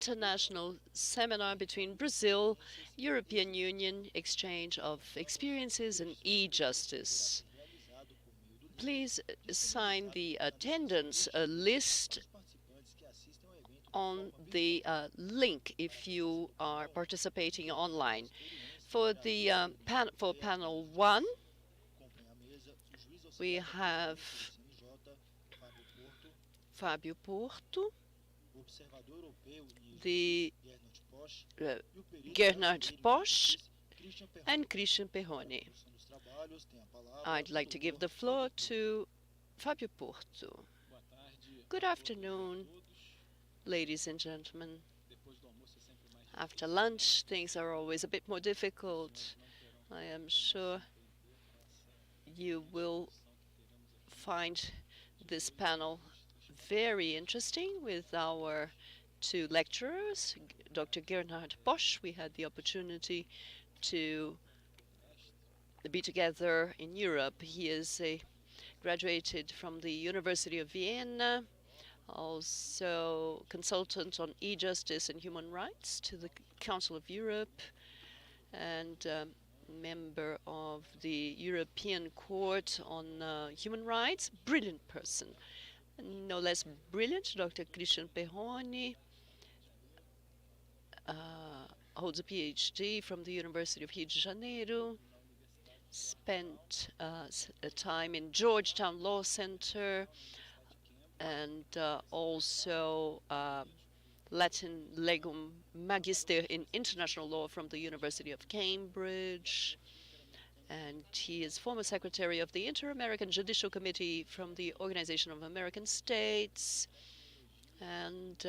international seminar between Brazil, European Union, exchange of experiences in e-justice. Please sign the attendance list on the link if you are participating online. For the for panel 1, we have Fábio Porto, the Gernot Bosch, and Christian Perrone. I'd like to give the floor to Fábio Porto. Good afternoon, ladies and gentlemen. After lunch, things are always a bit more difficult. I am sure you will find this panel very interesting with our two lecturers, Dr. Gernhard Bosch. We had the opportunity to be together in Europe. He is graduated from the University of Vienna, also consultant on e-justice and human rights to the Council of Europe, and member of the European Court on Human Rights. Brilliant person. No less brilliant, Dr. Christian Perrone holds a PhD from the University of Rio de Janeiro, spent time in Georgetown Law Center, and also Latin Legum Magister in International Law from the University of Cambridge. And he is former secretary of the Inter-American Judicial Committee from the Organization of American States, and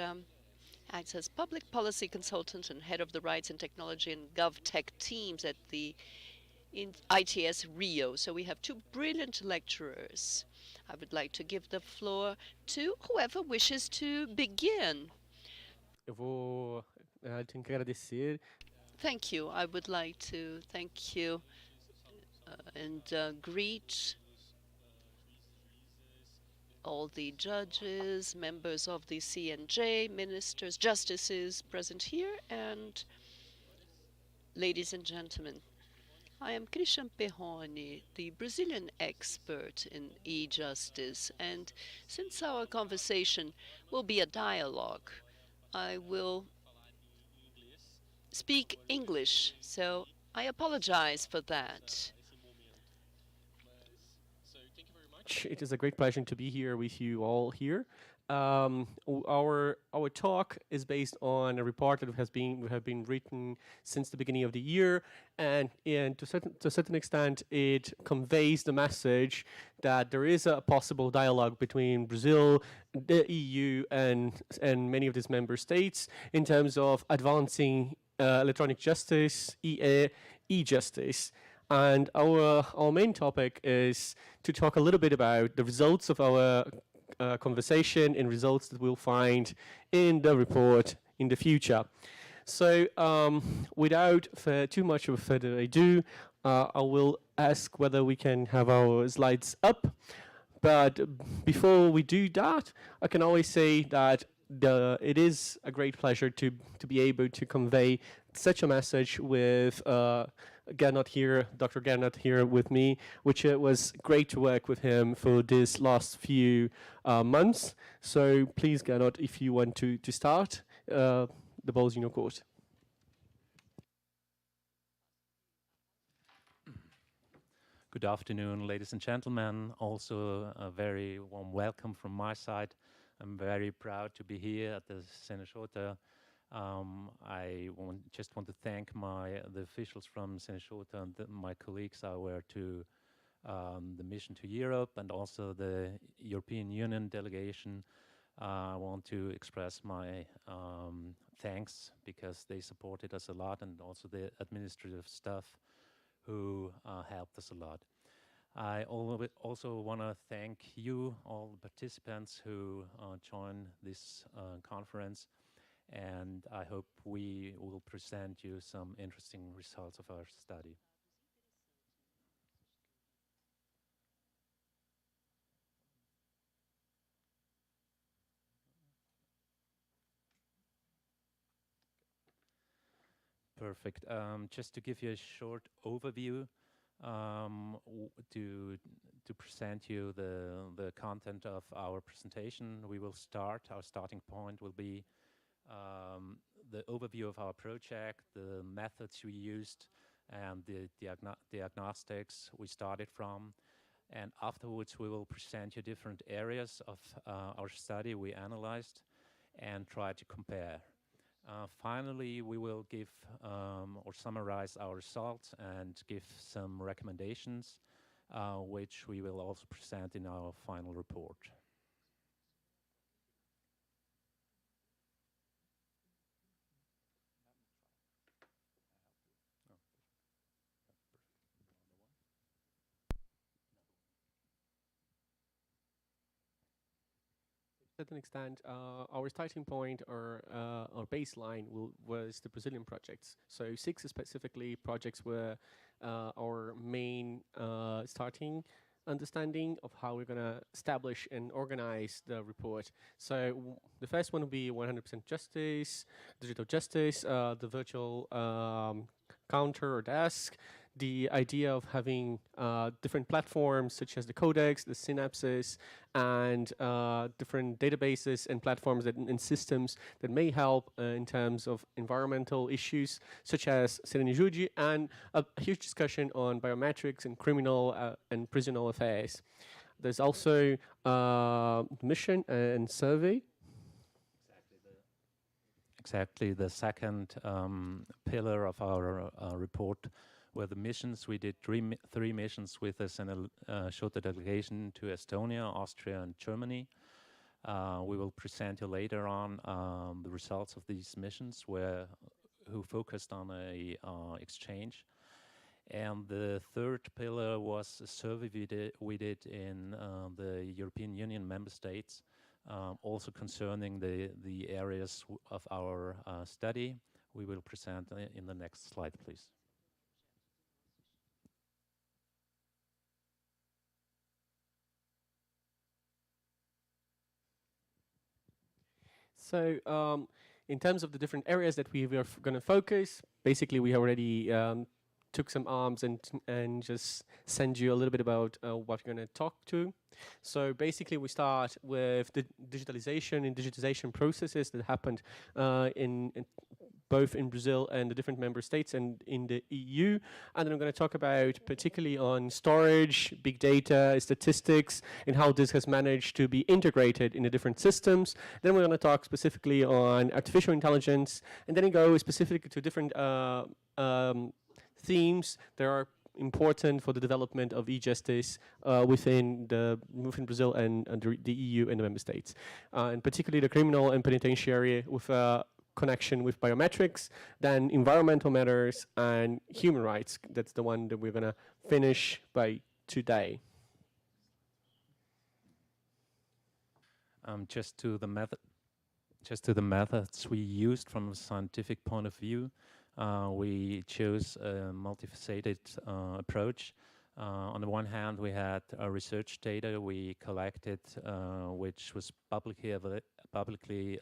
acts as public policy consultant and head of the Rights and Technology and GovTech teams at the ITS Rio. So we have two brilliant lecturers. I would like to give the floor to whoever wishes to begin. Tenho que agradecer. Thank you. I would like to thank you and greet all the judges, members of the CNJ, ministers, justices present here, and ladies and gentlemen. I am Christian Perrone, the Brazilian expert in e-justice, and since our conversation will be a dialogue, I will speak English, so I apologize for that. It is a great pleasure to be here with you all here. Our talk is based on a report that have been written since the beginning of the year, and to a certain extent, it conveys the message that there is a possible dialogue between Brazil, the EU, and many of these member states in terms of advancing electronic justice, e-justice. And our main topic is to talk a little bit about the results of our conversation and results that we'll find in the report in the future. So without too much of further ado, I will ask whether we can have our slides up. But before we do that, I can always say that it is a great pleasure to be able to convey such a message with Gernot here, Dr. Gernot here with me, which it was great to work with him for this last few months. So please, Gernot, if you want to start, the ball's in your court. Good afternoon, ladies and gentlemen. Also a very warm welcome from my side. I'm very proud to be here at the Seneshota. I just want to thank the officials from Seneshota and my colleagues. I were to the mission to Europe and also the European Union delegation. I want to express my thanks because they supported us a lot, and also the administrative staff who helped us a lot. I also want to thank you, all the participants who joined this conference, and I hope we will present you some interesting results of our study. Perfect. Just to give you a short overview, to present you the content of our presentation, we will start. Our starting point will be the overview of our project, the methods we used, and the diagnostics we started from. And afterwards, we will present you different areas of our study we analyzed and try to compare. Finally, we will give or summarize our results and give some recommendations, which we will also present in our final report. To a certain extent, our starting point or our baseline was the Brazilian projects. So six specifically projects were our main starting understanding of how we're going to establish and organize the report. So the first one will be 100% justice, digital justice, the virtual counter or desk, the idea of having different platforms such as the codex, the synapses, and different databases and platforms and systems that may help in terms of environmental issues such as Serenjuji, and a huge discussion on biometrics and criminal and prisional affairs. There's also mission and survey. Exactly. The second pillar of our report were the missions. We did three missions with us and showed the delegation to Estonia, Austria, and Germany. We will present you later on the results of these missions, who focused on a exchange. And the third pillar was a survey we did in the European Union member states, also concerning the areas of our study. We will present in the next slide, please. So, in terms of the different areas that we were going to focus, basically we already took some arms and just send you a little bit about what we're going to talk to. So basically, we start with the digitalization and digitization processes that happened in both in Brazil and the different member states and in the EU. And then I'm going to talk about particularly on storage, big data, statistics, and how this has managed to be integrated in the different systems. Then we're going to talk specifically on artificial intelligence, and then it goes specifically to different themes that are important for the development of e-justice within Brazil and the EU and the member states, and particularly the criminal and penitentiary with connection with biometrics, then environmental matters and human rights. That's the one that we're going to finish by today. Just to the methods we used from a scientific point of view, we chose a multifaceted approach. On the one hand, we had research data we collected, which was publicly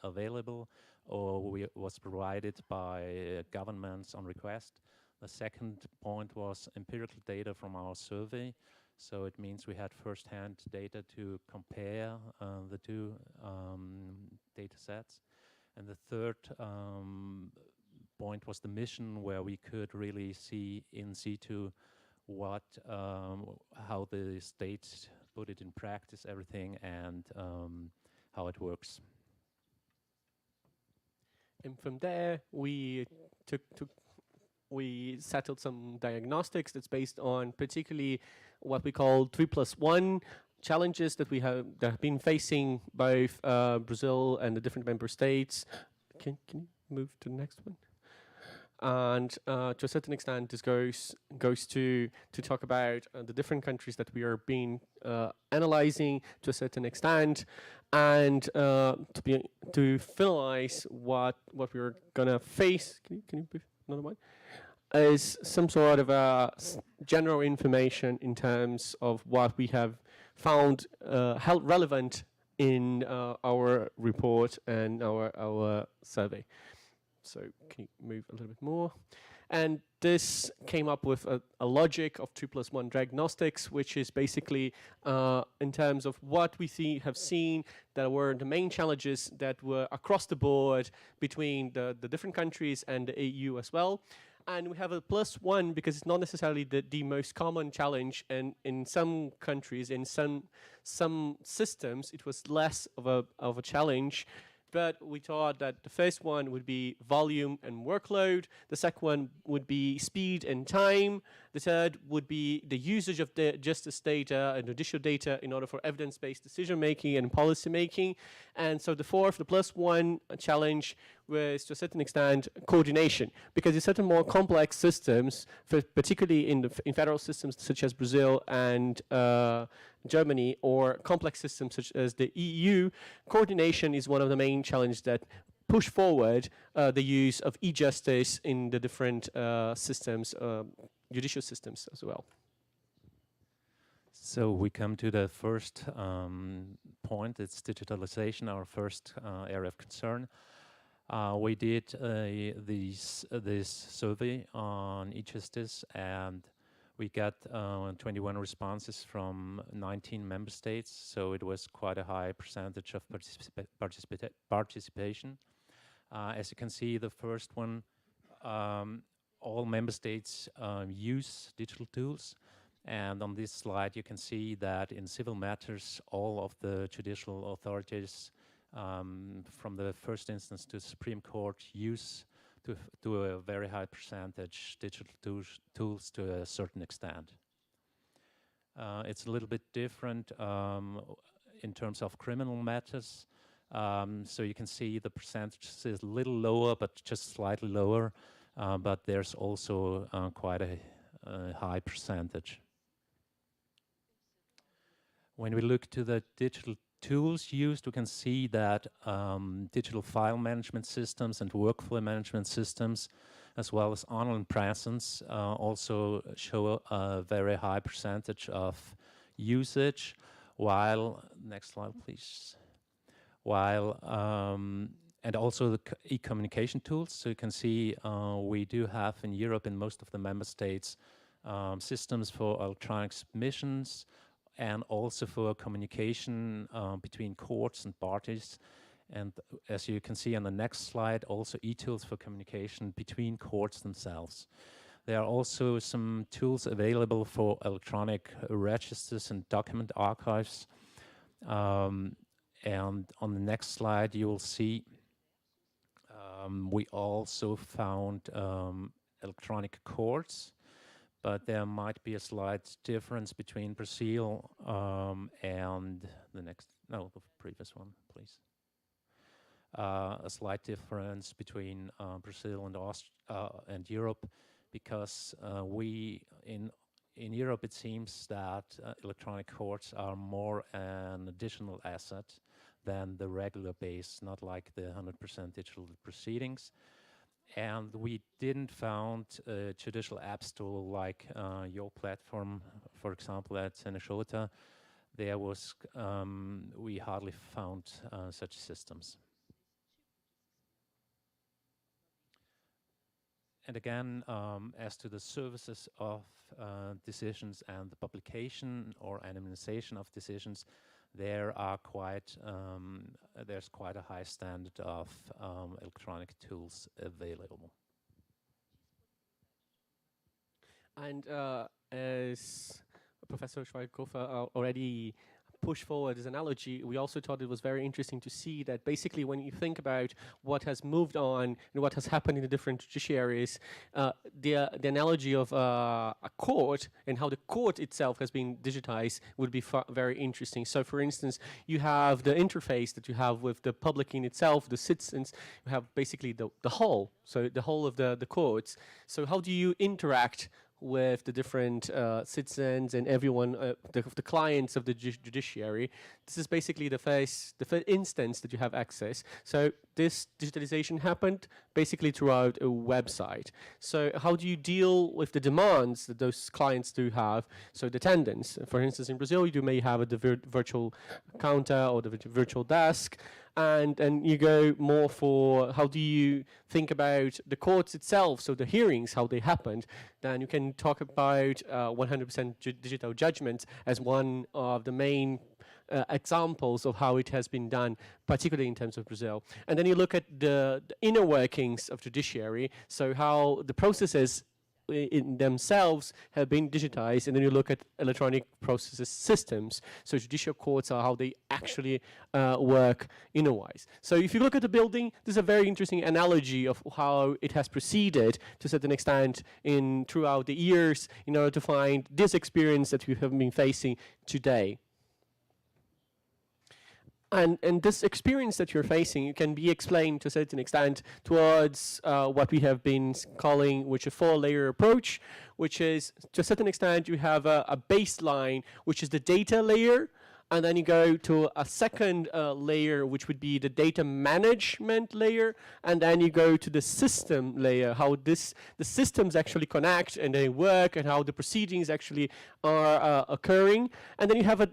available, or was provided by governments on request. The second point was empirical data from our survey. So it means we had first-hand data to compare the two data sets. And the third point was the mission, where we could really see in situ how the state put it in practice, everything, and how it works. And from there, we settled some diagnostics that's based on particularly what we call 3+1 challenges that have been facing both Brazil and the different member states. Can you move to the next one? And to a certain extent, this goes to talk about the different countries that we are being analyzing to a certain extent, and to finalize what we're gonna face. Can you move another one? Is some sort of general information in terms of what we have found relevant in our report and our survey. So can you move a little bit more? And this came up with a logic of 2+1 diagnostics, which is basically in terms of what we have seen that were the main challenges that were across the board between the different countries and the EU as well. And we have a +1 because it's not necessarily the most common challenge, and in some countries, in some systems, it was less of a challenge. But we thought that the first one would be volume and workload. The second one would be speed and time. The third would be the usage of the justice data and judicial data in order for evidence-based decision making and policy making. And so the fourth, the +1 challenge, was to a certain extent coordination, because in certain more complex systems, particularly in federal systems such as Brazil and Germany, or complex systems such as the EU, coordination is one of the main challenges that push forward the use of e-justice in the different systems, judicial systems as well. So we come to the first point. It's digitalization, our first area of concern. We did this survey on e-justice, and we got 21 responses from 19 member states, so it was quite a high percentage of participation. As you can see, the first one, all member states use digital tools. And on this slide, you can see that in civil matters, all of the judicial authorities, from the first instance to the Supreme Court, use to a very high percentage digital tools to a certain extent. It's a little bit different in terms of criminal matters. So you can see the percentage is a little lower, but just slightly lower. But there's also quite a high percentage. When we look to the digital tools used, we can see that digital file management systems and workflow management systems, as well as online presence, also show a very high percentage of usage, while, next slide please, while, and also the e-communication tools. So you can see we do have in Europe, in most of the member states, systems for electronic submissions, and also for communication between courts and parties. And as you can see on the next slide, also e-tools for communication between courts themselves. There are also some tools available for electronic registers and document archives. And on the next slide, you will see we also found electronic courts, but there might be a slight difference between Brazil and the previous one, please. A slight difference between Brazil and Europe, because in Europe it seems that electronic courts are more an additional asset than the regular base, not like the 100% digital proceedings. And we didn't found a judicial app store like your platform, for example, at Senesota. There was, we hardly found such systems. And again, as to the services of decisions and the publication or anonymization of decisions, there's quite a high standard of electronic tools available. And as Professor Schweighofer already pushed forward this analogy, we also thought it was very interesting to see that basically when you think about what has moved on and what has happened in the different judiciaries, the analogy of a court and how the court itself has been digitized would be very interesting. So for instance, you have the interface that you have with the public in itself, the citizens, you have basically the whole, so the whole of the courts. So how do you interact with the different citizens and everyone, the clients of the judiciary? This is basically the first instance that you have access. So this digitalization happened basically throughout a website. So how do you deal with the demands that those clients do have? So the attendance, for instance, in Brazil, you may have the virtual counter or the virtual desk. and you go more for how do you think about the courts itself, so the hearings, how they happened, then you can talk about 100% digital judgments as one of the main examples of how it has been done, particularly in terms of Brazil. And then you look at the inner workings of judiciary, so how the processes in themselves have been digitized, and then you look at electronic processes systems. So judicial courts are how they actually work inner-wise. So if you look at the building, there's a very interesting analogy of how it has proceeded to a certain extent in throughout the years in order to find this experience that we have been facing today. And this experience that you're facing can be explained to a certain extent towards what we have been calling, which a four-layer approach, which is to a certain extent you have a baseline, which is the data layer, and then you go to a second layer, which would be the data management layer, and then you go to the system layer, how the systems actually connect and they work, and how the proceedings actually are occurring, and then you have a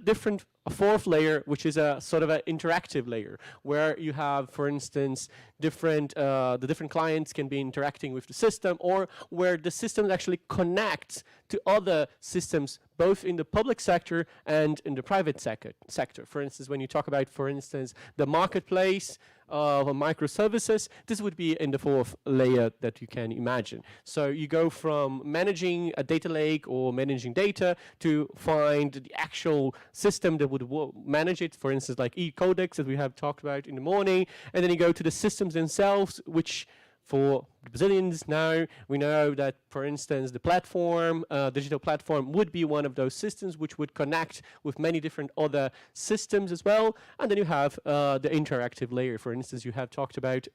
fourth layer, which is a sort of an interactive layer, where you have, for instance, the different clients can be interacting with the system, or where the system actually connects to other systems, both in the public sector and in the private sector. For instance, when you talk about, for instance, the marketplace of microservices, this would be in the fourth layer that you can imagine. So you go from managing a data lake or managing data to find the actual system that would manage it, for instance, like e-codex that we have talked about in the morning, and then you go to the systems themselves, which for the Brazilians now, we know that, for instance, the platform, digital platform would be one of those systems which would connect with many different other systems as well. And then you have the interactive layer. For instance, you have talked about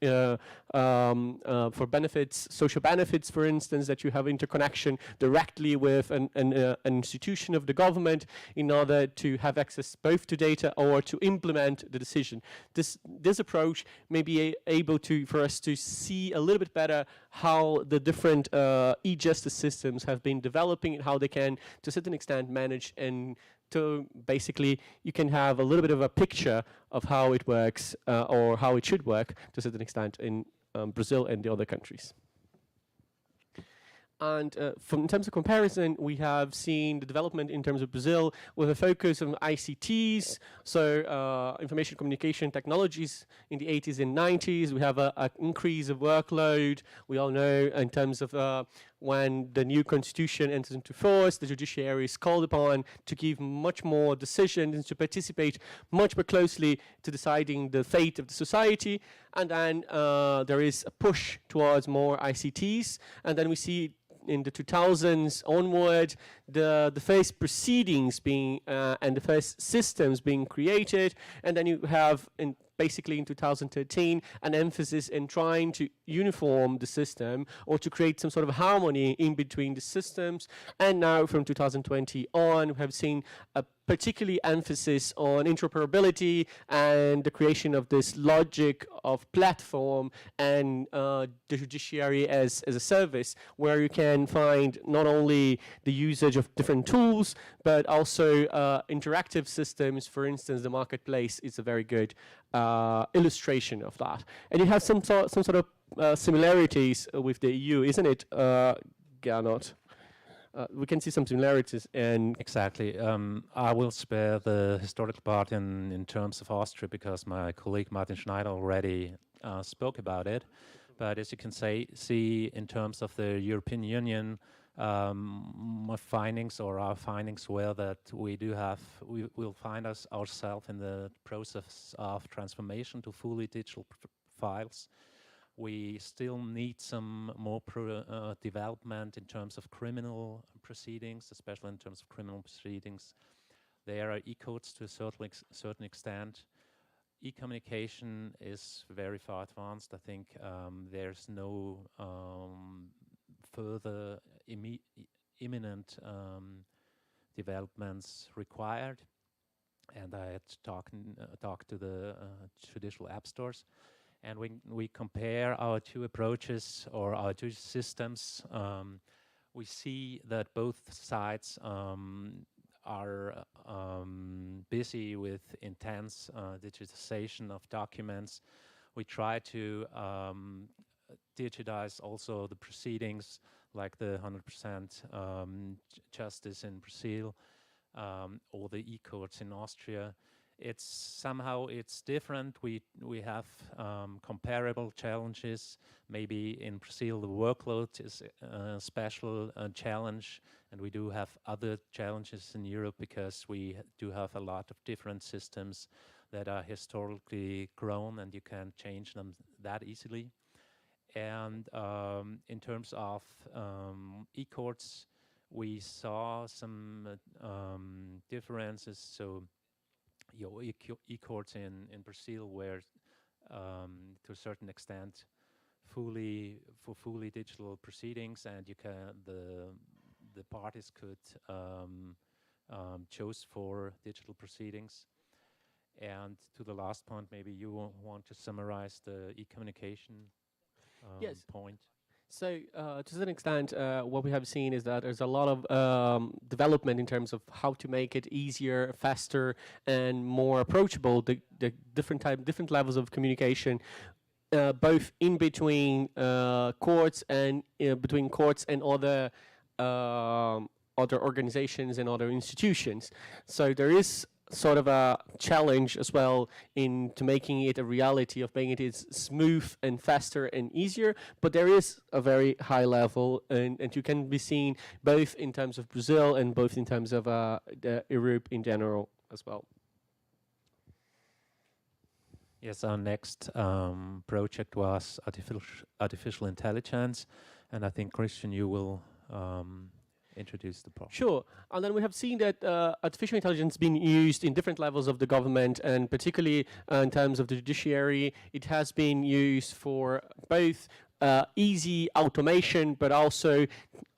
for benefits, social benefits, for instance, that you have interconnection directly with an institution of the government in order to have access both to data or to implement the decision. This approach may be able to, for us to see a little bit better how the different e-justice systems have been developing and how they can, to a certain extent, manage, and to basically you can have a little bit of a picture of how it works or how it should work to a certain extent in Brazil and the other countries. And from in terms of comparison, we have seen the development in terms of Brazil with a focus on ICTs, so information communication technologies in the 80s and 90s. We have an increase of workload. We all know in terms of when the new constitution enters into force, the judiciary is called upon to give much more decisions and to participate much more closely to deciding the fate of the society. And then there is a push towards more ICTs. And then we see in the 2000s onward, the first proceedings being and the first systems being created, and then you have basically in 2013 an emphasis in trying to uniform the system or to create some sort of harmony in between the systems. And now from 2020 on, we have seen a particularly emphasis on interoperability and the creation of this logic of platform and the judiciary as a service, where you can find not only the usage of different tools, but also interactive systems. For instance, the marketplace is a very good illustration of that. And you have some sort of similarities with the EU, isn't it, Gernot? We can see some similarities and Exactly. I will spare the historical part in terms of Austria because my colleague Martin Schneider already spoke about it. But as you can see in terms of the European Union, my findings or our findings were that we will find ourselves in the process of transformation to fully digital files. We still need some more development in terms of criminal proceedings, especially in terms of criminal proceedings. There are e-codes to a certain extent. E-communication is very far advanced. I think there's no further imminent developments required. And I had talked to the judicial app stores. And when we compare our two approaches or our two systems, we see that both sides are busy with intense digitization of documents. We try to digitize also the proceedings, like the 100% justice in Brazil, or the e-courts in Austria. It's somehow it's different. We have comparable challenges. Maybe in Brazil the workload is a special challenge, and we do have other challenges in Europe because we do have a lot of different systems that are historically grown, and you can't change them that easily. And in terms of e-courts, we saw some differences. So your e-courts in Brazil were, to a certain extent, fully digital proceedings, and the parties could choose for digital proceedings. And to the last point, maybe you want to summarize the e-communication Yes. point. So, to some extent, what we have seen is that there's a lot of development in terms of how to make it easier, faster, and more approachable. The different levels of communication, both in between courts and between courts and other organizations and other institutions. So there is sort of a challenge as well into making it a reality of making it is smooth and faster and easier, but there is a very high level, and you can be seen both in terms of Brazil and both in terms of Europe in general as well. Yes, our next project was artificial intelligence, and I think Christian, you will introduce the part. Sure. And then we have seen that artificial intelligence being used in different levels of the government, and particularly in terms of the judiciary. It has been used for both easy automation, but also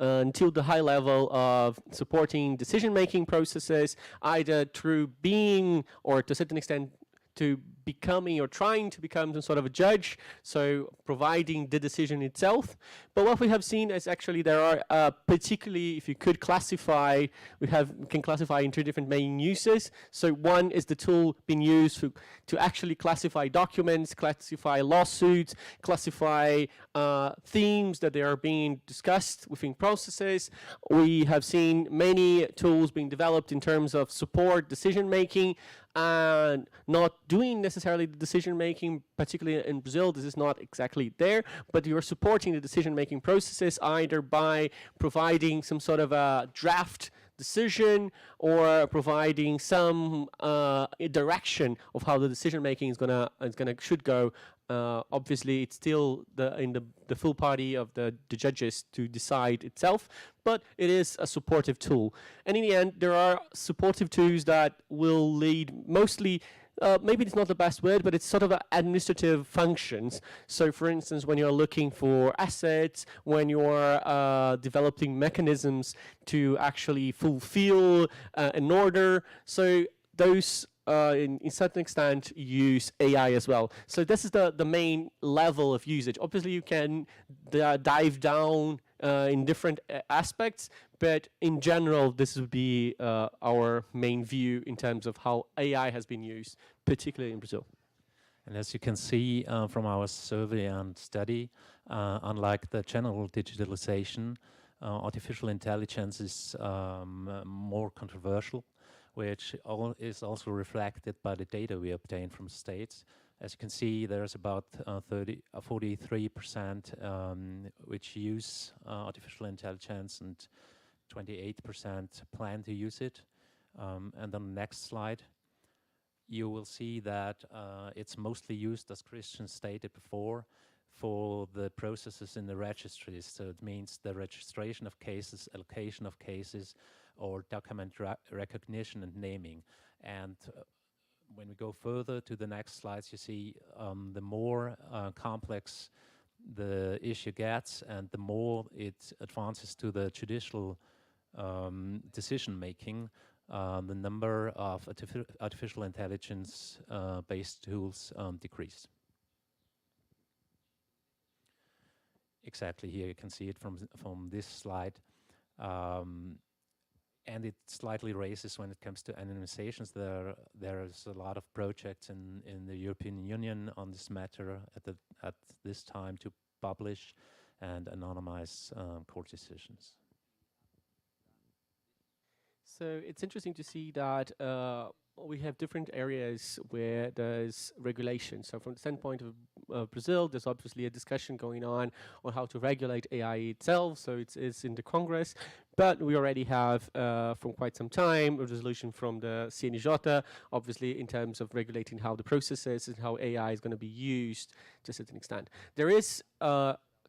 until the high level of supporting decision-making processes, either through being or to a certain extent to becoming or trying to become some sort of a judge, so providing the decision itself. But what we have seen is actually there are particularly, if you could classify, we can classify into different main uses. So one is the tool being used to actually classify documents, classify lawsuits, classify themes that they are being discussed within processes. We have seen many tools being developed in terms of support decision making, and not doing necessarily the decision making, particularly in Brazil. This is not exactly there, but you're supporting the decision making processes either by providing some sort of a draft decision or providing some direction of how the decision making should go. Obviously, it's still the full party of the judges to decide itself, but it is a supportive tool. And in the end, there are supportive tools that will lead mostly. Maybe it's not the best word, but it's sort of administrative functions. So, for instance, when you're looking for assets, when you're developing mechanisms to actually fulfill an order, so those in certain extent use AI as well. So this is the main level of usage. Obviously, you can dive down in different aspects, but in general, this would be our main view in terms of how AI has been used, particularly in Brazil. And as you can see from our survey and study, unlike the general digitalization, artificial intelligence is more controversial, which is also reflected by the data we obtain from states. As you can see, there's about 43% which use artificial intelligence, and 28% plan to use it. And on the next slide, you will see that it's mostly used, as Christian stated before, for the processes in the registries. So it means the registration of cases, allocation of cases, or document recognition and naming. And when we go further to the next slides, you see the more complex the issue gets, and the more it advances to the judicial decision making, the number of artificial intelligence based tools decrease. Exactly, here you can see it from this slide. and it slightly raises when it comes to anonymizations. There's a lot of projects in the European Union on this matter at this time to publish and anonymize court decisions. So it's interesting to see that we have different areas where there's regulation. So from the standpoint of Brazil, there's obviously a discussion going on how to regulate AI itself. So it's in the Congress. But we already have, from quite some time, a resolution from the CNJ, obviously in terms of regulating how the process is and how AI is going to be used to a certain extent. There is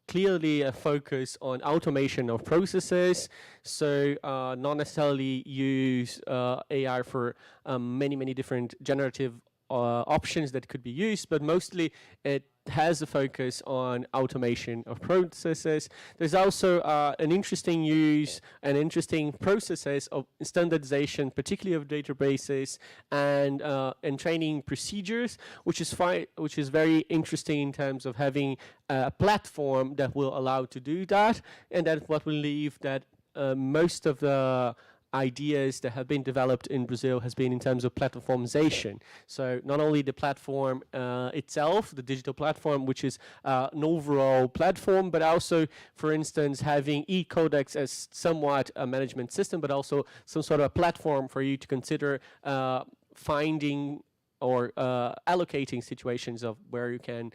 clearly a focus on automation of processes, so not necessarily use AI for many different generative options that could be used, but mostly it has a focus on automation of processes. There's also an interesting use and interesting processes of standardization, particularly of databases and training procedures, which is very interesting in terms of having a platform that will allow to do that, and that what will leave that most of the ideas that have been developed in Brazil has been in terms of platformization. So not only the platform itself, the digital platform, which is an overall platform, but also, for instance, having e-codex as somewhat a management system, but also some sort of a platform for you to consider finding or allocating situations of where you can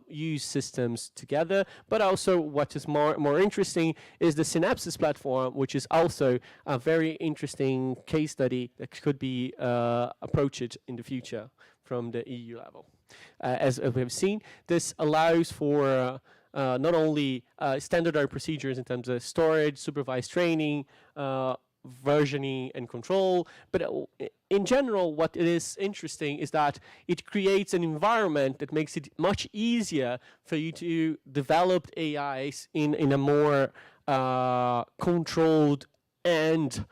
use systems together. But also what is more interesting is the Synapses platform, which is also a very interesting case study that could be approached in the future from the EU level. As we have seen, this allows for not only standardized procedures in terms of storage, supervised training, versioning and control, but in general, what it is interesting is that it creates an environment that makes it much easier for you to develop AIs in a more controlled and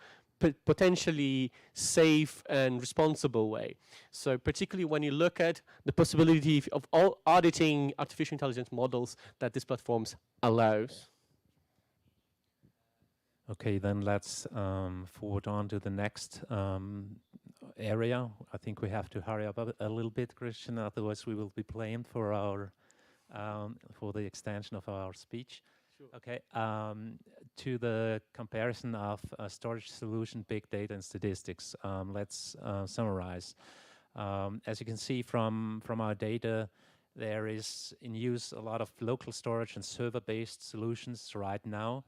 potentially safe and responsible way. So particularly when you look at the possibility of auditing artificial intelligence models that these platforms allows. Okay, then let's forward on to the next area. I think we have to hurry up a little bit, Christian, otherwise we will be blamed for our for the extension of our speech. Sure. Okay, to the comparison of storage solution, big data, and statistics. Let's summarize. As you can see from our data, there is in use a lot of local storage and server-based solutions right now.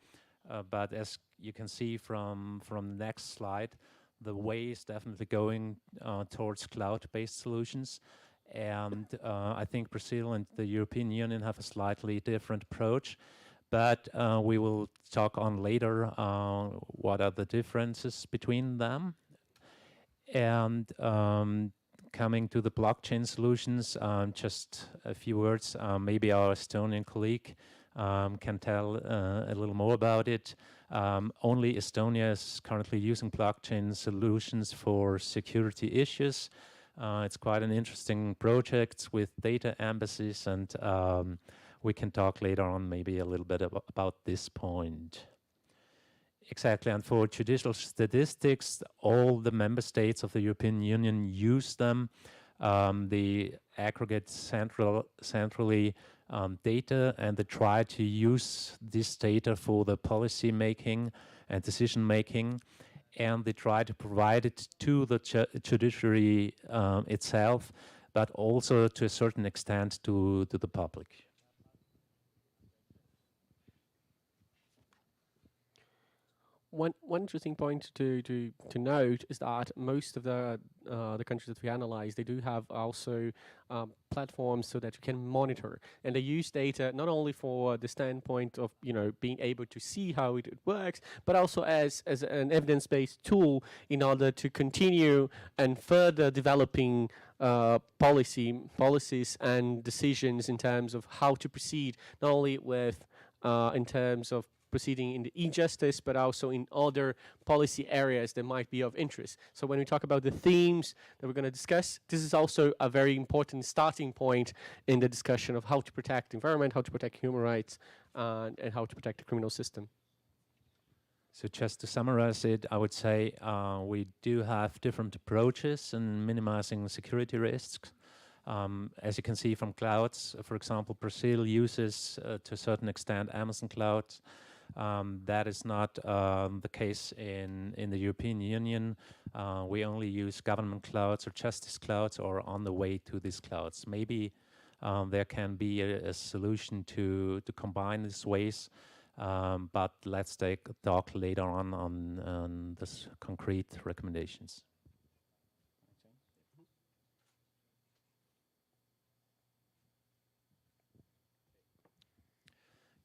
But as you can see from the next slide, the way is definitely going towards cloud-based solutions. And I think Brazil and the European Union have a slightly different approach. But we will talk on later what are the differences between them. And coming to the blockchain solutions, just a few words. Maybe our Estonian colleague can tell a little more about it. Only Estonia is currently using blockchain solutions for security issues. It's quite an interesting project with data embassies, and we can talk later on maybe a little bit about this point. Exactly, and for judicial statistics, all the member states of the European Union use them. They aggregate centrally data, and they try to use this data for the policy making and decision making, and they try to provide it to the judiciary itself, but also to a certain extent to the public. One interesting point to note is that most of the countries that we analyze, they do have also platforms so that you can monitor, and they use data not only for the standpoint of being able to see how it works, but also as an evidence-based tool in order to continue and further developing policies and decisions in terms of how to proceed, not only with in terms of proceeding in the e-justice, but also in other policy areas that might be of interest. So when we talk about the themes that we're going to discuss, this is also a very important starting point in the discussion of how to protect the environment, how to protect human rights, and how to protect the criminal system. So just to summarize it, I would say we do have different approaches in minimizing security risks. As you can see from clouds, for example, Brazil uses to a certain extent Amazon clouds. That is not the case in the European Union. We only use government clouds or justice clouds or on the way to these clouds. Maybe there can be a solution to combine these ways, but let's take a talk later on this concrete recommendations.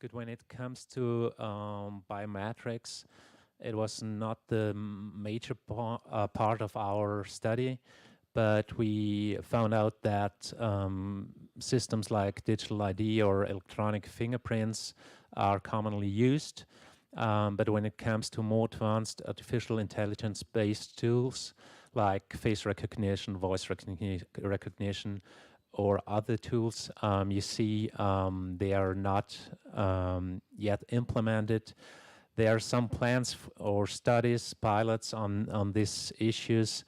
Good. When it comes to biometrics, it was not the major part of our study, but we found out that systems like digital ID or electronic fingerprints are commonly used. But when it comes to more advanced artificial intelligence-based tools like face recognition, voice recognition, or other tools, you see they are not yet implemented. There are some plans or studies, pilots on these issues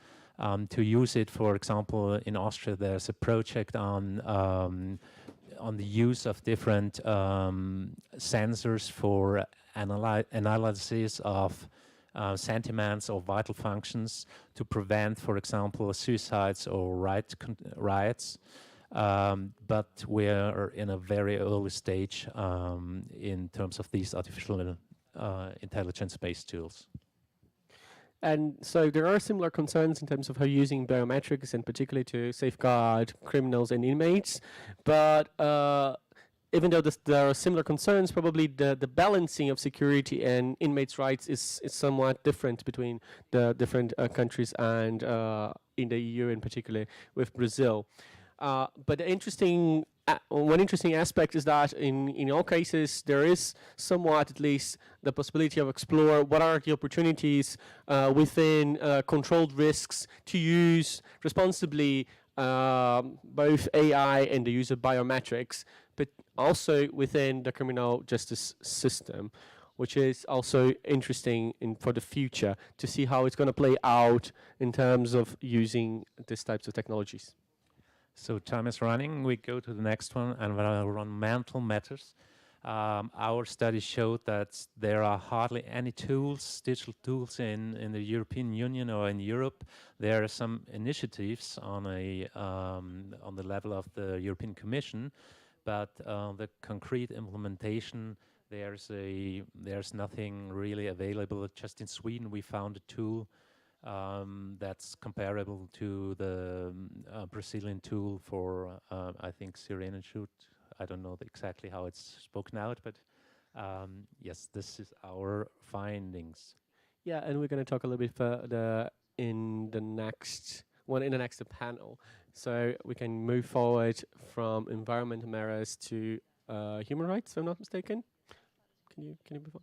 to use it. For example, in Austria, there's a project on the use of different sensors for analysis of sentiments or vital functions to prevent, for example, suicides or riots. But we're in a very early stage in terms of these artificial intelligence-based tools. And so there are similar concerns in terms of how using biometrics, and particularly to safeguard criminals and inmates. But even though there are similar concerns, probably the balancing of security and inmates' rights is somewhat different between the different countries and in the EU in particular with Brazil. But one interesting aspect is that in all cases there is somewhat, at least, the possibility of explore what are the opportunities within controlled risks to use responsibly both AI and the use of biometrics, but also within the criminal justice system, which is also interesting for the future to see how it's going to play out in terms of using these types of technologies. So time is running. We go to the next one, environmental matters. Our study showed that there are hardly any tools, digital tools in the European Union or in Europe. There are some initiatives on the level of the European Commission, but the concrete implementation, there's nothing really available. Just in Sweden, we found a tool that's comparable to the Brazilian tool for, I think, Sirene Shoot. I don't know exactly how it's spoken out, but yes, this is our findings. Yeah, and we're going to talk a little bit further in the next panel. So we can move forward from environmental matters to human rights, if I'm not mistaken. Can you move on?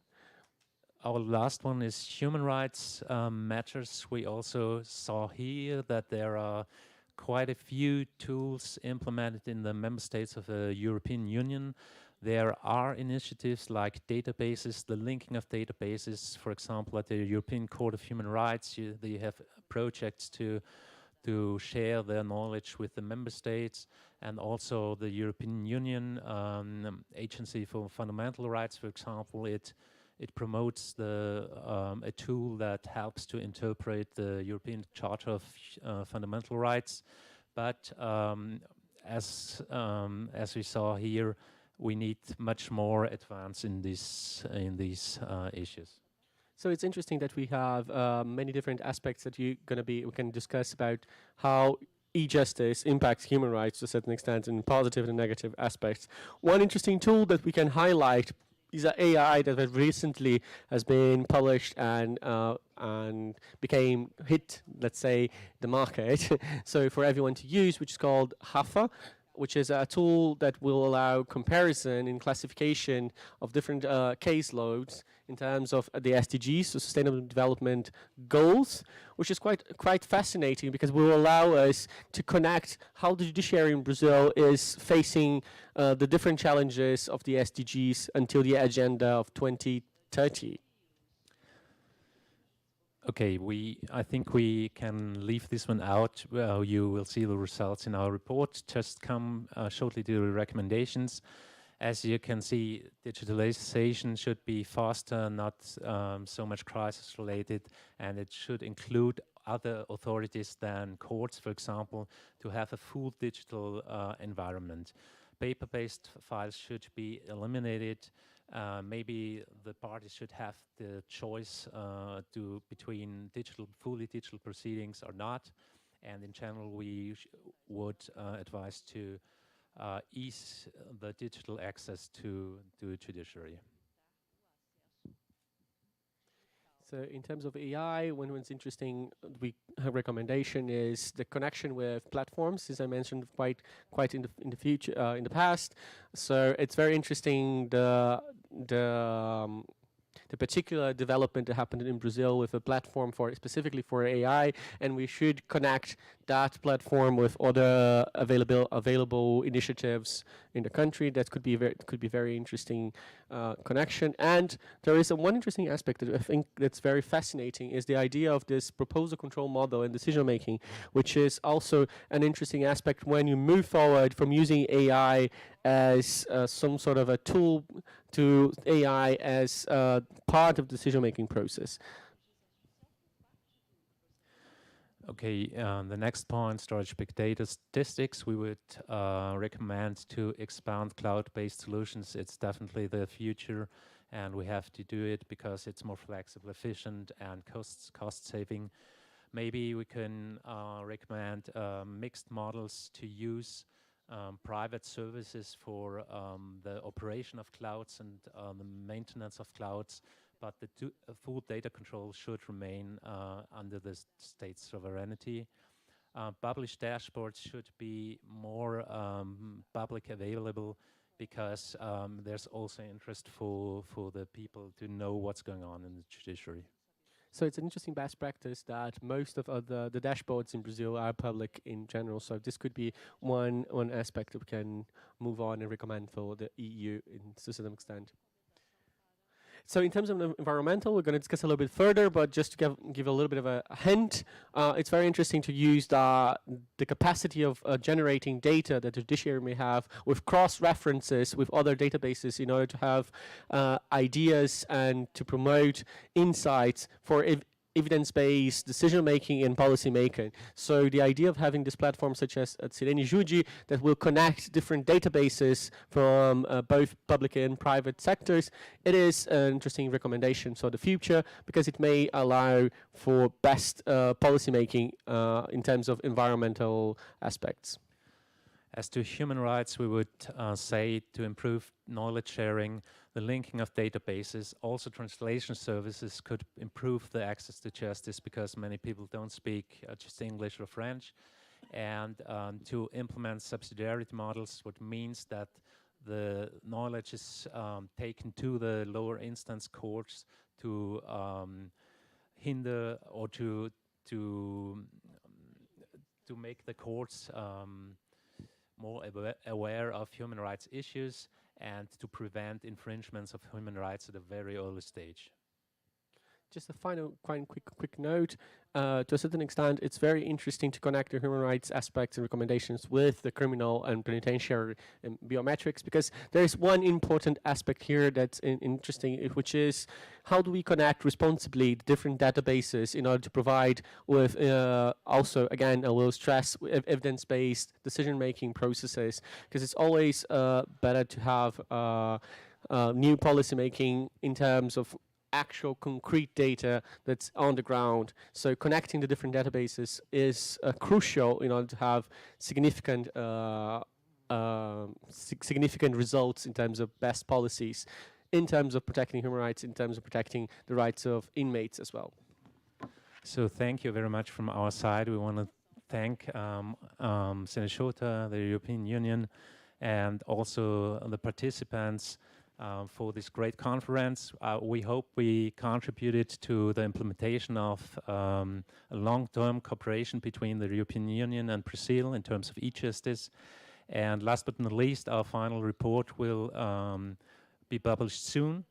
Our last one is human rights matters. We also saw here that there are quite a few tools implemented in the member states of the European Union. There are initiatives like databases, the linking of databases. For example, at the European Court of Human Rights, they have projects to share their knowledge with the member states, and also the European Union Agency for Fundamental Rights, for example, it promotes a tool that helps to interpret the European Charter of Fundamental Rights. But as we saw here, we need much more advance in these issues. So it's interesting that we have many different aspects that we can discuss about how e-justice impacts human rights to a certain extent in positive and negative aspects. One interesting tool that we can highlight is an AI that recently has been published and became hit, let's say, the market. So for everyone to use, which is called HAFA, which is a tool that will allow comparison and classification of different caseloads in terms of the SDGs, so Sustainable Development Goals, which is quite fascinating because it will allow us to connect how the judiciary in Brazil is facing the different challenges of the SDGs until the agenda of 2030. Okay, I think we can leave this one out. Well, you will see the results in our report. Just come shortly to the recommendations. As you can see, digitalization should be faster, not so much crisis related, and it should include other authorities than courts, for example, to have a full digital environment. Paper-based files should be eliminated. Maybe the parties should have the choice between fully digital proceedings or not. And in general, we would advise to ease the digital access to judiciary. So in terms of AI, one one's interesting we her recommendation is the connection with platforms, as I mentioned quite in the future in the past. So it's very interesting the the particular development that happened in Brazil with a platform for specifically for AI, and we should connect that platform with other available initiatives in the country. That could be very interesting connection. And there is one interesting aspect that I think that's very fascinating is the idea of this proposal control model and decision making, which is also an interesting aspect when you move forward from using AI as some sort of a tool to AI as part of the decision making process. Okay, the next point, storage big data statistics, we would recommend to expand cloud-based solutions. It's definitely the future, and we have to do it because it's more flexible, efficient, and cost saving. Maybe we can recommend mixed models to use private services for the operation of clouds and the maintenance of clouds, but the full data control should remain under the state's sovereignty. Published dashboards should be more public available because there's also interest for the people to know what's going on in the judiciary. So it's an interesting best practice that most of the dashboards in Brazil are public in general. So this could be one aspect that we can move on and recommend for the EU to some extent. So in terms of the environmental, we're going to discuss a little bit further, but just to give a little bit of a hint, it's very interesting to use the capacity of generating data that the judiciary may have with cross references with other databases in order to have ideas and to promote insights for evidence-based decision-making and policy-making. So the idea of having this platform such as Sirene Juji that will connect different databases from both public and private sectors, it is an interesting recommendation for the future because it may allow for best policy-making in terms of environmental aspects. As to human rights, we would say to improve knowledge sharing, the linking of databases, also translation services could improve the access to justice because many people don't speak just English or French. And to implement subsidiarity models, what means that the knowledge is taken to the lower instance courts to hinder or to make the courts more aware of human rights issues and to prevent infringements of human rights at a very early stage. Just a final, quite quick note. To a certain extent, it's very interesting to connect the human rights aspects and recommendations with the criminal and penitentiary and biometrics because there is one important aspect here that's interesting, which is how do we connect responsibly the different databases in order to provide with also, again, I will stress evidence-based decision-making processes because it's always better to have new policy making in terms of actual concrete data that's on the ground. So connecting the different databases is crucial in order to have significant significant results in terms of best policies, in terms of protecting human rights, in terms of protecting the rights of inmates as well. So thank you very much from our side. We want to thank Seneshota, the European Union, and also the participants for this great conference. We hope we contributed to the implementation of a long-term cooperation between the European Union and Brazil in terms of e-justice. And last but not least, our final report will be published soon.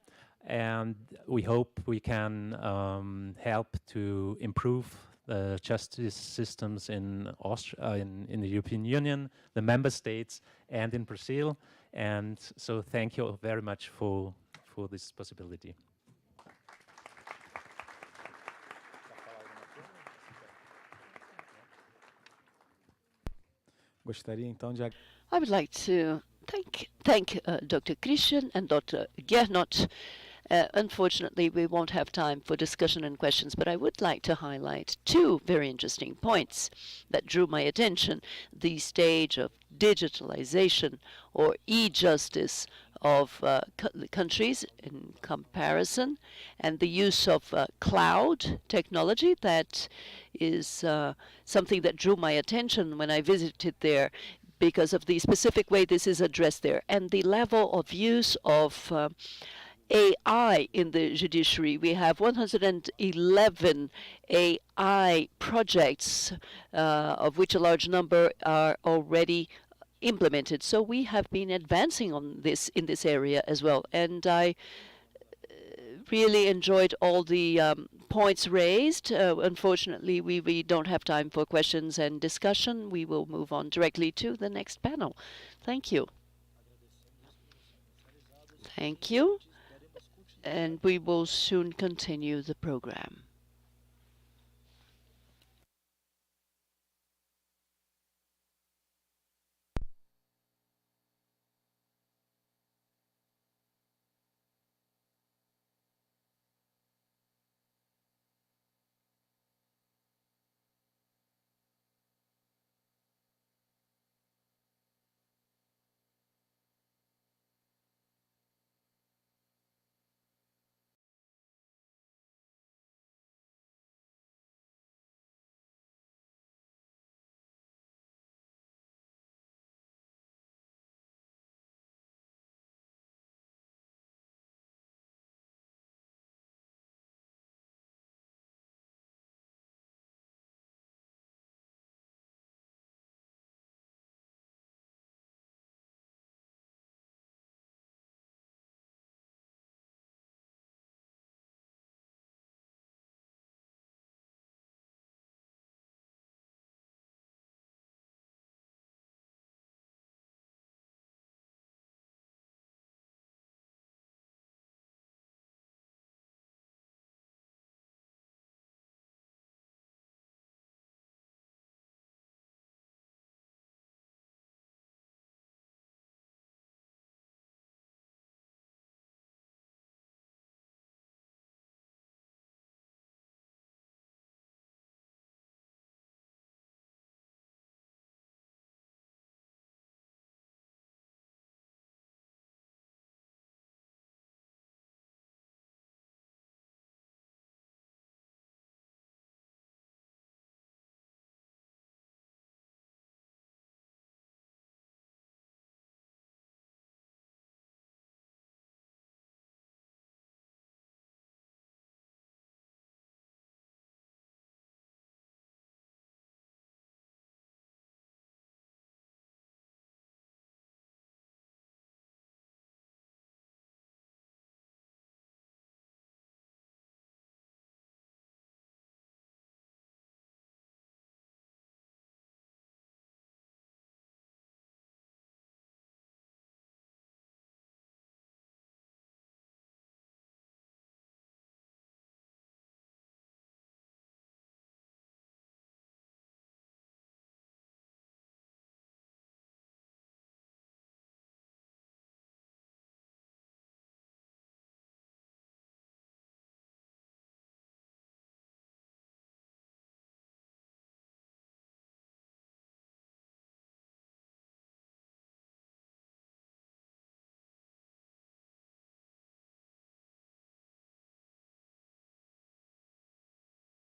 and we hope we can help to improve the justice systems in in the European Union, the member states, and in Brazil. And so, thank you very much for this possibility. Gostaria então de I would like to thank Dr. Christian and Dr. Gernot. Unfortunately, we won't have time for discussion and questions, but I would like to highlight two very interesting points that drew my attention. The stage of digitalization or e-justice of countries in comparison, and the use of cloud technology. That is something that drew my attention when I visited there because of the specific way this is addressed there, and the level of use of AI in the judiciary. We have 111 AI projects, of which a large number are already implemented. So we have been advancing on this in this area as well. And I really enjoyed all the points raised. Unfortunately, we don't have time for questions and discussion. We will move on directly to the next panel. Thank you. Thank you. And we will soon continue the program.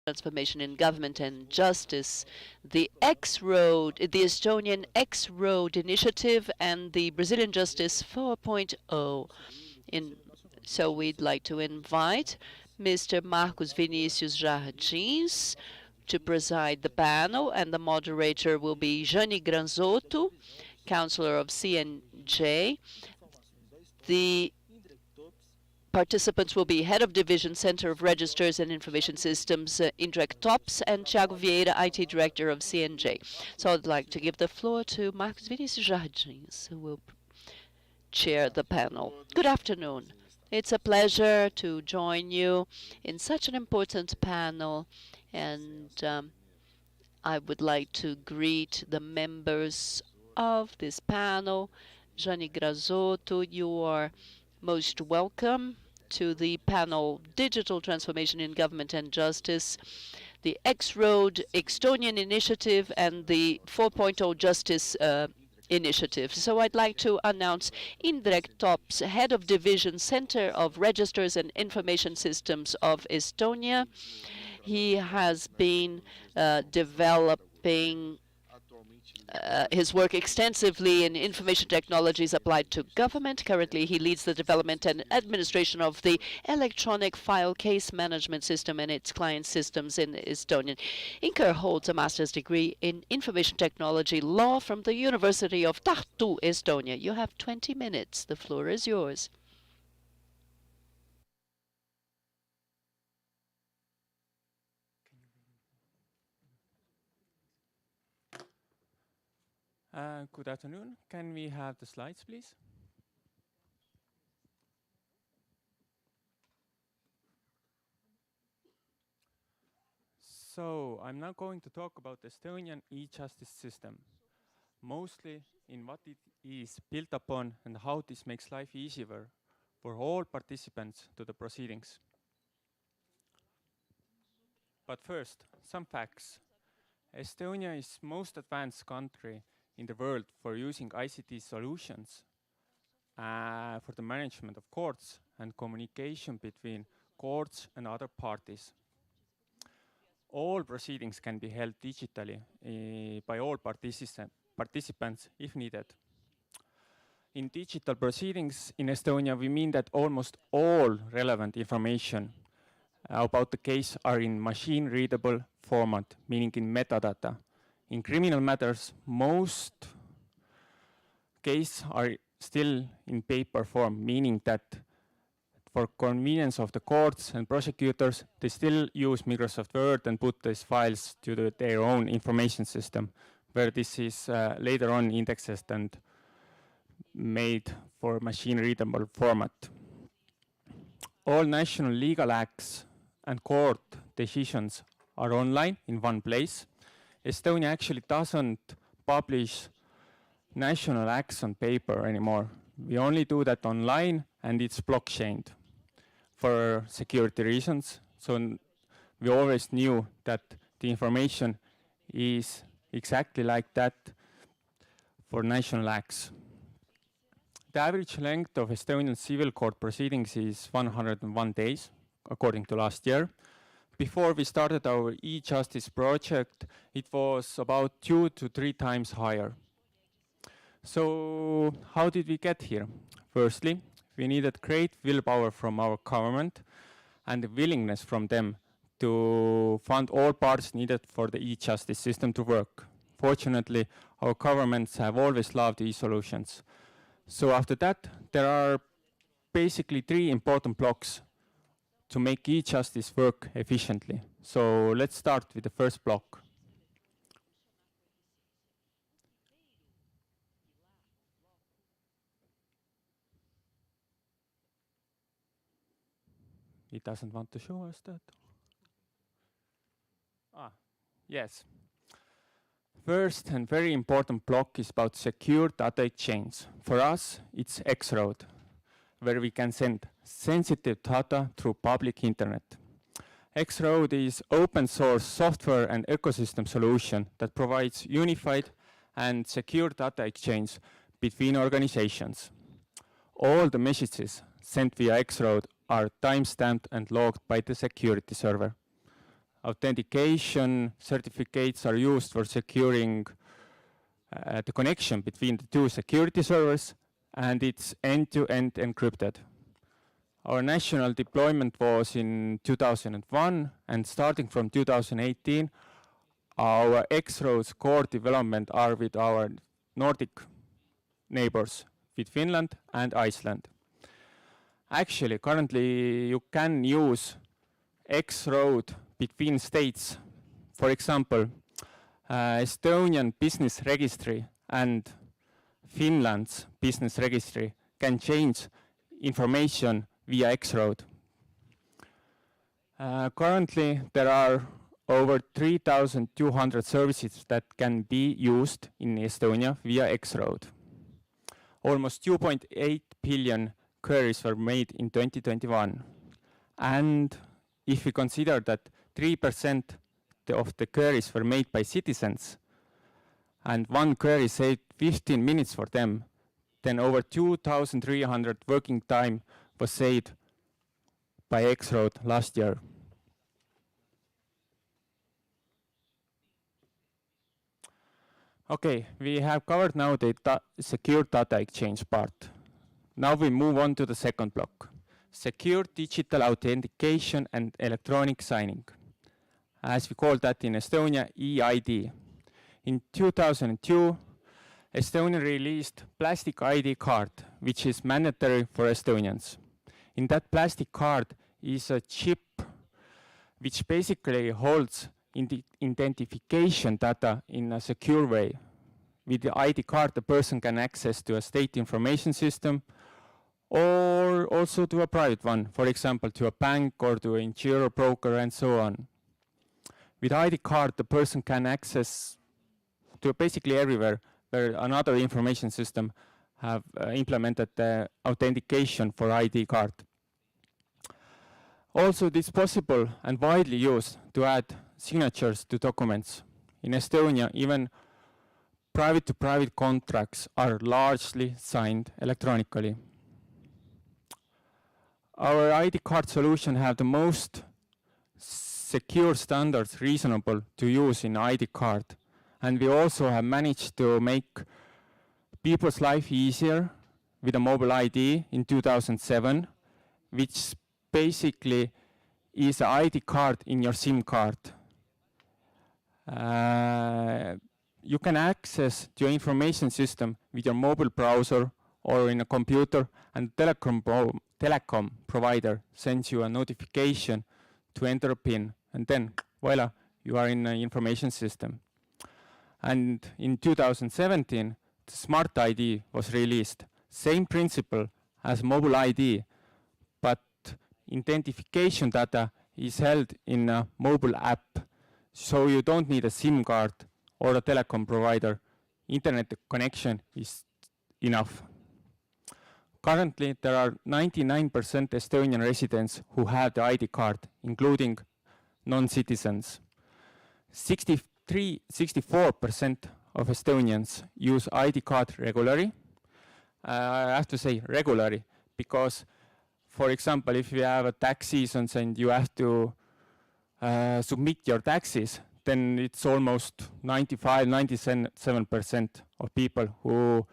Transformation in government and justice, the the Estonian X Road initiative, and the Brazilian Justice 4.0. In, so we'd like to invite Mr. Marcos Vinicius Jardins to preside the panel, and the moderator will be Jane Granzotto, counselor of CNJ. The Participants will be Head of Division Center of Registers and Information Systems, Indrek Tops, and Thiago Vieira, IT Director of CNJ. So I'd like to give the floor to Marcos Vinicius Jardins, who will chair the panel. Good afternoon. It's a pleasure to join you in such an important panel, and I would like to greet the members of this panel. Jani Grazotto, you are most welcome to the panel Digital Transformation in Government and Justice, the X-Road Estonian Initiative, and the 4.0 Justice Initiative. So I'd like to announce Indrek Tops, Head of Division Center of Registers and Information Systems of Estonia. He has been developing his work extensively in information technologies applied to government. Currently, he leads the development and administration of the electronic file case management system and its client systems in Estonian. Inker holds a master's degree in information technology law from the University of Tartu, Estonia. You have 20 minutes. The floor is yours. Good afternoon. Can we have the slides, please? So I'm now going to talk about the Estonian e-justice system, mostly in what it is built upon and how this makes life easier for all participants to the proceedings. But first, some facts. Estonia is most advanced country in the world for using ICT solutions for the management of courts and communication between courts and other parties. All proceedings can be held digitally by all participants if needed. In digital proceedings in Estonia, we mean that almost all relevant information about the case are in machine-readable format, meaning in metadata. In criminal matters, most cases are still in paper form, meaning that for convenience of the courts and prosecutors, they still use Microsoft Word and put these files to their own information system, where this is later on indexed and made for machine-readable format. All national legal acts and court decisions are online in one place. Estonia actually doesn't publish national acts on paper anymore. We only do that online, and it's blockchained for security reasons. So we always knew that the information is exactly like that for national acts. The average length of Estonian civil court proceedings is 101 days, according to last year. Before we started our e-justice project, it was about 2 to 3 times higher. So how did we get here? Firstly, we needed great willpower from our government and the willingness from them to fund all parts needed for the e-justice system to work. Fortunately, our governments have always loved e-solutions. So after that, there are basically 3 important blocks to make e-justice work efficiently. So let's start with the first block. It doesn't want to show us that. Yes. First and very important block is about secure data exchange. For us, it's X-Road, where we can send sensitive data through public internet. X-Road is open source software and ecosystem solution that provides unified and secure data exchange between organizations. All the messages sent via X-Road are timestamped and logged by the security server. Authentication certificates are used for securing the connection between the 2 security servers, and it's end-to-end encrypted. Our national deployment was in 2001, and starting from 2018, our X-Roads core development are with our Nordic neighbors, with Finland and Iceland. Actually, currently you can use X-road between states. For example, Estonian business registry and Finland's business registry can change information via X-road. Currently, there are over 3,200 services that can be used in Estonia via X-road. Almost 2.8 billion queries were made in 2021. And if we consider that 3% of the queries were made by citizens, and one query saved 15 minutes for them, then over 2,300 working time was saved by X-road last year. Okay, we have covered now the secure data exchange part. Now we move on to the second block, secure digital authentication and electronic signing. As we call that in Estonia, eID. In 2002, Estonia released plastic ID card, which is mandatory for Estonians. In that plastic card is a chip which basically holds identification data in a secure way. With the ID card, the person can access to a state information system or also to a private one, for example, to a bank or to an insurer broker and so on. With ID card, the person can access to basically everywhere where another information system have implemented the authentication for ID card. Also, it is possible and widely used to add signatures to documents. In Estonia, even private-to-private contracts are largely signed electronically. Our ID card solution have the most secure standards reasonable to use in ID card. And we also have managed to make people's life easier with a mobile ID in 2007, which basically is an ID card in your SIM card. You can access your information system with your mobile browser or in a computer, and telecom provider sends you a notification to enter a PIN, and then voila, you are in an information system. And in 2017, the Smart ID was released. Same principle as mobile ID, but identification data is held in a mobile app, so you don't need a SIM card or a telecom provider. Internet connection is enough. Currently, there are 99% Estonian residents who have the ID card, including non-citizens. 64% of Estonians use ID card regularly. I have to say regularly, because, for example, if you have a tax season and you have to submit your taxes, then it's almost 97% of people who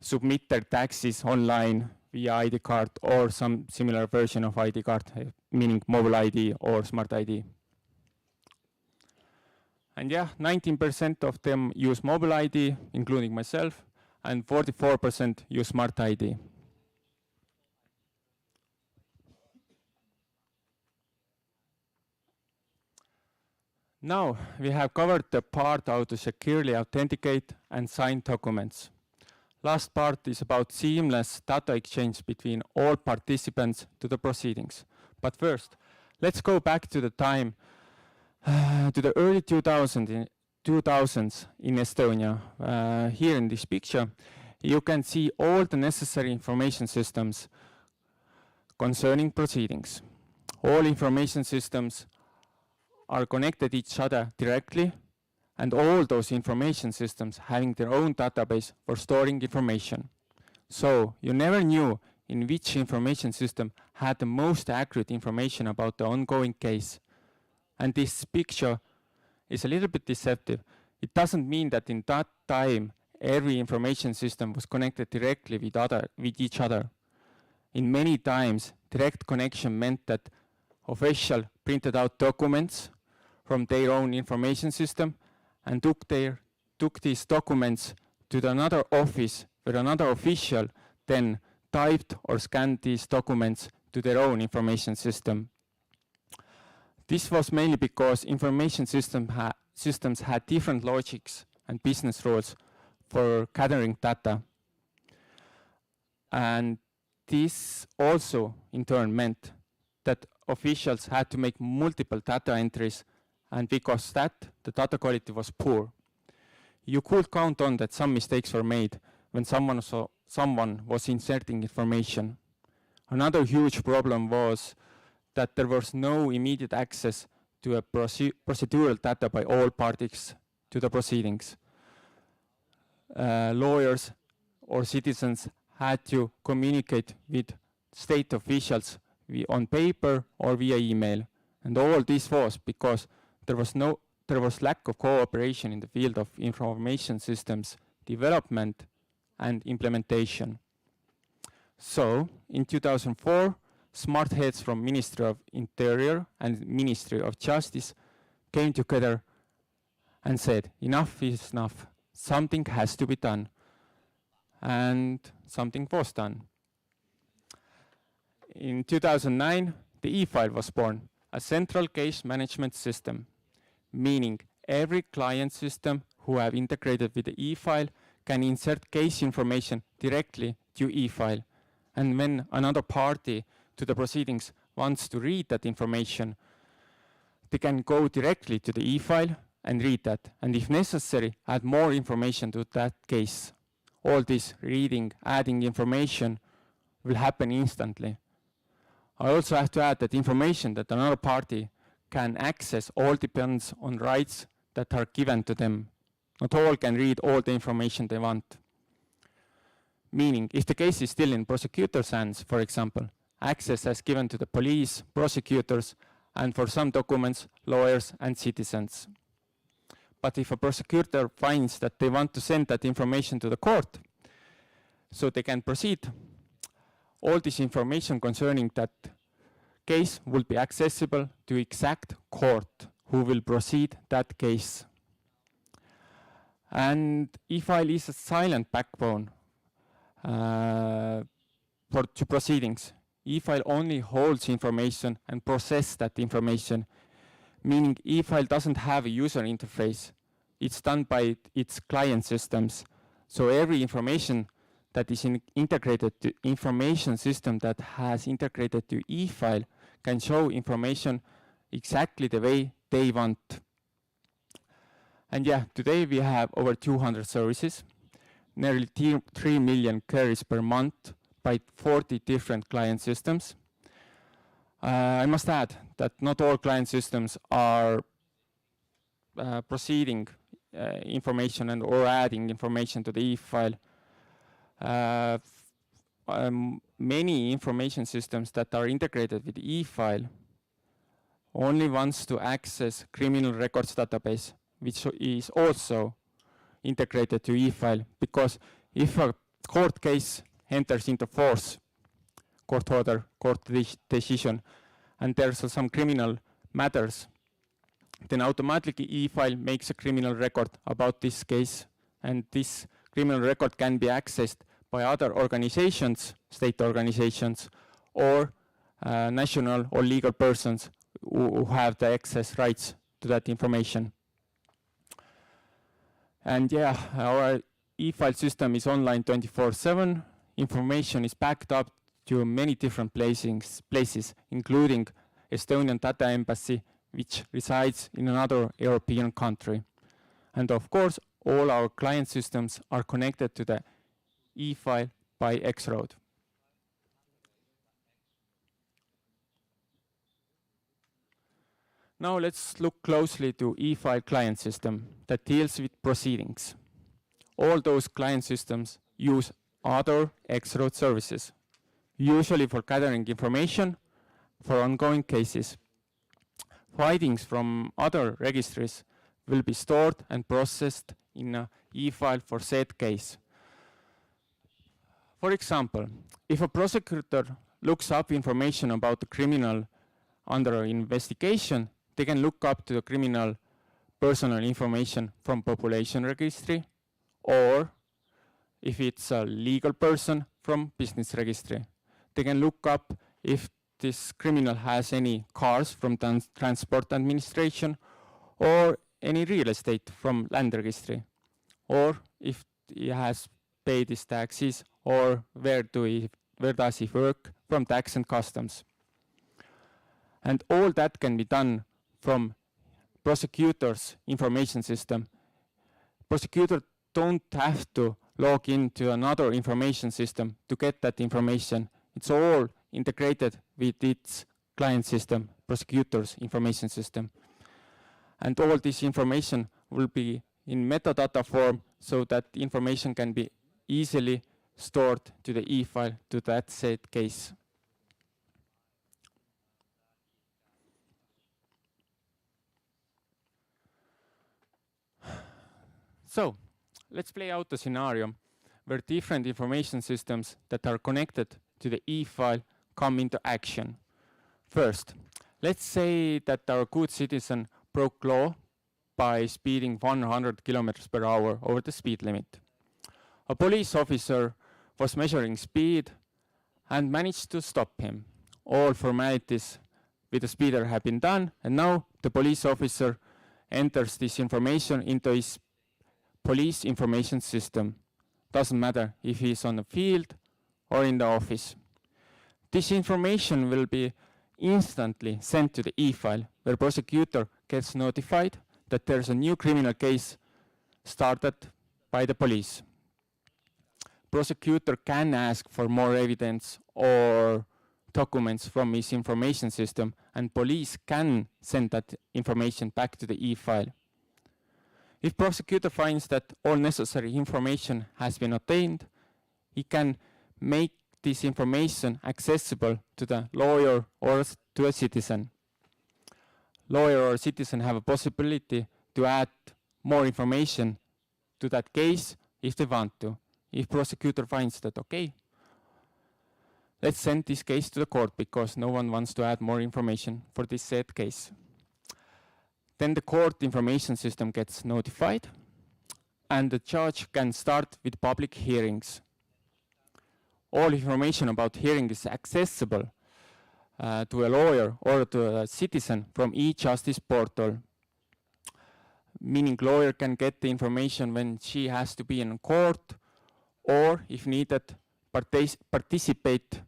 submit their taxes online via ID card or some similar version of ID card, meaning mobile ID or Smart ID. And yeah, 19% of them use mobile ID, including myself, and 44% use Smart ID. Now we have covered the part how to securely authenticate and sign documents. Last part is about seamless data exchange between all participants to the proceedings. But first, let's go back to the time, to the early 2000s in Estonia. Here in this picture, you can see all the necessary information systems concerning proceedings. All information systems are connected each other directly, and all those information systems having their own database for storing information. So you never knew in which information system had the most accurate information about the ongoing case. And this picture is a little bit deceptive. It doesn't mean that in that time every information system was connected directly with each other. In many times, direct connection meant that official printed out documents from their own information system and took these documents to another office where another official then typed or scanned these documents to their own information system. This was mainly because information systems had different logics and business rules for gathering data. And this also in turn meant that officials had to make multiple data entries, and because that, the data quality was poor. You could count on that some mistakes were made when someone was inserting information. Another huge problem was that there was no immediate access to a procedural data by all parties to the proceedings. Lawyers or citizens had to communicate with state officials on paper or via email. And all this was because there was lack of cooperation in the field of information systems development and implementation. So, in 2004, smart heads from Ministry of Interior and Ministry of Justice came together and said, enough is enough, something has to be done. And something was done. In 2009, the e-file was born, a central case management system, meaning every client system who have integrated with the e-file can insert case information directly to e-file. And when another party to the proceedings wants to read that information, they can go directly to the e-file and read that, and if necessary, add more information to that case. All this reading, adding information will happen instantly. I also have to add that information that another party can access all depends on rights that are given to them. Not all can read all the information they want. Meaning, if the case is still in prosecutor's hands, for example, access is given to the police, prosecutors, and for some documents, lawyers and citizens. But if a prosecutor finds that they want to send that information to the court, so they can proceed, all this information concerning that case will be accessible to exact court who will proceed that case. And e-file is a silent backbone to proceedings. E-file only holds information and processes that information, meaning e-file doesn't have a user interface. It's done by its client systems. So every information that is integrated to information system that has integrated to e-file can show information exactly the way they want. And yeah, today we have over 200 services, nearly 3 million queries per month by 40 different client systems. I must add that not all client systems are proceeding information and or adding information to the e-file. Many information systems that are integrated with e-file only wants to access criminal records database, which is also integrated to e-file, because if a court case enters into force, court order, court decision, and there's some criminal matters, then automatically e-file makes a criminal record about this case, and this criminal record can be accessed by other organizations, state organizations, or national or legal persons who have the access rights to that information. And yeah, our e-file system is online 24/7. Information is backed up to many different places, including Estonian Data Embassy, which resides in another European country. And of course, all our client systems are connected to the e-file by X-Road. Now let's look closely to e-file client system that deals with proceedings. All those client systems use other X-Road services, usually for gathering information for ongoing cases. Findings from other registries will be stored and processed in an e-file for said case. For example, if a prosecutor looks up information about the criminal under investigation, they can look up to the criminal personal information from population registry, or if it's a legal person, from business registry. They can look up if this criminal has any cars from transport administration or any real estate from land registry, or if he has paid his taxes, or where does he work from tax and customs. And all that can be done from prosecutor's information system. Prosecutor don't have to log into another information system to get that information. It's all integrated with its client system, prosecutor's information system. And all this information will be in metadata form so that information can be easily stored to the e-file to that said case. So let's play out a scenario where different information systems that are connected to the e-file come into action. First, let's say that our good citizen broke law by speeding 100 kilometers per hour over the speed limit. A police officer was measuring speed and managed to stop him. All formalities with the speeder have been done, and now the police officer enters this information into his police information system. Doesn't matter if he's on the field or in the office. This information will be instantly sent to the e-file, where prosecutor gets notified that there's a new criminal case started by the police. Prosecutor can ask for more evidence or documents from his information system, and police can send that information back to the e-file. If prosecutor finds that all necessary information has been obtained, he can make this information accessible to the lawyer or to a citizen. Lawyer or citizen have a possibility to add more information to that case if they want to. If prosecutor finds that, okay, let's send this case to the court because no one wants to add more information for this said case. Then the court information system gets notified and the judge can start with public hearings. All information about hearing is accessible to a lawyer or to a citizen from e-justice portal. Meaning lawyer can get the information when she has to be in court or, if needed, participate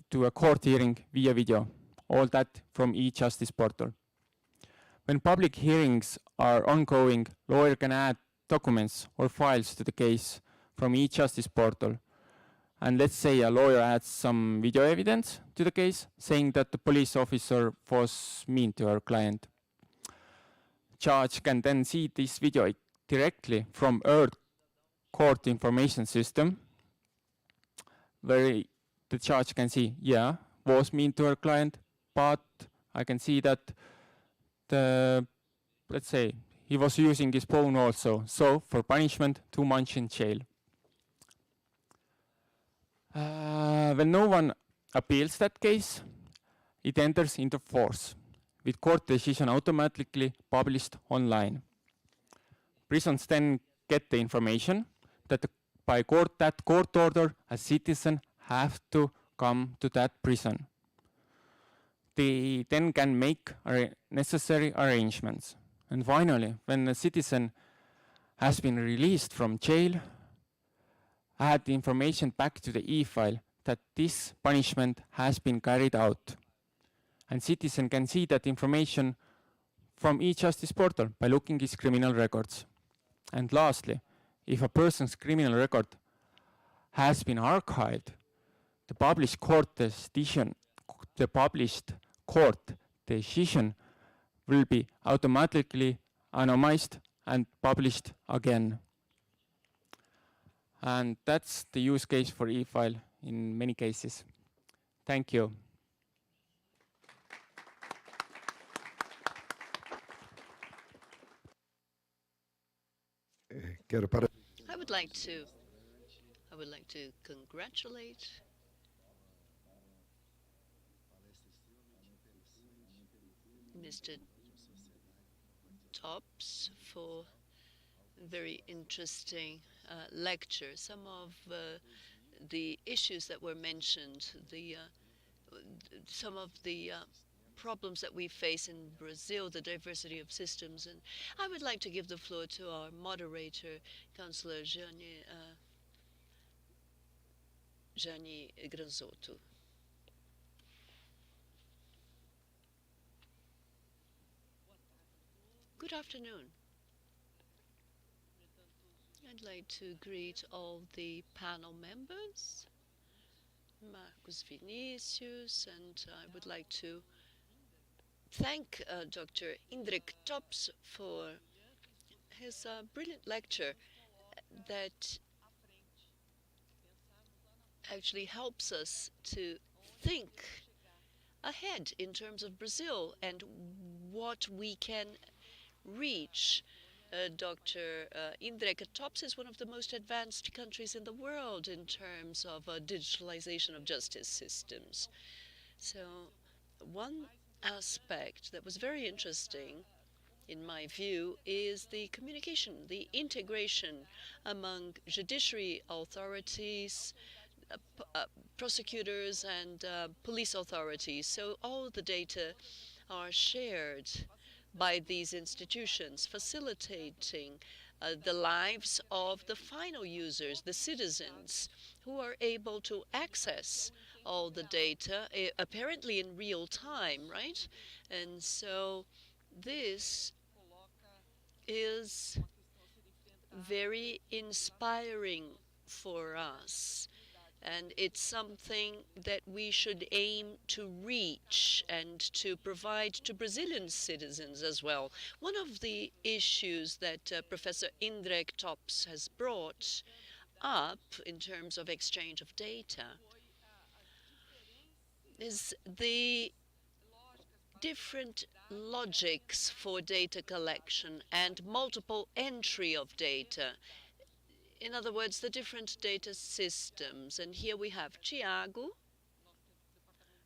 to a court hearing via video. All that from e-justice portal. When public hearings are ongoing, lawyer can add documents or files to the case from e-justice portal. And let's say a lawyer adds some video evidence to the case, saying that the police officer was mean to her client. Judge can then see this video directly from her court information system, where the judge can see, yeah, was mean to her client, but I can see that let's say, he was using his phone also. So for punishment, 2 months in jail. When no one appeals that case, it enters into force, with court decision automatically published online. Prisons then get the information that by that court order, a citizen have to come to that prison. They then can make necessary arrangements. And finally, when a citizen has been released from jail, add the information back to the e-file that this punishment has been carried out. And citizen can see that information from e-justice portal by looking his criminal records. And lastly, if a person's criminal record has been archived, the published court decision will be automatically anonymized and published again. And that's the use case for e-file in many cases. Thank you. I would like to congratulate Mr. Tops for a very interesting lecture. Some of the issues that were mentioned, some of the problems that we face in Brazil, the diversity of systems. And I would like to give the floor to our moderator, Councillor Gianni Granzotto. Good afternoon. I'd like to greet all the panel members, Marcos Vinicius, and I would like to thank Dr. Indrek Tops for his brilliant lecture that actually helps us to think ahead in terms of Brazil and what we can reach. Dr. Indrek Tops is one of the most advanced countries in the world in terms of digitalization of justice systems. So, one aspect that was very interesting, in my view, is the communication, the integration among judiciary authorities, prosecutors, and police authorities. So all the data are shared by these institutions, facilitating the lives of the final users, the citizens, who are able to access all the data, apparently in real time, right? And so this is very inspiring for us. And it's something that we should aim to reach and to provide to Brazilian citizens as well. One of the issues that Professor Indrek Tops has brought up in terms of exchange of data is the different logics for data collection and multiple entry of data. In other words, the different data systems. And here we have Tiago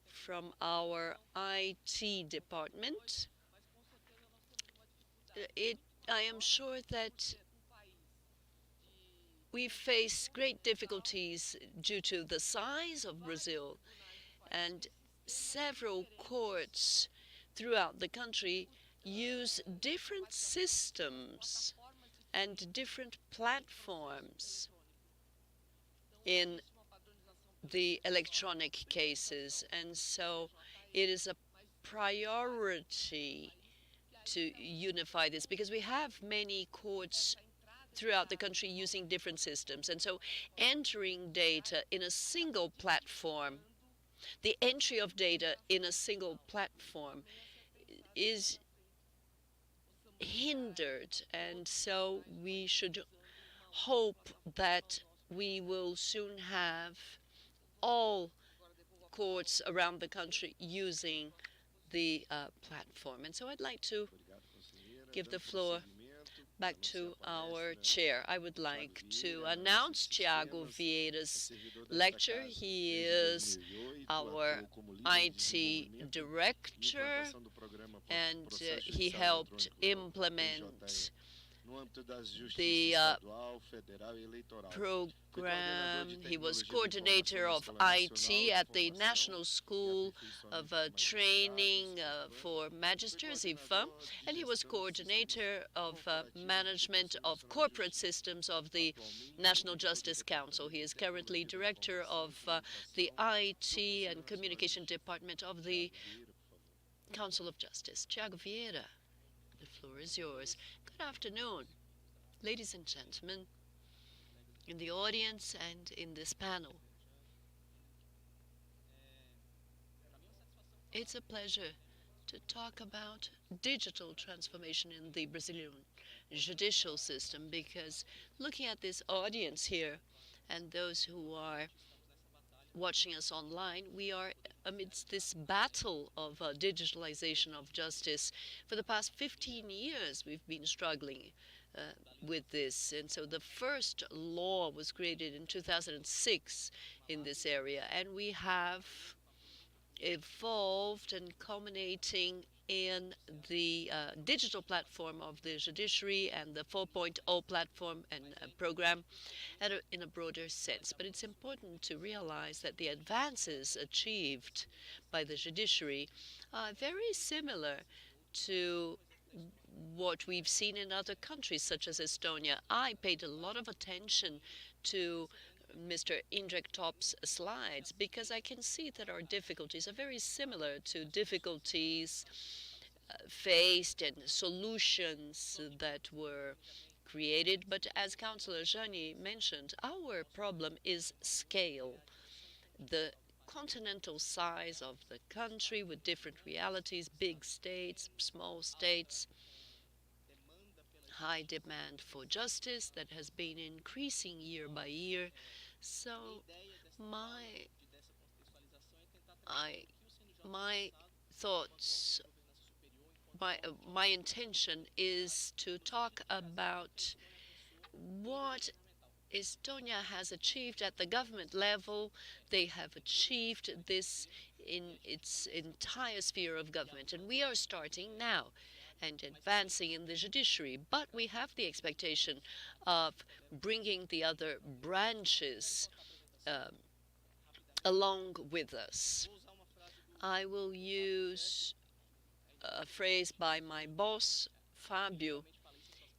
from our IT department. I am sure that we face great difficulties due to the size of Brazil, and several courts throughout the country use different systems and different platforms in the electronic cases. And so it is a priority to unify this because we have many courts throughout the country using different systems. And so entering data in a single platform, the entry of data in a single platform is hindered. And so we should hope that we will soon have all courts around the country using the platform. And so I'd like to give the floor back to our chair. I would like to announce Tiago Vieira's lecture. He is our IT director, and he helped implement the program. He was coordinator of IT at the National School of Training for Magistrates, IFA, and he was coordinator of management of corporate systems of the National Justice Council. He is currently director of the IT and Communication Department of the Council of Justice. Tiago Vieira, the floor is yours. Good afternoon, ladies and gentlemen, in the audience and in this panel. It's a pleasure to talk about digital transformation in the Brazilian judicial system, because looking at this audience here and those who are watching us online, we are amidst this battle of digitalization of justice. For the past 15 years, we've been struggling with this. And so the first law was created in 2006 in this area, and we have evolved and culminating in the digital platform of the judiciary and the 4.0 platform and program in a broader sense. But it's important to realize that the advances achieved by the judiciary are very similar to what we've seen in other countries, such as Estonia. I paid a lot of attention to Mr. Indrek Top's slides because I can see that our difficulties are very similar to difficulties faced and solutions that were created. But as Councillor Jani mentioned, our problem is scale. The continental size of the country with different realities, big states, small states, high demand for justice that has been increasing year by year. So my I my thoughts my intention is to talk about what Estonia has achieved at the government level. They have achieved this in its entire sphere of government, and we are starting now and advancing in the judiciary. But we have the expectation of bringing the other branches um, along with us. I will use a phrase by my boss, Fabio.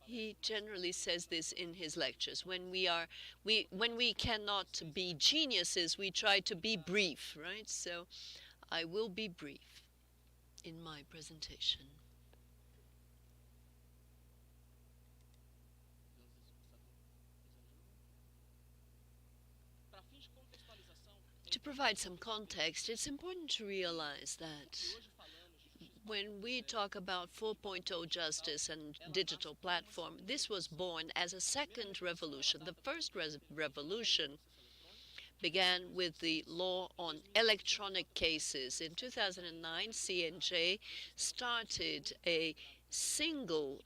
He generally says this in his lectures. When we cannot be geniuses, we try to be brief, right? So I will be brief in my presentation. To provide some context, it's important to realize that when we talk about 4.0 justice and digital platform, this was born as a second revolution. The first revolution began with the law on electronic cases. In 2009, CNJ started a single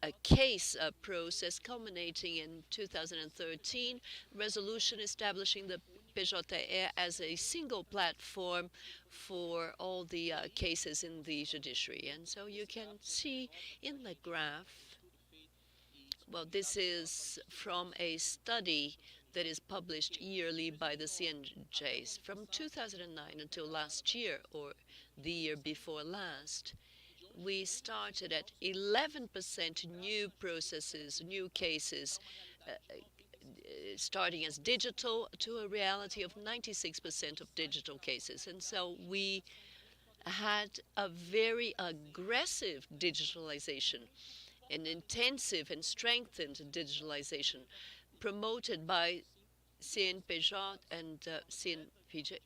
a case process culminating in 2013, resolution establishing the PJR as a single platform for all the cases in the judiciary. And so you can see in the graph, well, this is from a study that is published yearly by the CNJs. From 2009 until last year, or the year before last, we started at 11% new processes, new cases, starting as digital to a reality of 96% of digital cases. And so we had a very aggressive digitalization, an intensive and strengthened digitalization promoted by CNPJ and CNPJ,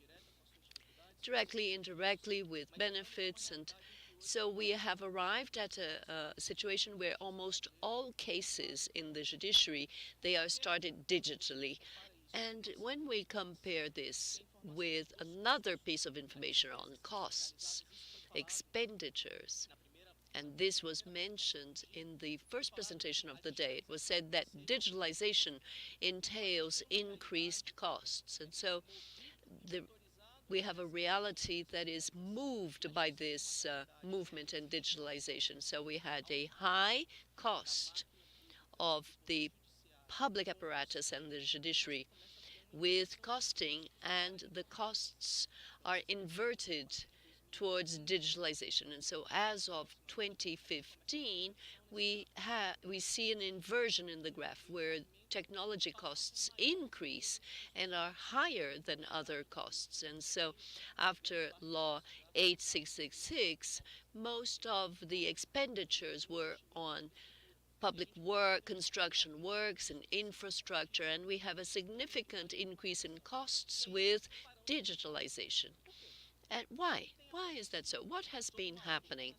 directly, indirectly, with benefits. And so we have arrived at a situation where almost all cases in the judiciary, they are started digitally. And when we compare this with another piece of information on costs, expenditures, and this was mentioned in the first presentation of the day. It was said that digitalization entails increased costs. And so the, we have a reality that is moved by this movement and digitalization. So we had a high cost of the public apparatus and the judiciary with costing, and the costs are inverted towards digitalization. And so as of 2015, we see an inversion in the graph where technology costs increase and are higher than other costs. And so after law 8666, most of the expenditures were on public work, construction works, and infrastructure, and we have a significant increase in costs with digitalization. And why? Why is that so? What has been happening?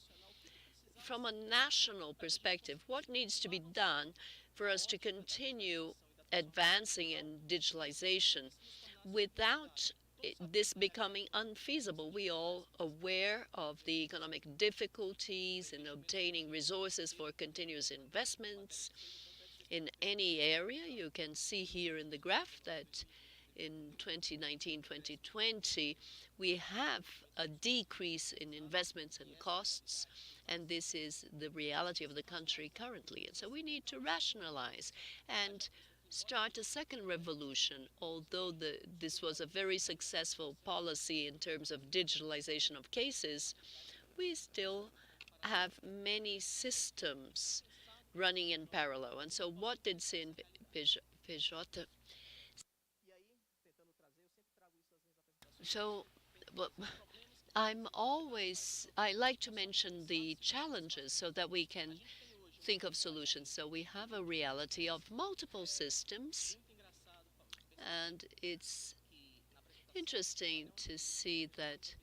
From a national perspective, what needs to be done for us to continue advancing in digitalization without this becoming unfeasible? We all aware of the economic difficulties in obtaining resources for continuous investments in any area. You can see here in the graph that in 2019 2020, we have a decrease in investments and costs, and this is the reality of the country currently. And so we need to rationalize and start a second revolution. Although this was a very successful policy in terms of digitalization of cases, we still have many systems running in parallel. And so, what did Peugeot? So, well, I like to mention the challenges so that we can think of solutions. So, we have a reality of multiple systems, and it's interesting to see that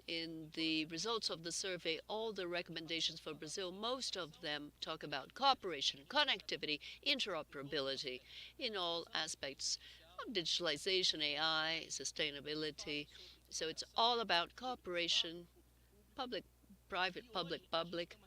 in the results of the survey, all the recommendations for Brazil, most of them talk about cooperation, connectivity, interoperability in all aspects of digitalization, AI, sustainability. So it's all about cooperation, public, private, public, public.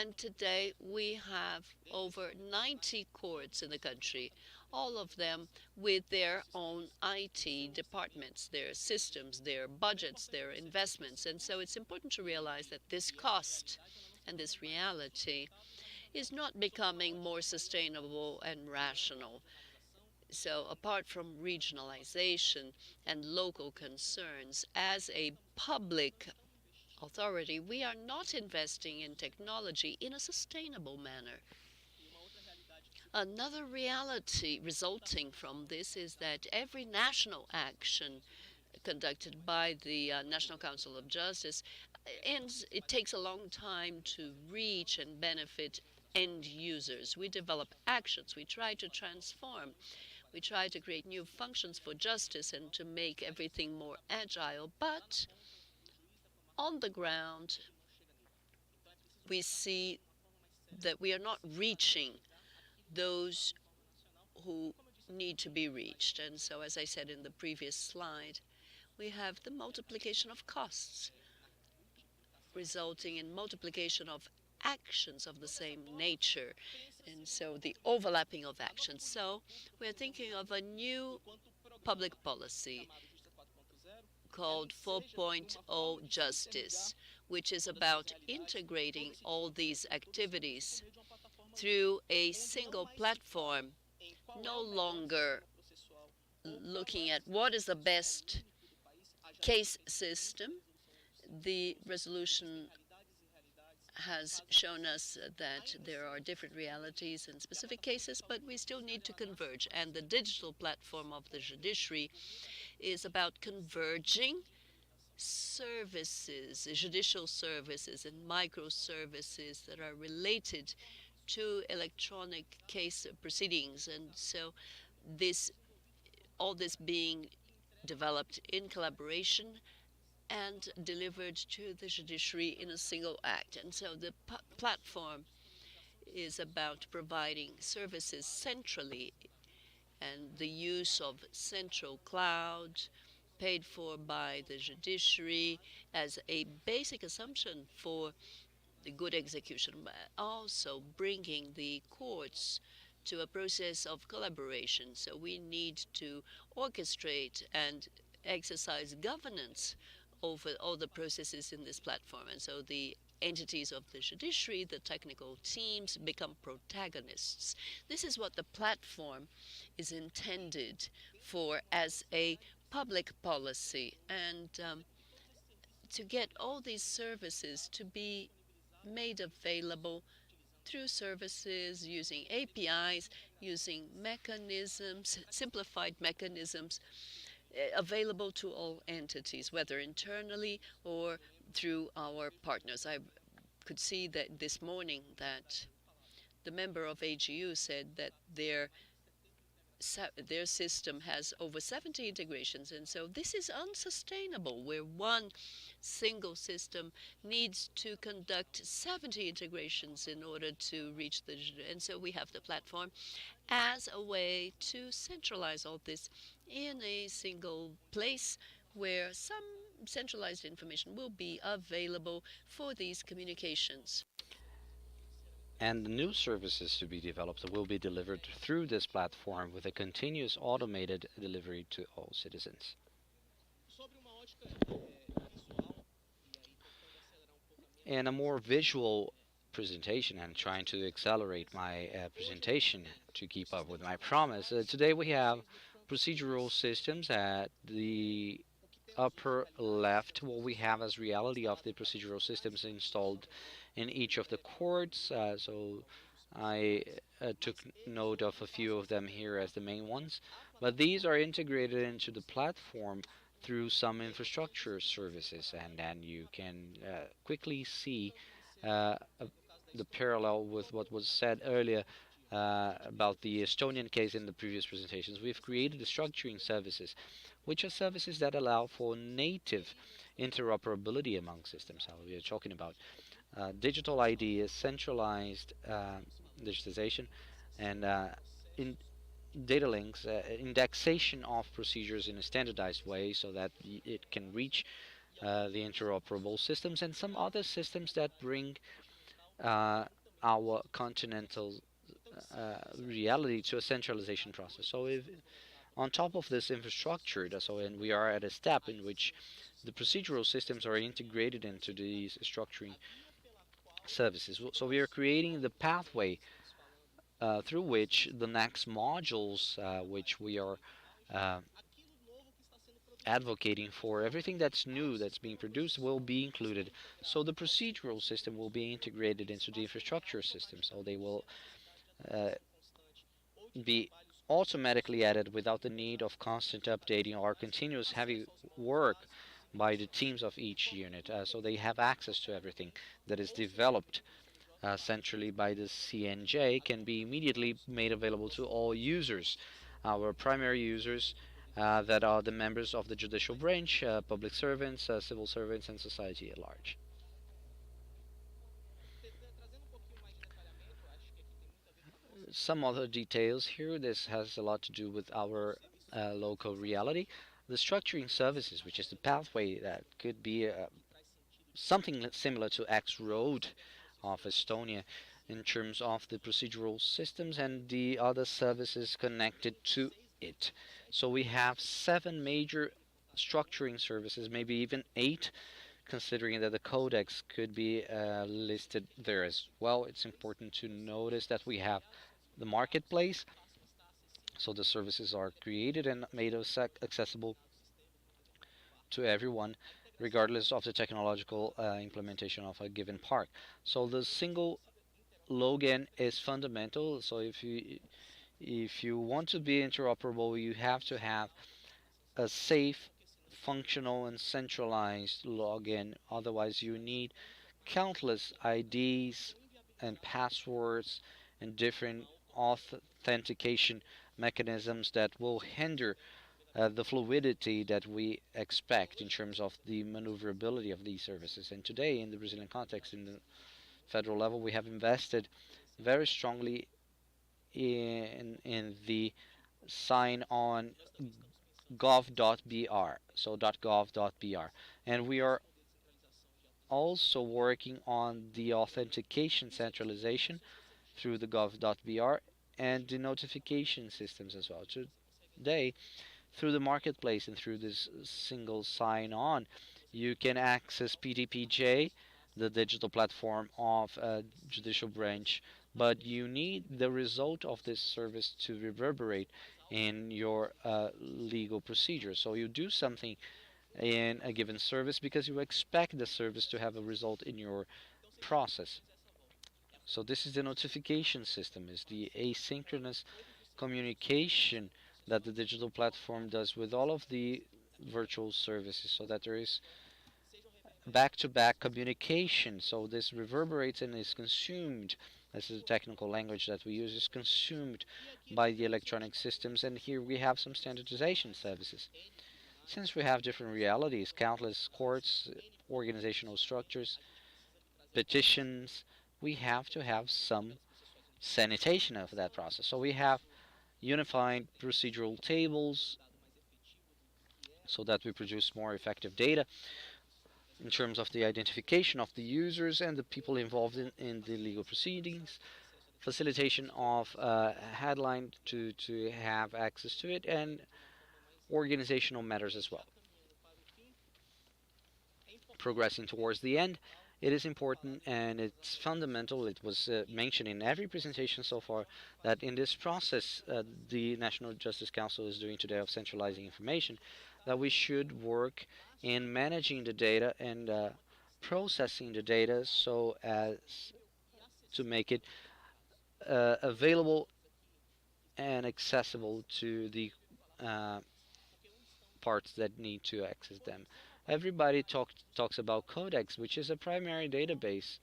And today we have over 90 courts in the country, all of them with their own IT departments, their systems, their budgets, their investments. And so it's important to realize that this cost and this reality is not becoming more sustainable and rational. So, apart from regionalization and local concerns, as a public authority, we are not investing in technology in a sustainable manner. Another reality resulting from this is that every national action conducted by the National Council of Justice ends, it takes a long time to reach and benefit end users. We develop actions, we try to transform, we try to create new functions for justice and to make everything more agile, but on the ground, we see that we are not reaching those who need to be reached. And so, as I said in the previous slide, we have the multiplication of costs, resulting in multiplication of actions of the same nature. And so, the overlapping of actions. So, we're thinking of a new public policy called 4.0 Justice, which is about integrating all these activities through a single platform, no longer looking at what is the best case system. The resolution has shown us that there are different realities in specific cases, but we still need to converge. And the digital platform of the judiciary is about converging services, judicial services, and microservices that are related to electronic case proceedings. And so, this all this being developed in collaboration and delivered to the judiciary in a single act. And so the platform is about providing services centrally and the use of central cloud paid for by the judiciary as a basic assumption for the good execution, but also bringing the courts to a process of collaboration. So we need to orchestrate and exercise governance over all the processes in this platform. And so the entities of the judiciary, the technical teams, become protagonists. This is what the platform is intended for as a public policy. And to get all these services to be made available through services using APIs, using mechanisms, simplified mechanisms available to all entities, whether internally or through our partners. I could see that this morning that the member of AGU said that their system has over 70 integrations, and so this is unsustainable where one single system needs to conduct 70 integrations in order to reach the, and so we have the platform as a way to centralize all this in a single place where some centralized information will be available for these communications. And the new services to be developed will be delivered through this platform with a continuous automated delivery to all citizens. In a more visual presentation and trying to accelerate my presentation to keep up with my promise, today we have procedural systems at the upper left. What we have as reality of the procedural systems installed in each of the courts. So I took note of a few of them here as the main ones, but these are integrated into the platform through some infrastructure services, and then you can quickly see uh, the parallel with what was said earlier about the Estonian case in the previous presentations. We've created the structuring services, which are services that allow for native interoperability among systems. How we are talking about digital ID is centralized digitization and in data links, indexation of procedures in a standardized way so that it can reach the interoperable systems and some other systems that bring uh, our continental reality to a centralization process. So if on top of this infrastructure, so and we are at a step in which the procedural systems are integrated into these structuring services. So we are creating the pathway through which the next modules, which we are uh, advocating for, everything that's new that's being produced will be included. So the procedural system will be integrated into the infrastructure system. So they will uh, be automatically added without the need of constant updating or continuous heavy work by the teams of each unit. So they have access to everything that is developed centrally by the CNJ can be immediately made available to all users, our primary users that are the members of the judicial branch, public servants, civil servants, and society at large. Some other details here. This has a lot to do with our local reality. The structuring services, which is the pathway that could be something similar to X Road of Estonia in terms of the procedural systems and the other services connected to it. So we have seven major structuring services, maybe even eight, considering that the codex could be listed there as well. It's important to notice that we have the marketplace, so the services are created and made accessible to everyone, regardless of the technological implementation of a given part. So the single login is fundamental. So if you want to be interoperable, you have to have a safe, functional, and centralized login. Otherwise, you need countless IDs and passwords and different authentication mechanisms that will hinder the fluidity that we expect in terms of the maneuverability of these services. And today, in the Brazilian context, in the federal level, we have invested very strongly in the sign on gov.br, so .gov.br, and we are also working on the authentication centralization through the gov.br and the notification systems as well. Today, through the marketplace and through this single sign on, you can access PDPJ, the digital platform of a judicial branch, but you need the result of this service to reverberate in your legal procedure. So you do something in a given service because you expect the service to have a result in your process. So this is the notification system, is the asynchronous communication that the digital platform does with all of the virtual services so that there is back-to-back communication. So this reverberates and is consumed. This is a technical language that we use, is consumed by the electronic systems. And here we have some standardization services. Since we have different realities, countless courts, organizational structures, petitions, we have to have some sanitation of that process. So we have unified procedural tables so that we produce more effective data. in terms of the identification of the users and the people involved in the legal proceedings, facilitation of headline to have access to it, and organizational matters as well. Progressing towards the end, it is important and it's fundamental. It was mentioned in every presentation so far that in this process the National Justice Council is doing today of centralizing information, that we should work in managing the data and processing the data so as to make it available and accessible to the uh, parts that need to access them. Everybody talks about Codex, which is a primary database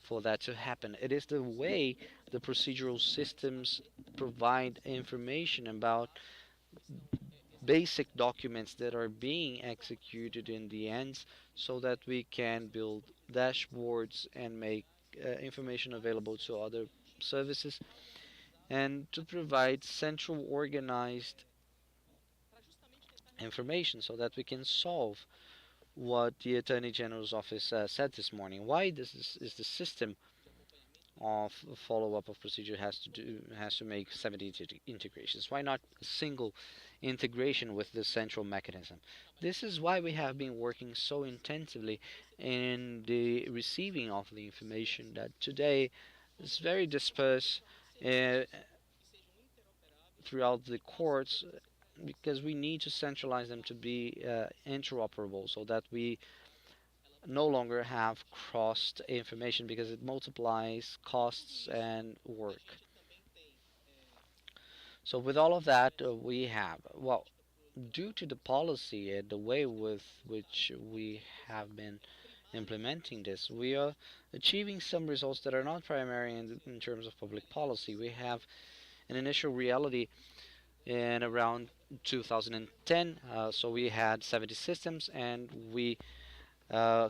for that to happen. It is the way the procedural systems provide information about basic documents that are being executed in the ends so that we can build dashboards and make information available to other services and to provide central organized information so that we can solve what the Attorney General's office said this morning. Why this is the system of follow-up of procedure has to make 70 integrations. Why not a single integration with the central mechanism? This is why we have been working so intensively in the receiving of the information that today is very dispersed uh, throughout the courts because we need to centralize them to be interoperable so that we no longer have crossed information because it multiplies costs and work. So with all of that, we have, well, due to the policy and the way with which we have been implementing this, we are achieving some results that are not primary in terms of public policy. We have an initial reality in around 2010. So we had 70 systems and we uh,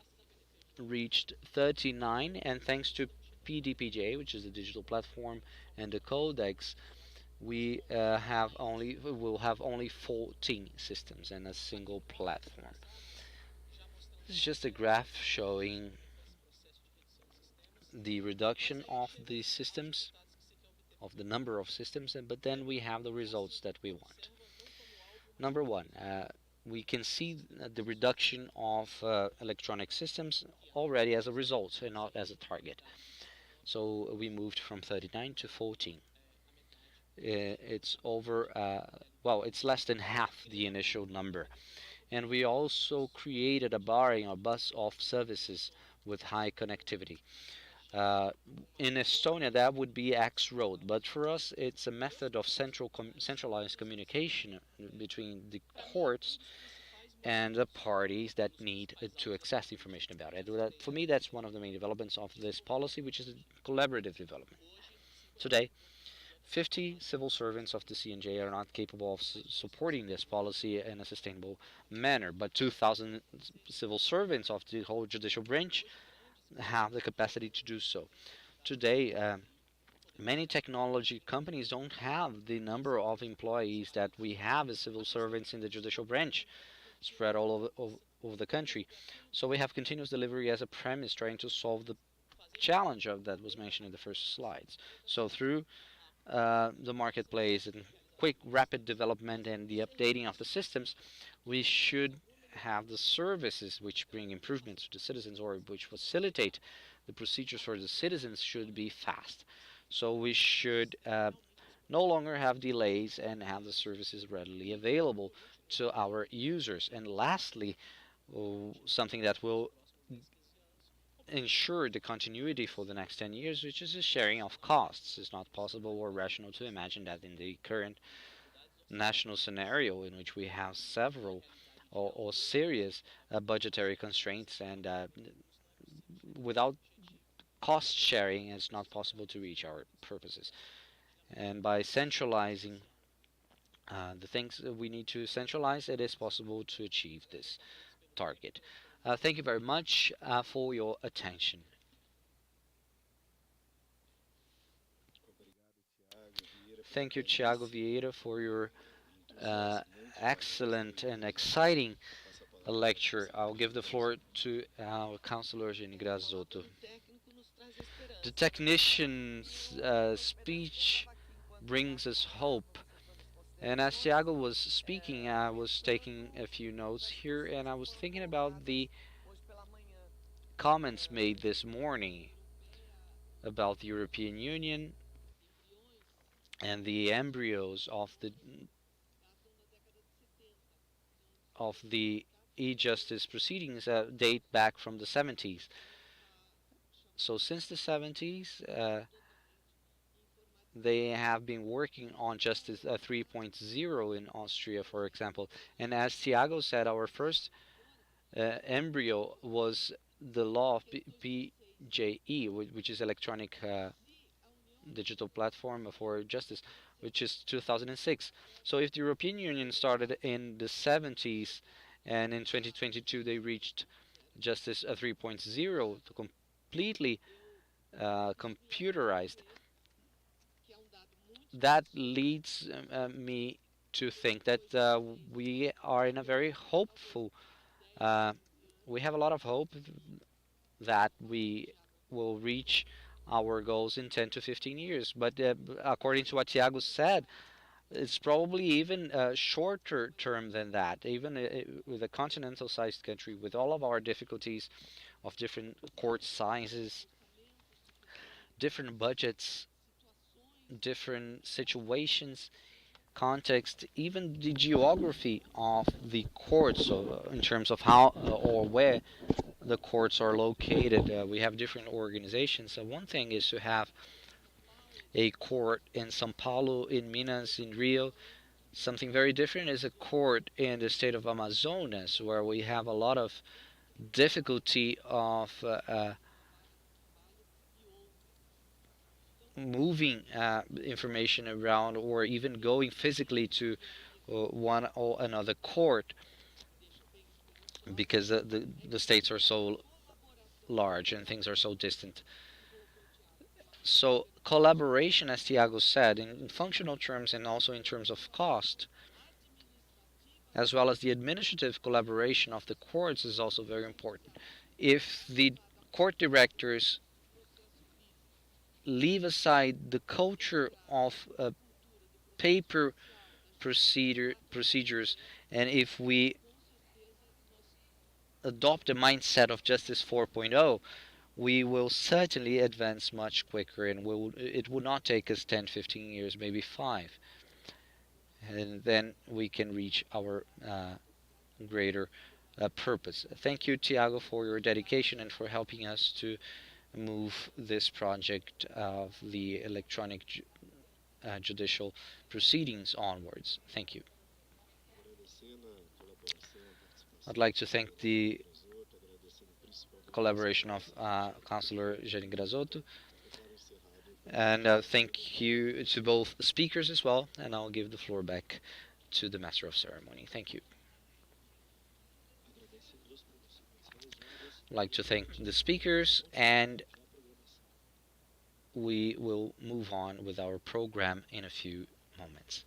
reached 39. And thanks to PDPJ, which is the digital platform, and the codex, we will have only 14 systems and a single platform. This is just a graph showing the reduction of the systems, of the number of systems, but then we have the results that we want. Number one, we can see the reduction of electronic systems already as a result and not as a target. So we moved from 39 to 14. It's over, well, it's less than half the initial number. And we also created a barring or bus of services with high connectivity. Uh, in Estonia, that would be X Road, but for us, it's a method of centralized communication between the courts and the parties that need to access information about it. For me, that's one of the main developments of this policy, which is a collaborative development. Today, 50 civil servants of the CNJ are not capable of supporting this policy in a sustainable manner, but 2,000 civil servants of the whole judicial branch have the capacity to do so. Today, many technology companies don't have the number of employees that we have as civil servants in the judicial branch spread all over the country. So we have continuous delivery as a premise trying to solve the challenge of that was mentioned in the first slides. So through the marketplace and quick, rapid development and the updating of the systems, we should have the services which bring improvements to the citizens or which facilitate the procedures for the citizens should be fast. So we should no longer have delays and have the services readily available to our users. And lastly, something that will ensure the continuity for the next 10 years, which is the sharing of costs. It's not possible or rational to imagine that in the current national scenario in which we have several or serious budgetary constraints and without cost sharing it's not possible to reach our purposes. And by centralizing the things that we need to centralize, it is possible to achieve this target. Thank you very much for your attention. Thank you, Thiago Vieira, for your uh, excellent and exciting a lecture. I'll give the floor to our counselor, Jenny Grazotto. The technician's speech brings us hope. And as Thiago was speaking, I was taking a few notes here, and I was thinking about the comments made this morning about the European Union and the embryos of the e-justice proceedings date back from the 70s. So since the 70s, they have been working on Justice 3.0 in Austria, for example. And as Thiago said, our first embryo was the law of PJE, which is electronic digital platform for justice, which is 2006. So if the European Union started in the 70s and in 2022 they reached Justice 3.0, completely computerized, that leads me to think that we are in a very hopeful, uh, we have a lot of hope that we will reach our goals in 10 to 15 years. But according to what Tiago said, it's probably even shorter term than that. Even with a continental sized country, with all of our difficulties of different court sizes, different budgets, different situations, context, even the geography of the courts, so in terms of how or where the courts are located. We have different organizations. So one thing is to have a court in Sao Paulo, in Minas, in Rio. Something very different is a court in the state of Amazonas, where we have a lot of difficulty of moving information around or even going physically to one or another court because the states are so large and things are so distant. So collaboration, as Tiago said, in functional terms and also in terms of cost, as well as the administrative collaboration of the courts is also very important. If the court directors leave aside the culture of paper procedures, and if we adopt a mindset of Justice 4.0, we will certainly advance much quicker and it will not take us 10, 15 years, maybe 5. And then we can reach our greater purpose. Thank you, Tiago, for your dedication and for helping us to move this project of the electronic judicial proceedings onwards. Thank you. I'd like to thank the collaboration of Councillor Jenny Grazotto, and thank you to both speakers as well. And I'll give the floor back to the Master of Ceremony. Thank you. I'd like to thank the speakers, and we will move on with our program in a few moments.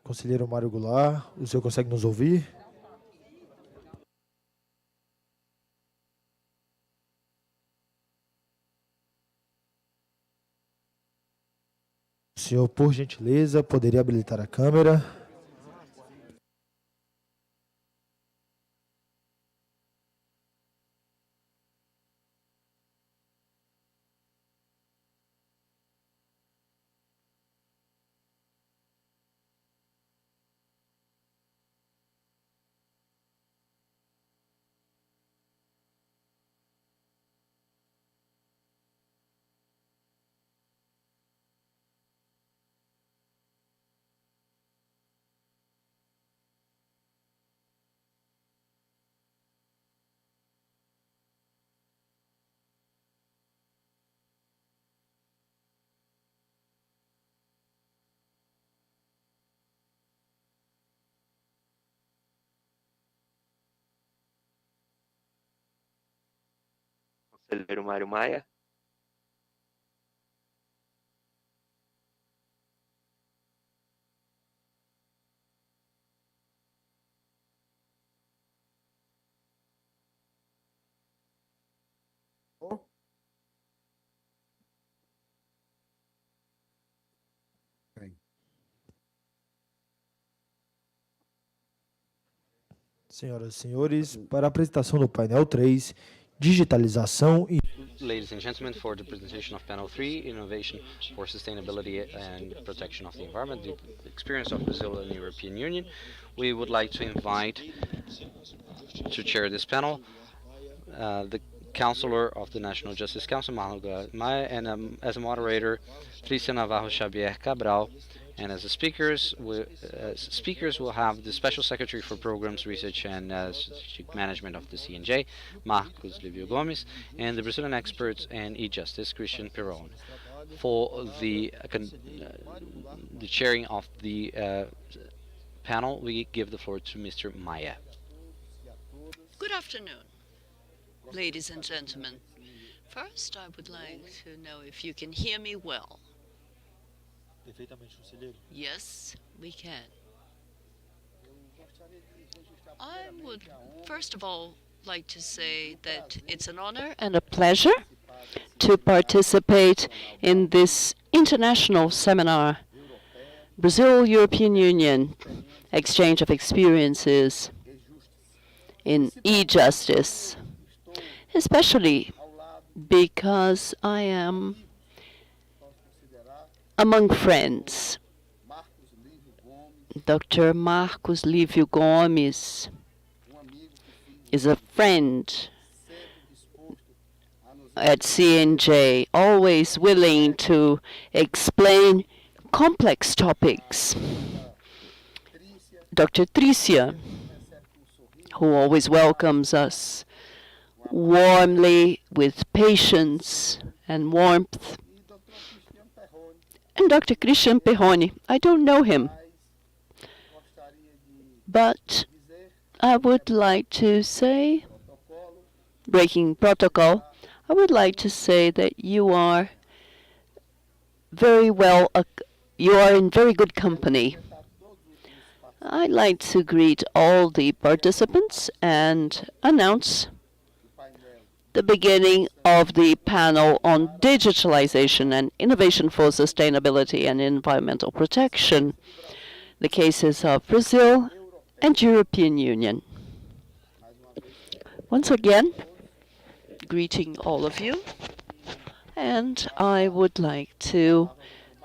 Conselheiro Mário Goulart, o senhor consegue nos ouvir? O senhor, por gentileza, poderia habilitar a câmera? Conselheiro Mário Maia. Senhoras e senhores, para a apresentação do painel 3, digitalização e Ladies and gentlemen, for the presentation of panel 3, Innovation for Sustainability and Protection of the Environment, the experience of Brazil and the European Union, we would like to invite to chair this panel the Counselor of the National Justice Council, Manuel Maia, and as a moderator, Tricia Navarro Xavier Cabral. And as speakers, we'll have the Special Secretary for Programs, Research, and Strategic Management of the CNJ, Marcos Livio Gomes, and the Brazilian expert and e-justice, Christian Perron. For the chairing of the panel, we give the floor to Mr. Maia. Good afternoon, ladies and gentlemen. First, I would like to know if you can hear me well. Yes, we can. I would first of all like to say that it's an honor and a pleasure to participate in this international seminar, Brazil European Union Exchange of Experiences in e-justice, especially because I am among friends. Dr. Marcos Livio Gomes is a friend at CNJ, always willing to explain complex topics. Dr. Tricia, who always welcomes us warmly with patience and warmth. And Dr. Christian Perrone, I don't know him, but I would like to say, breaking protocol, I would like to say that you are you are in very good company. I'd like to greet all the participants and announce the beginning of the panel on digitalization and innovation for sustainability and environmental protection, the cases of Brazil and European Union. Once again, greeting all of you, and I would like to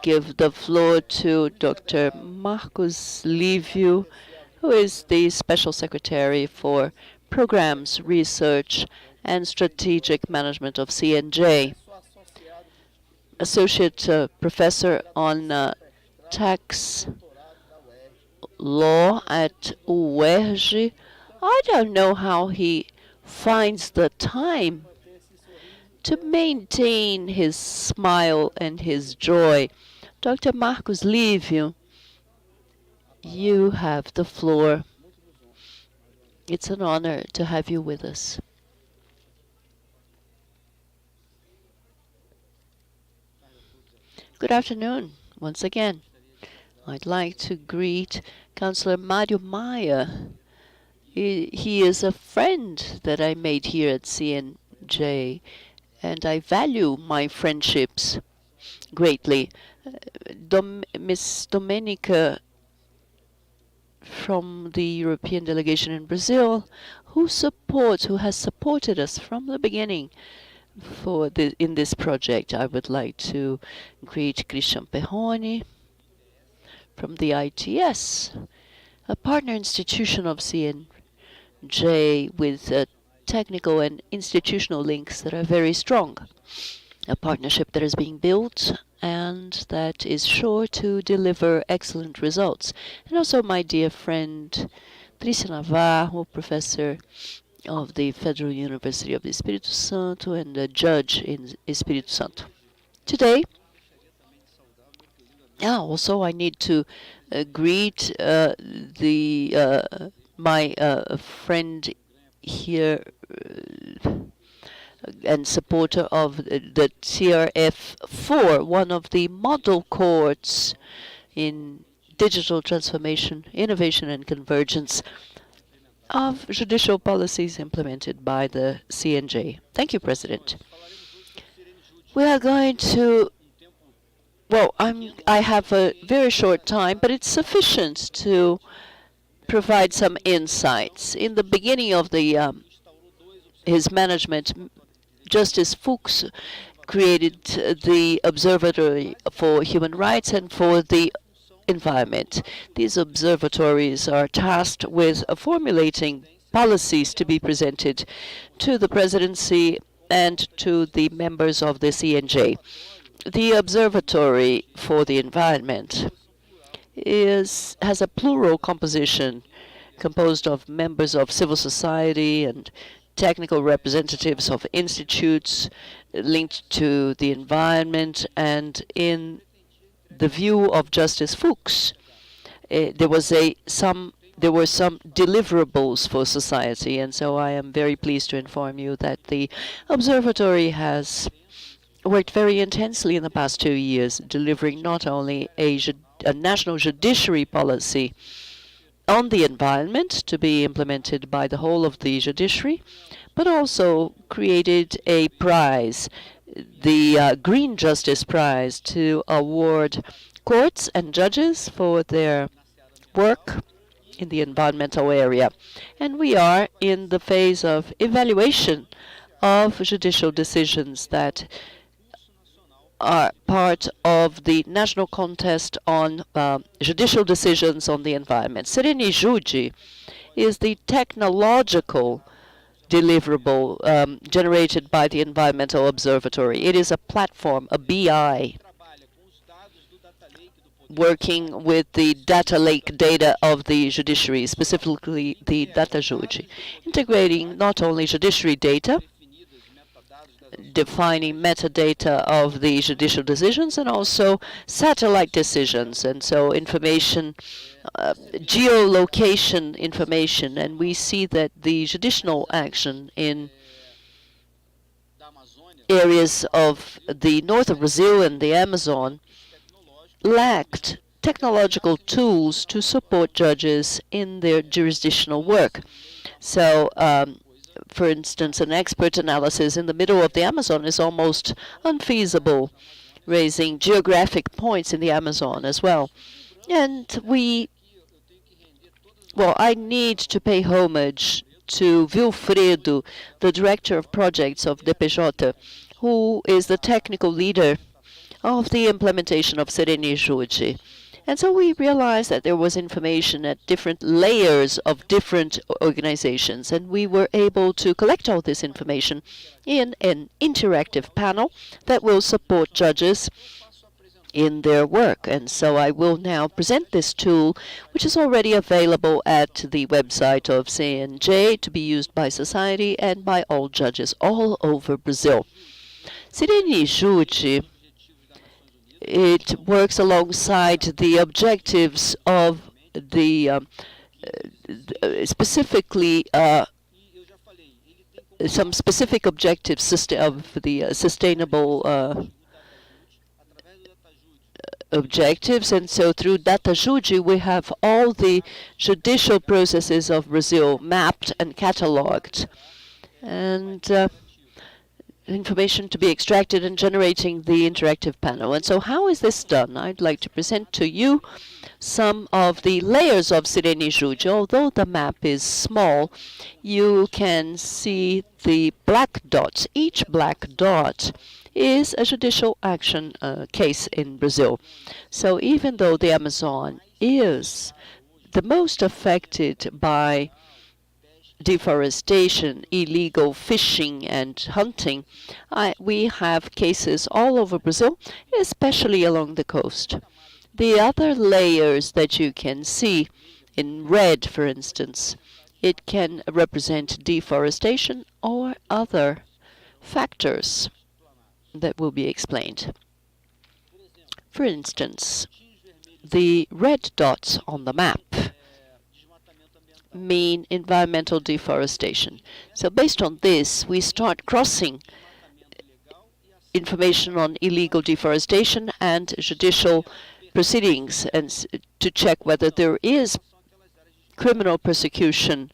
give the floor to Dr. Marcos Livio, who is the Special Secretary for Programs, Research, and Strategic Management of CNJ, Associate Professor on Tax Law at UERJ. I don't know how he finds the time to maintain his smile and his joy. Dr. Marcos Livio, you have the floor. It's an honor to have you with us. Good afternoon, once again. I'd like to greet Councillor Mario Maya. He is a friend that I made here at CNJ, and I value my friendships greatly. Miss Domenica from the European delegation in Brazil, who has supported us from the beginning in this project. I would like to greet Christian Perroni from the ITS, a partner institution of CNJ with technical and institutional links that are very strong. A partnership that is being built and that is sure to deliver excellent results. And also my dear friend Tricia Navarro, professor of the Federal University of Espírito Santo and a judge in Espírito Santo. Today, also I need to greet my friend here and supporter of the TRF4, one of the model courts in digital transformation, innovation, and convergence of judicial policies implemented by the CNJ. Thank you, President. We are going to, I have a very short time, but it's sufficient to provide some insights. In the beginning of his management, Justice Fuchs created the Observatory for Human Rights and for the Environment. These observatories are tasked with formulating policies to be presented to the presidency and to the members of the CNJ. The Observatory for the Environment has a plural composition composed of members of civil society and technical representatives of institutes linked to the environment. And in the view of Justice Fuchs, there were some deliverables for society, and so I am very pleased to inform you that the observatory has worked very intensely in the past 2 years, delivering not only a national judiciary policy on the environment to be implemented by the whole of the judiciary, but also created a prize, the Green Justice Prize, to award courts and judges for their work in the environmental area. And we are in the phase of evaluation of judicial decisions that are part of the national contest on judicial decisions on the environment. Sereni Jude is the technological deliverable generated by the Environmental Observatory. It is a platform, a BI, working with the data lake data of the judiciary, specifically the data Jude, integrating not only judiciary data, defining metadata of the judicial decisions, and also satellite decisions, and so information, geolocation information. And we see that the judicial action in areas of the north of Brazil and the Amazon lacked technological tools to support judges in their jurisdictional work. So for instance, an expert analysis in the middle of the Amazon is almost unfeasible, raising geographic points in the Amazon as well. And I need to pay homage to Wilfredo, the director of projects of DPJ, who is the technical leader of the implementation of Sereni Jude. And so we realized that there was information at different layers of different organizations, and we were able to collect all this information in an interactive panel that will support judges in their work. And so I will now present this tool, which is already available at the website of CNJ to be used by society and by all judges all over Brazil. Sereni Jude, it works alongside the objectives of the specifically some specific objectives of the sustainable objectives. And so through DataJude, we have all the judicial processes of Brazil mapped and cataloged. And information to be extracted and generating the interactive panel. And so how is this done? I'd like to present to you some of the layers of Sirene Jude. Although the map is small, you can see the black dots. Each black dot is a judicial action case in Brazil. So even though the Amazon is the most affected by deforestation, illegal fishing and hunting, we have cases all over Brazil, especially along the coast. The other layers that you can see in red, for instance, it can represent deforestation or other factors that will be explained. For instance, the red dots on the map mean environmental deforestation. So based on this, we start crossing information on illegal deforestation and judicial proceedings and to check whether there is criminal persecution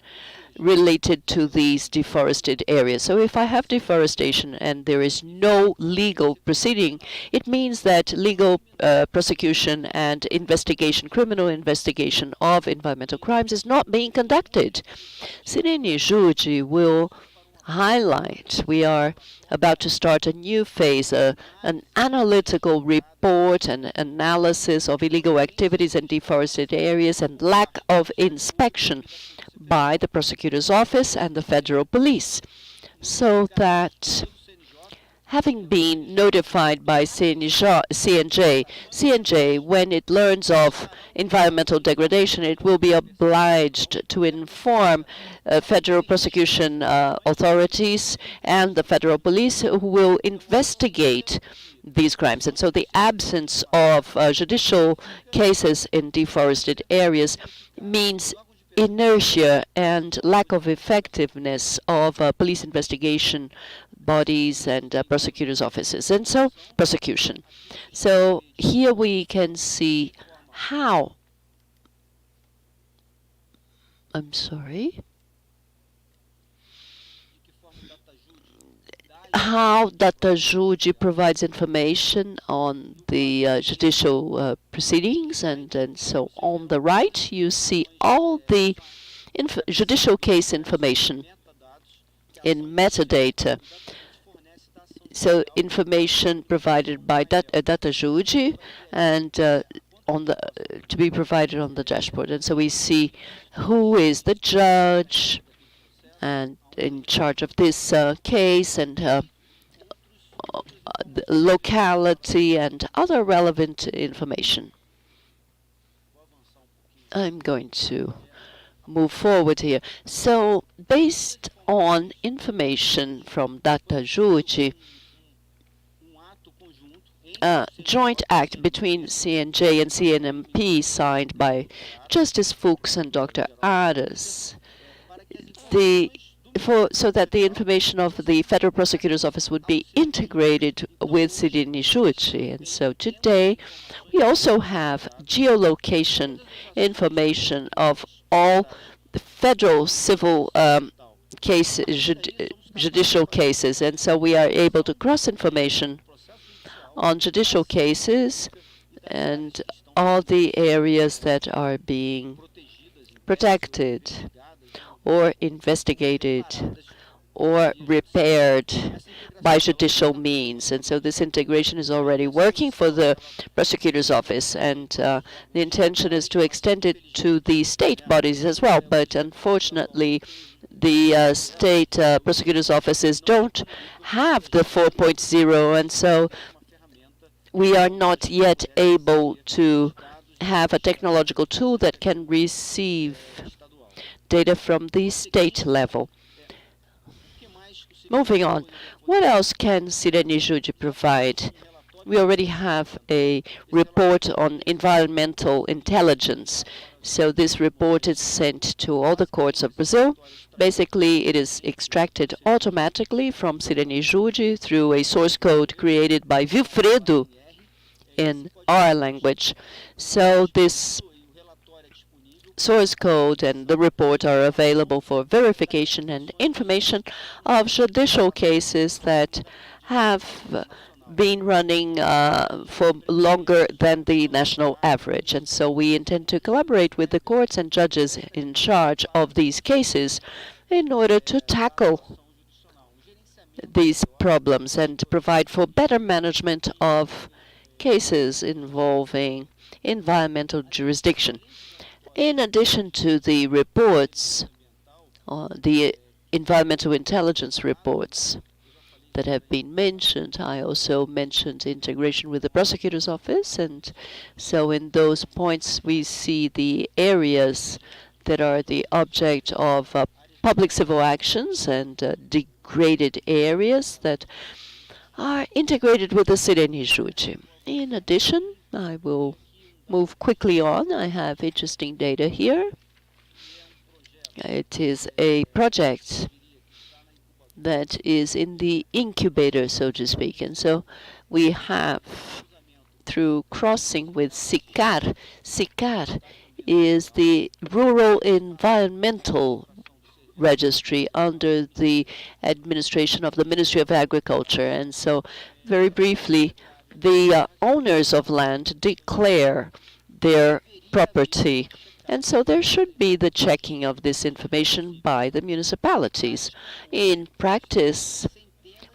related to these deforested areas. So if I have deforestation and there is no legal proceeding, it means that legal prosecution and investigation, criminal investigation of environmental crimes is not being conducted. Sirene Jude will highlight, we are about to start a new phase, an analytical report and analysis of illegal activities in deforested areas and lack of inspection by the prosecutor's office and the federal police, so that having been notified by CNJ, when it learns of environmental degradation, it will be obliged to inform federal prosecution authorities and the federal police who will investigate these crimes. And so the absence of judicial cases in deforested areas means inertia and lack of effectiveness of police investigation bodies and prosecutors' offices, and so prosecution. So here we can see how, how DataJude provides information on the judicial proceedings, and so on the right you see all the judicial case information in metadata. So information provided by DataJude and to be provided on the dashboard. And so we see who is the judge and in charge of this case, and the locality and other relevant information. I'm going to move forward here. So based on information from DataJude, joint act between CNJ and CNMP signed by Justice Fuchs and Dr. Aras, so that the information of the Federal Prosecutor's Office would be integrated with Sirene Jude. And so today we also have geolocation information of all the federal civil cases, judicial cases. And so we are able to cross information on judicial cases and all the areas that are being protected or investigated or repaired by judicial means. And so this integration is already working for the prosecutor's office, and the intention is to extend it to the state bodies as well. But unfortunately, the state prosecutor's offices don't have the 4.0, and so we are not yet able to have a technological tool that can receive data from the state level. Moving on, what else can Sirene Jude provide? We already have a report on environmental intelligence. So this report is sent to all the courts of Brazil. Basically, it is extracted automatically from Sirene Jude through a source code created by Vilfredo in our language. So this source code and the report are available for verification and information of judicial cases that have been running for longer than the national average. And so we intend to collaborate with the courts and judges in charge of these cases in order to tackle these problems and provide for better management of cases involving environmental jurisdiction. In addition to the reports, the environmental intelligence reports that have been mentioned, I also mentioned integration with the prosecutor's office. And so in those points, we see the areas that are the object of public civil actions and degraded areas that are integrated with the Sirene Jude. In addition, I will move quickly on. I have interesting data here. It is a project that is in the incubator, so to speak. And so we have, through crossing with SICAR, SICAR is the Rural Environmental Registry under the administration of the Ministry of Agriculture. And so, very briefly, the owners of land declare their property. And so there should be the checking of this information by the municipalities. In practice,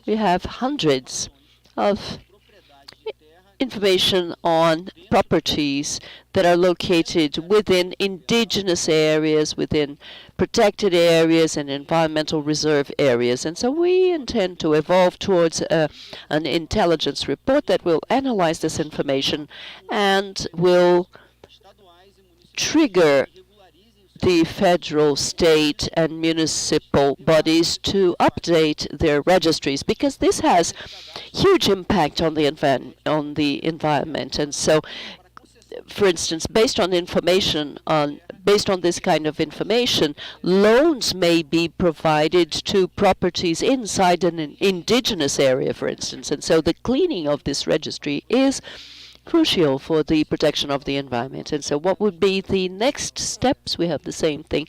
we have hundreds of information on properties that are located within indigenous areas, within protected areas and environmental reserve areas. And so we intend to evolve towards an intelligence report that will analyze this information and will trigger the federal, state, and municipal bodies to update their registries, because this has huge impact on the environment. And so, for instance, based on this kind of information, loans may be provided to properties inside an indigenous area, for instance. And so the cleaning of this registry is crucial for the protection of the environment. And so what would be the next steps? We have the same thing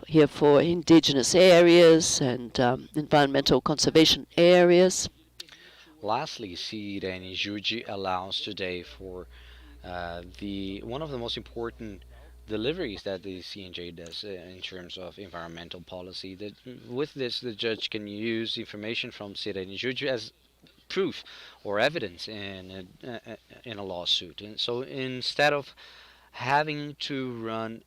here for indigenous areas and environmental conservation areas. Lastly, Sirene Juji allows today for the one of the most important deliveries that the CNJ does in terms of environmental policy. That with this, the judge can use information from Sirene Juji as proof or evidence in a lawsuit. And so instead of having to run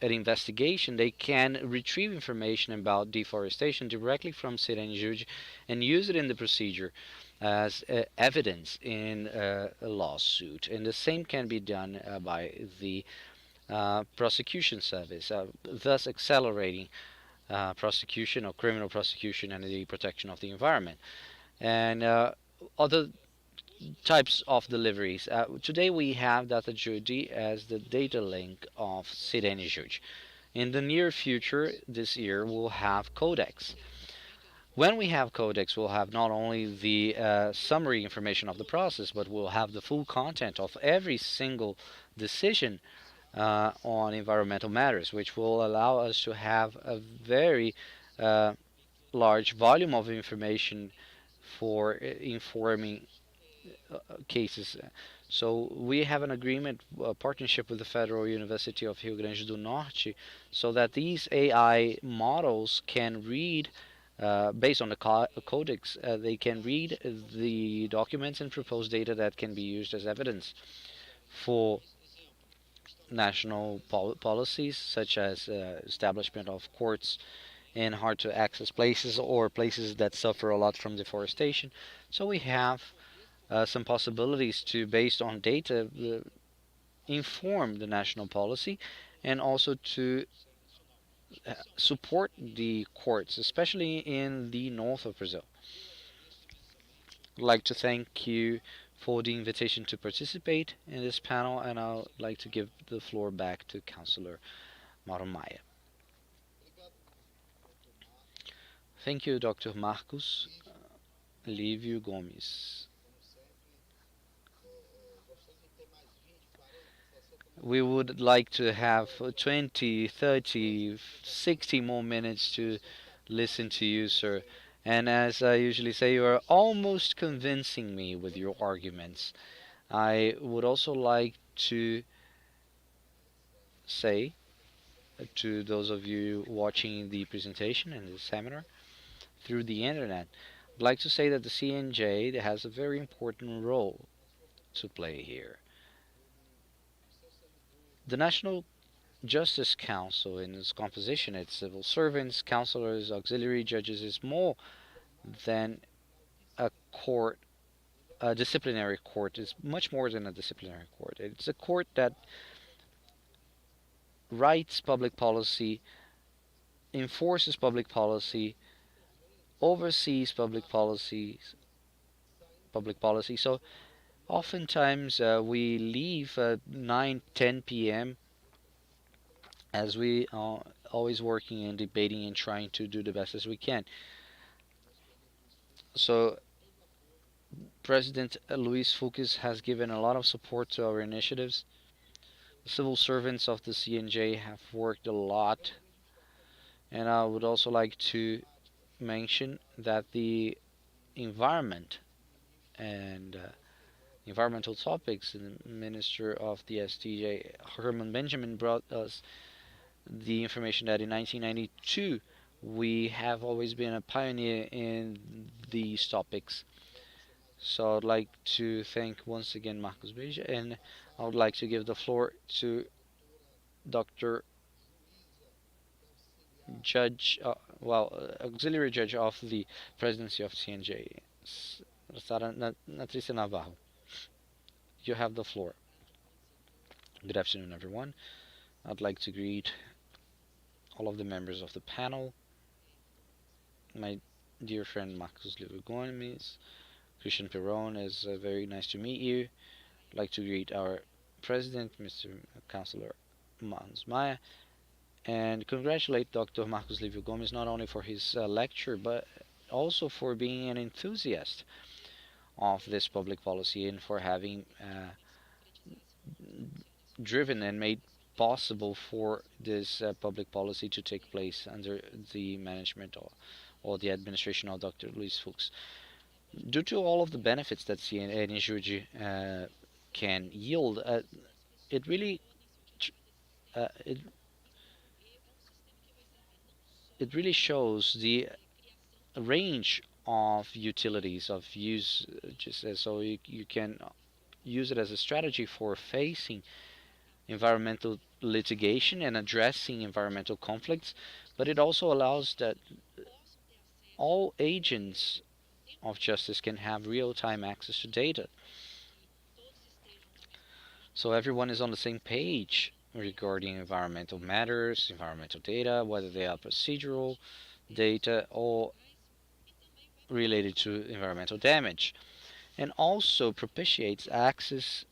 an investigation, they can retrieve information about deforestation directly from Sirene Jude and use it in the procedure as evidence in a lawsuit. And the same can be done by the prosecution service, thus accelerating prosecution or criminal prosecution and the protection of the environment. And other types of deliveries. Today we have Data Judy as the data link of Sirene Jude. In the near future, this year, we'll have Codex. When we have Codex, we'll have not only the summary information of the process, but we'll have the full content of every single decision on environmental matters, which will allow us to have a very large volume of information for informing cases. So we have an agreement, a partnership with the Federal University of Rio Grande do Norte, so that these AI models can read, based on the codex, they can read the documents and propose data that can be used as evidence for national policies, such as establishment of courts in hard to access places or places that suffer a lot from deforestation. So we have some possibilities to, based on data, inform the national policy and also to support the courts, especially in the north of Brazil. I'd like to thank you for the invitation to participate in this panel, and I'd like to give the floor back to Councillor Mauro Maia. Thank you, Dr. Marcos Lívio Gomes. We would like to have 20, 30, 60 more minutes to listen to you, sir. And as I usually say, you are almost convincing me with your arguments. I would also like to say to those of you watching the presentation and the seminar through the internet, I'd like to say that the CNJ has a very important role to play here. The National Justice Council, in its composition, its civil servants, counselors, auxiliary judges, is more than a court, a disciplinary court. It's much more than a disciplinary court. It's a court that writes public policy, enforces public policy, oversees public policy. So oftentimes we leave at 9, 10 p.m. as we are always working and debating and trying to do the best as we can. So President Luis Fux has given a lot of support to our initiatives. The civil servants of the CNJ have worked a lot, and I would also like to mention that the environment and environmental topics, and the Minister of the STJ, Herman Benjamin, brought us the information that in 1992 we have always been a pioneer in these topics. So I'd like to thank once again Marcos Beja, and I would like to give the floor to Dr. Judge, Auxiliary Judge of the Presidency of CNJ, Sara Natricia Navarro. You have the floor. Good afternoon, everyone. I'd like to greet all of the members of the panel, my dear friend Marcos Livio Gomes, Christian Perron. Is very nice to meet you. I'd like to greet our president, Mr. Councilor Mans Maya, and congratulate Dr. Marcos Livio Gomes not only for his lecture, but also for being an enthusiast of this public policy and for having driven and made possible for this public policy to take place under the management or the administration of Dr. Luis Fux. Due to all of the benefits that CNJ can yield, it really uh, it, it really shows the range of utilities of use, just so you can use it as a strategy for facing environmental litigation and addressing environmental conflicts, but it also allows that all agents of justice can have real-time access to data. So everyone is on the same page regarding environmental matters, environmental data, whether they are procedural data or related to environmental damage, and also propitiates access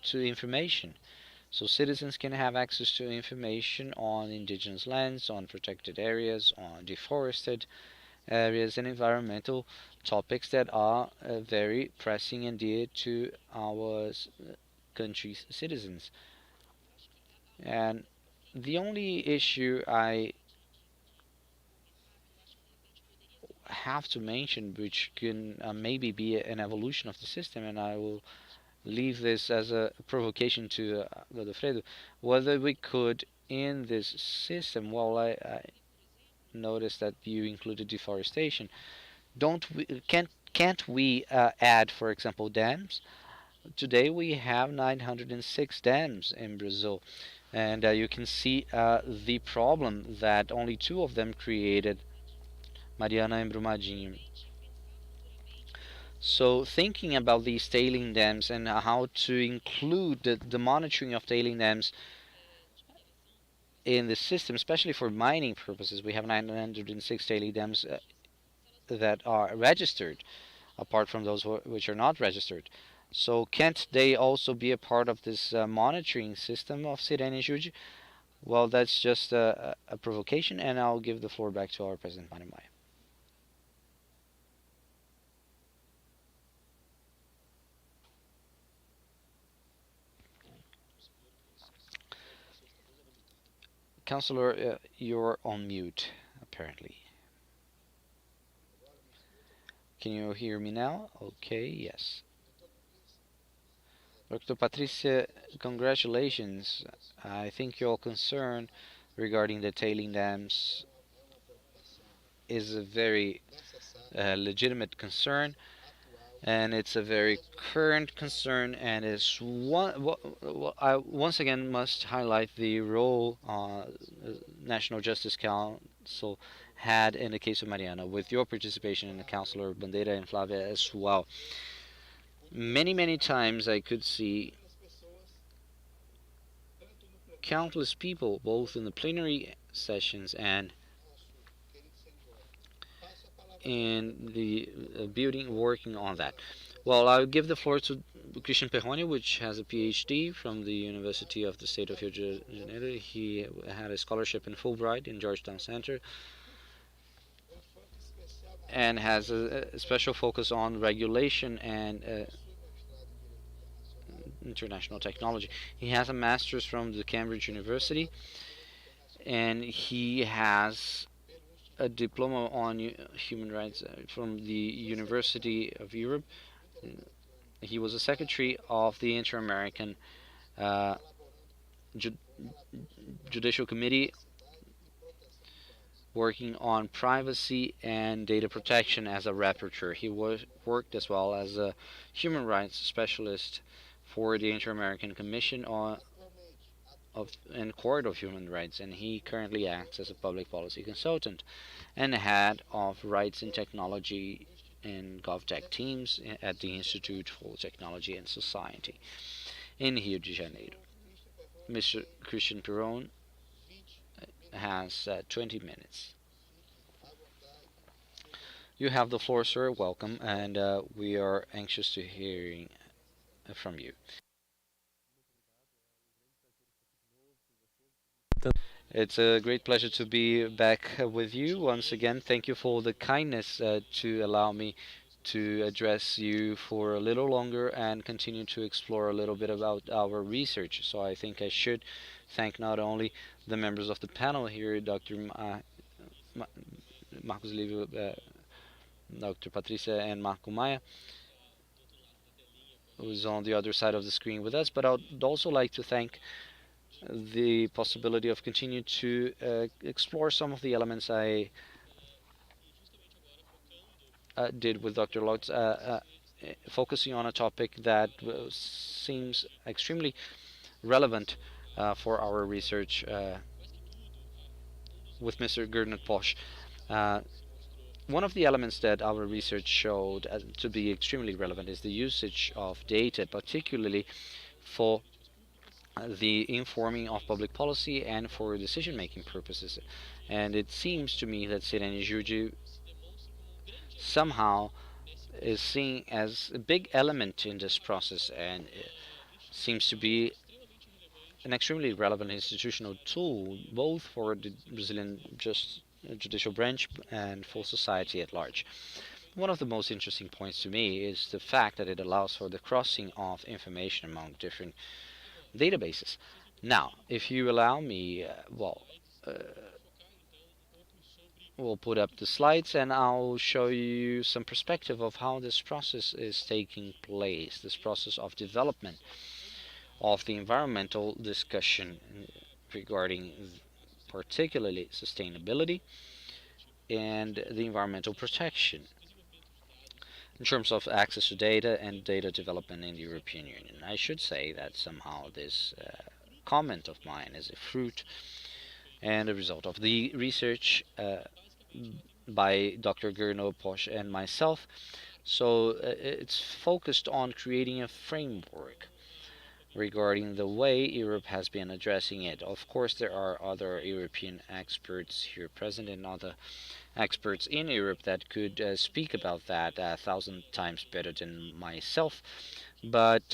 to information. So citizens can have access to information on indigenous lands, on protected areas, on deforested areas, and environmental topics that are very pressing and dear to our country's citizens. And the only issue I have to mention, which can maybe be an evolution of the system, and I will leave this as a provocation to Godofredo, whether we could in this system, well, I noticed that you included deforestation. Don't we, can't we add, for example, dams? Today we have 906 dams in Brazil, and you can see the problem that only two of them created, Mariana and Brumadinho. So thinking about these tailing dams and how to include the monitoring of tailing dams in the system, especially for mining purposes, we have 906 tailing dams that are registered, apart from those which are not registered. So can't they also be a part of this monitoring system of Sirene Juji? Well, that's just a provocation, and I'll give the floor back to our President Manimai. Counselor, you're on mute, apparently. Can you hear me now? Okay, yes. Dr. Patricia, congratulations. I think your concern regarding the tailing dams is a very legitimate concern, and it's a very current concern, and is I once again must highlight the role National Justice Council had in the case of Mariana, with your participation in the Councilor Bandeira and Flavia as well. Many times I could see countless people, both in the plenary sessions and in the building, working on that. Well, I'll give the floor to Christian Perrone, which has a PhD from the University of the State of Rio de Janeiro. He had a scholarship in Fulbright in Georgetown Center and has a special focus on regulation and international technology. He has a master's from the Cambridge University, and he has a diploma on human rights from the University of Europe. He was a secretary of the Inter-American uh, Ju- Judicial Committee, working on privacy and data protection as a rapporteur. He worked as well as a human rights specialist for the Inter-American Commission and Court of Human Rights, and he currently acts as a public policy consultant and head of rights and technology and GovTech teams at the Institute for Technology and Society in Rio de Janeiro. Mr. Christian Perron has 20 minutes. You have the floor, sir. Welcome, and we are anxious to hearing from you. It's a great pleasure to be back with you once again. Thank you for the kindness to allow me to address you for a little longer and continue to explore a little bit about our research. So I think I should thank not only the members of the panel here, Dr. Marcos Livio, Dr. Patricia, and Marco Maia, who's on the other side of the screen with us, but I'd also like to thank the possibility of continue to explore some of the elements I did with Dr. Lotz, focusing on a topic that seems extremely relevant for our research with Mr. Gernot Posch. Uh, one of the elements that our research showed to be extremely relevant is the usage of data, particularly for the informing of public policy and for decision-making purposes. And it seems to me that Sirene Juju somehow is seen as a big element in this process, and it seems to be an extremely relevant institutional tool both for the Brazilian judicial branch and for society at large. One of the most interesting points to me is the fact that it allows for the crossing of information among different databases. Now, if you allow me, uh, we'll put up the slides and I'll show you some perspective of how this process is taking place, this process of development of the environmental discussion regarding particularly sustainability and the environmental protection in terms of access to data and data development in the European Union. I should say that somehow this comment of mine is a fruit and a result of the research by Dr. Gurno Posch and myself. So it's focused on creating a framework regarding the way Europe has been addressing it. Of course, there are other European experts here present and other experts in Europe that could speak about that 1,000 times better than myself. But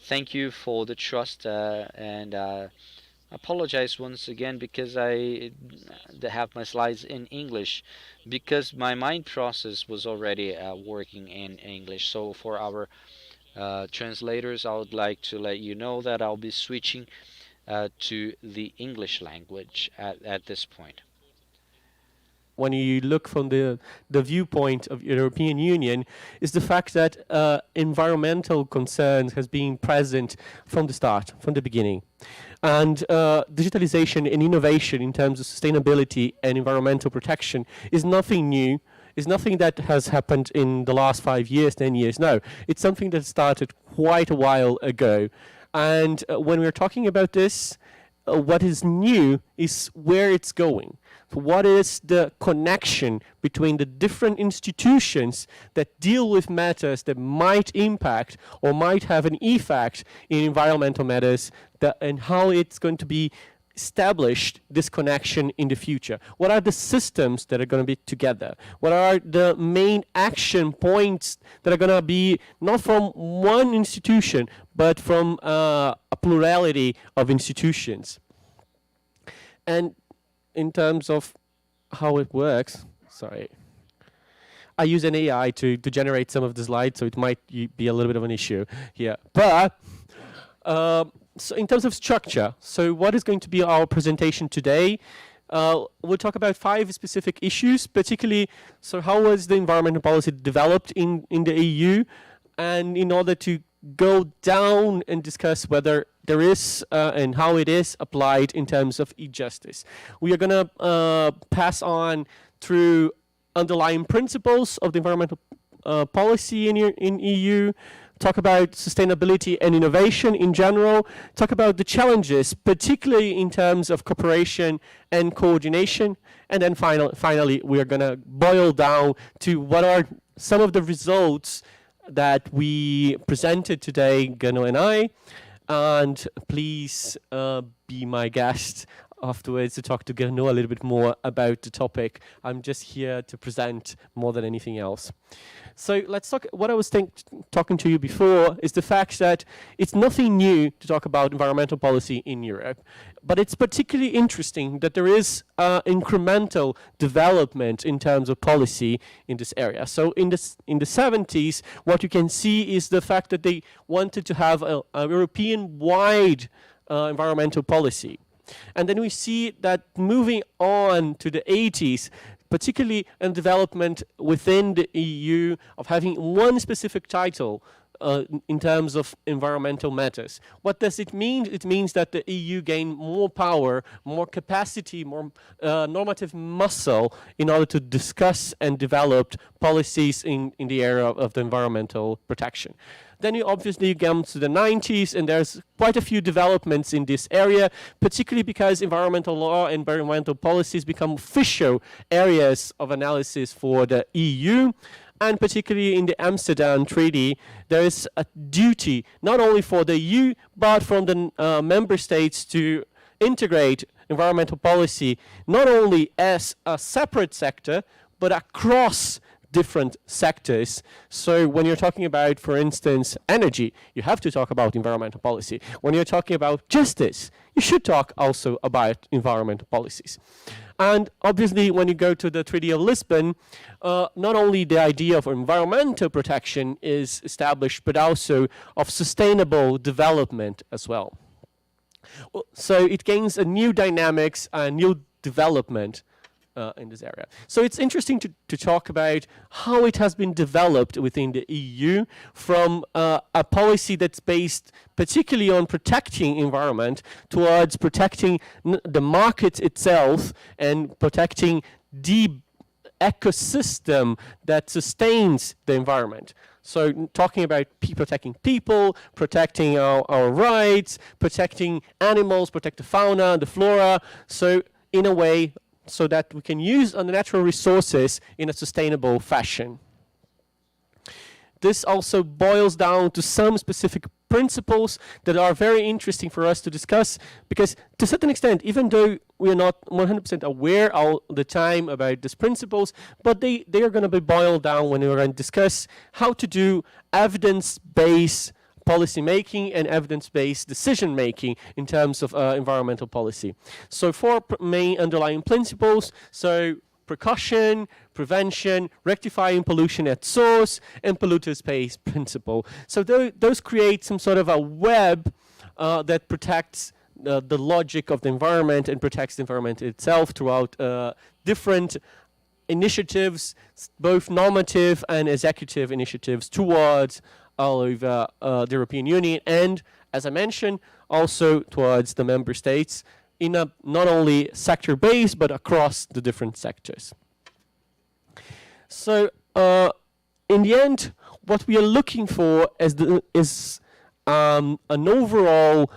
thank you for the trust and apologize once again because I have my slides in English because my mind process was already working in English. So for our translators, I would like to let you know that I'll be switching to the English language at this point. When you look from the viewpoint of European Union, is the fact that environmental concerns has been present from the start, from the beginning. And digitalization and innovation in terms of sustainability and environmental protection is nothing new, is nothing that has happened in the last 5 years, 10 years. No, it's something that started quite a while ago. And when we're talking about this, what is new is where it's going. So what is the connection between the different institutions that deal with matters that might impact or might have an effect in environmental matters, and how it's going to be established, this connection in the future? What are the systems that are going to be together? What are the main action points that are going to be not from one institution, but from a plurality of institutions? And in terms of how it works, sorry, I use an AI to generate some of the slides, so it might be a little bit of an issue here. But so in terms of structure, so what is going to be our presentation today? We'll talk about 5 specific issues, particularly, so how was the environmental policy developed in the EU? And in order to go down and discuss whether there is and how it is applied in terms of e-justice. We are going to pass on through underlying principles of the environmental policy in EU, talk about sustainability and innovation in general, talk about the challenges, particularly in terms of cooperation and coordination, and then finally we are going to boil down to what are some of the results that we presented today, Gano and I. And please be my guest afterwards to talk to Gano a little bit more about the topic. I'm just here to present more than anything else. So let's talk. What I was talking to you before is the fact that it's nothing new to talk about environmental policy in Europe, but it's particularly interesting that there is incremental development in terms of policy in this area. So in the 70s, what you can see is the fact that they wanted to have a European-wide environmental policy. And then we see that moving on to the 80s, particularly in development within the EU of having one specific title in terms of environmental matters. What does it mean? It means that the EU gained more power, more capacity, more normative muscle in order to discuss and develop policies in the area of the environmental protection. Then you obviously come to the 90s, and there's quite a few developments in this area, particularly because environmental law and environmental policies become official areas of analysis for the EU. And particularly in the Amsterdam Treaty, there is a duty not only for the EU, but from the member states to integrate environmental policy not only as a separate sector, but across different sectors. So when you're talking about, for instance, energy, you have to talk about environmental policy. When you're talking about justice, you should talk also about environmental policies. And obviously, when you go to the Treaty of Lisbon, not only the idea of environmental protection is established, but also of sustainable development as well. So it gains a new dynamics, a new development in this area. So it's interesting to talk about how it has been developed within the EU from a policy that's based particularly on protecting environment towards protecting the market itself and protecting the ecosystem that sustains the environment. So talking about protecting people, protecting our rights, protecting animals, protect the fauna, the flora. So in a way, so that we can use the natural resources in a sustainable fashion. This also boils down to some specific principles that are very interesting for us to discuss, because to a certain extent, even though we are not 100% aware all the time about these principles, but they are going to be boiled down when we're going to discuss how to do evidence-based policy making and evidence-based decision making in terms of environmental policy. So 4 main underlying principles, so precaution, prevention, rectifying pollution at source, and polluters pays principle. So those create some sort of a web that protects the logic of the environment and protects the environment itself throughout different initiatives, both normative and executive initiatives towards all over the European Union, and as I mentioned, also towards the member states in a not only sector based but across the different sectors. So in the end, what we are looking for is an overall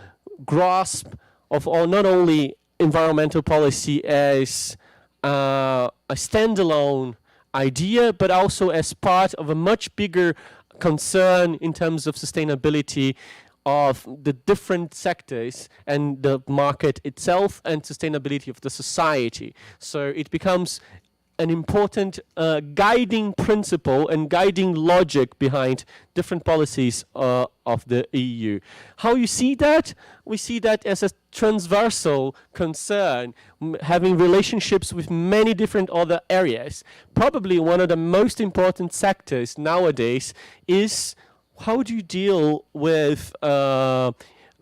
grasp of all, not only environmental policy as a standalone idea, but also as part of a much bigger concern in terms of sustainability of the different sectors and the market itself and sustainability of the society. So it becomes an important guiding principle and guiding logic behind different policies of the EU. How you see that? We see that as a transversal concern, having relationships with many different other areas. Probably one of the most important sectors nowadays is how do you deal with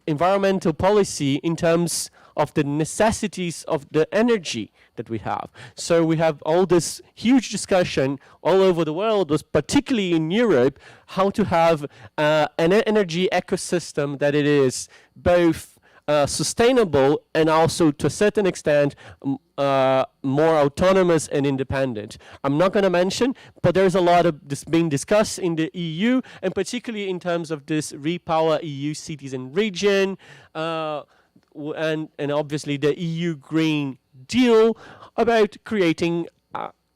environmental policy in terms of the necessities of the energy that we have. So we have all this huge discussion all over the world, was particularly in Europe, how to have an energy ecosystem that it is both sustainable and also to a certain extent more autonomous and independent. I'm not going to mention, but there's a lot of this being discussed in the EU, and particularly in terms of this Repower EU Cities and Region, and obviously the EU Green Deal about creating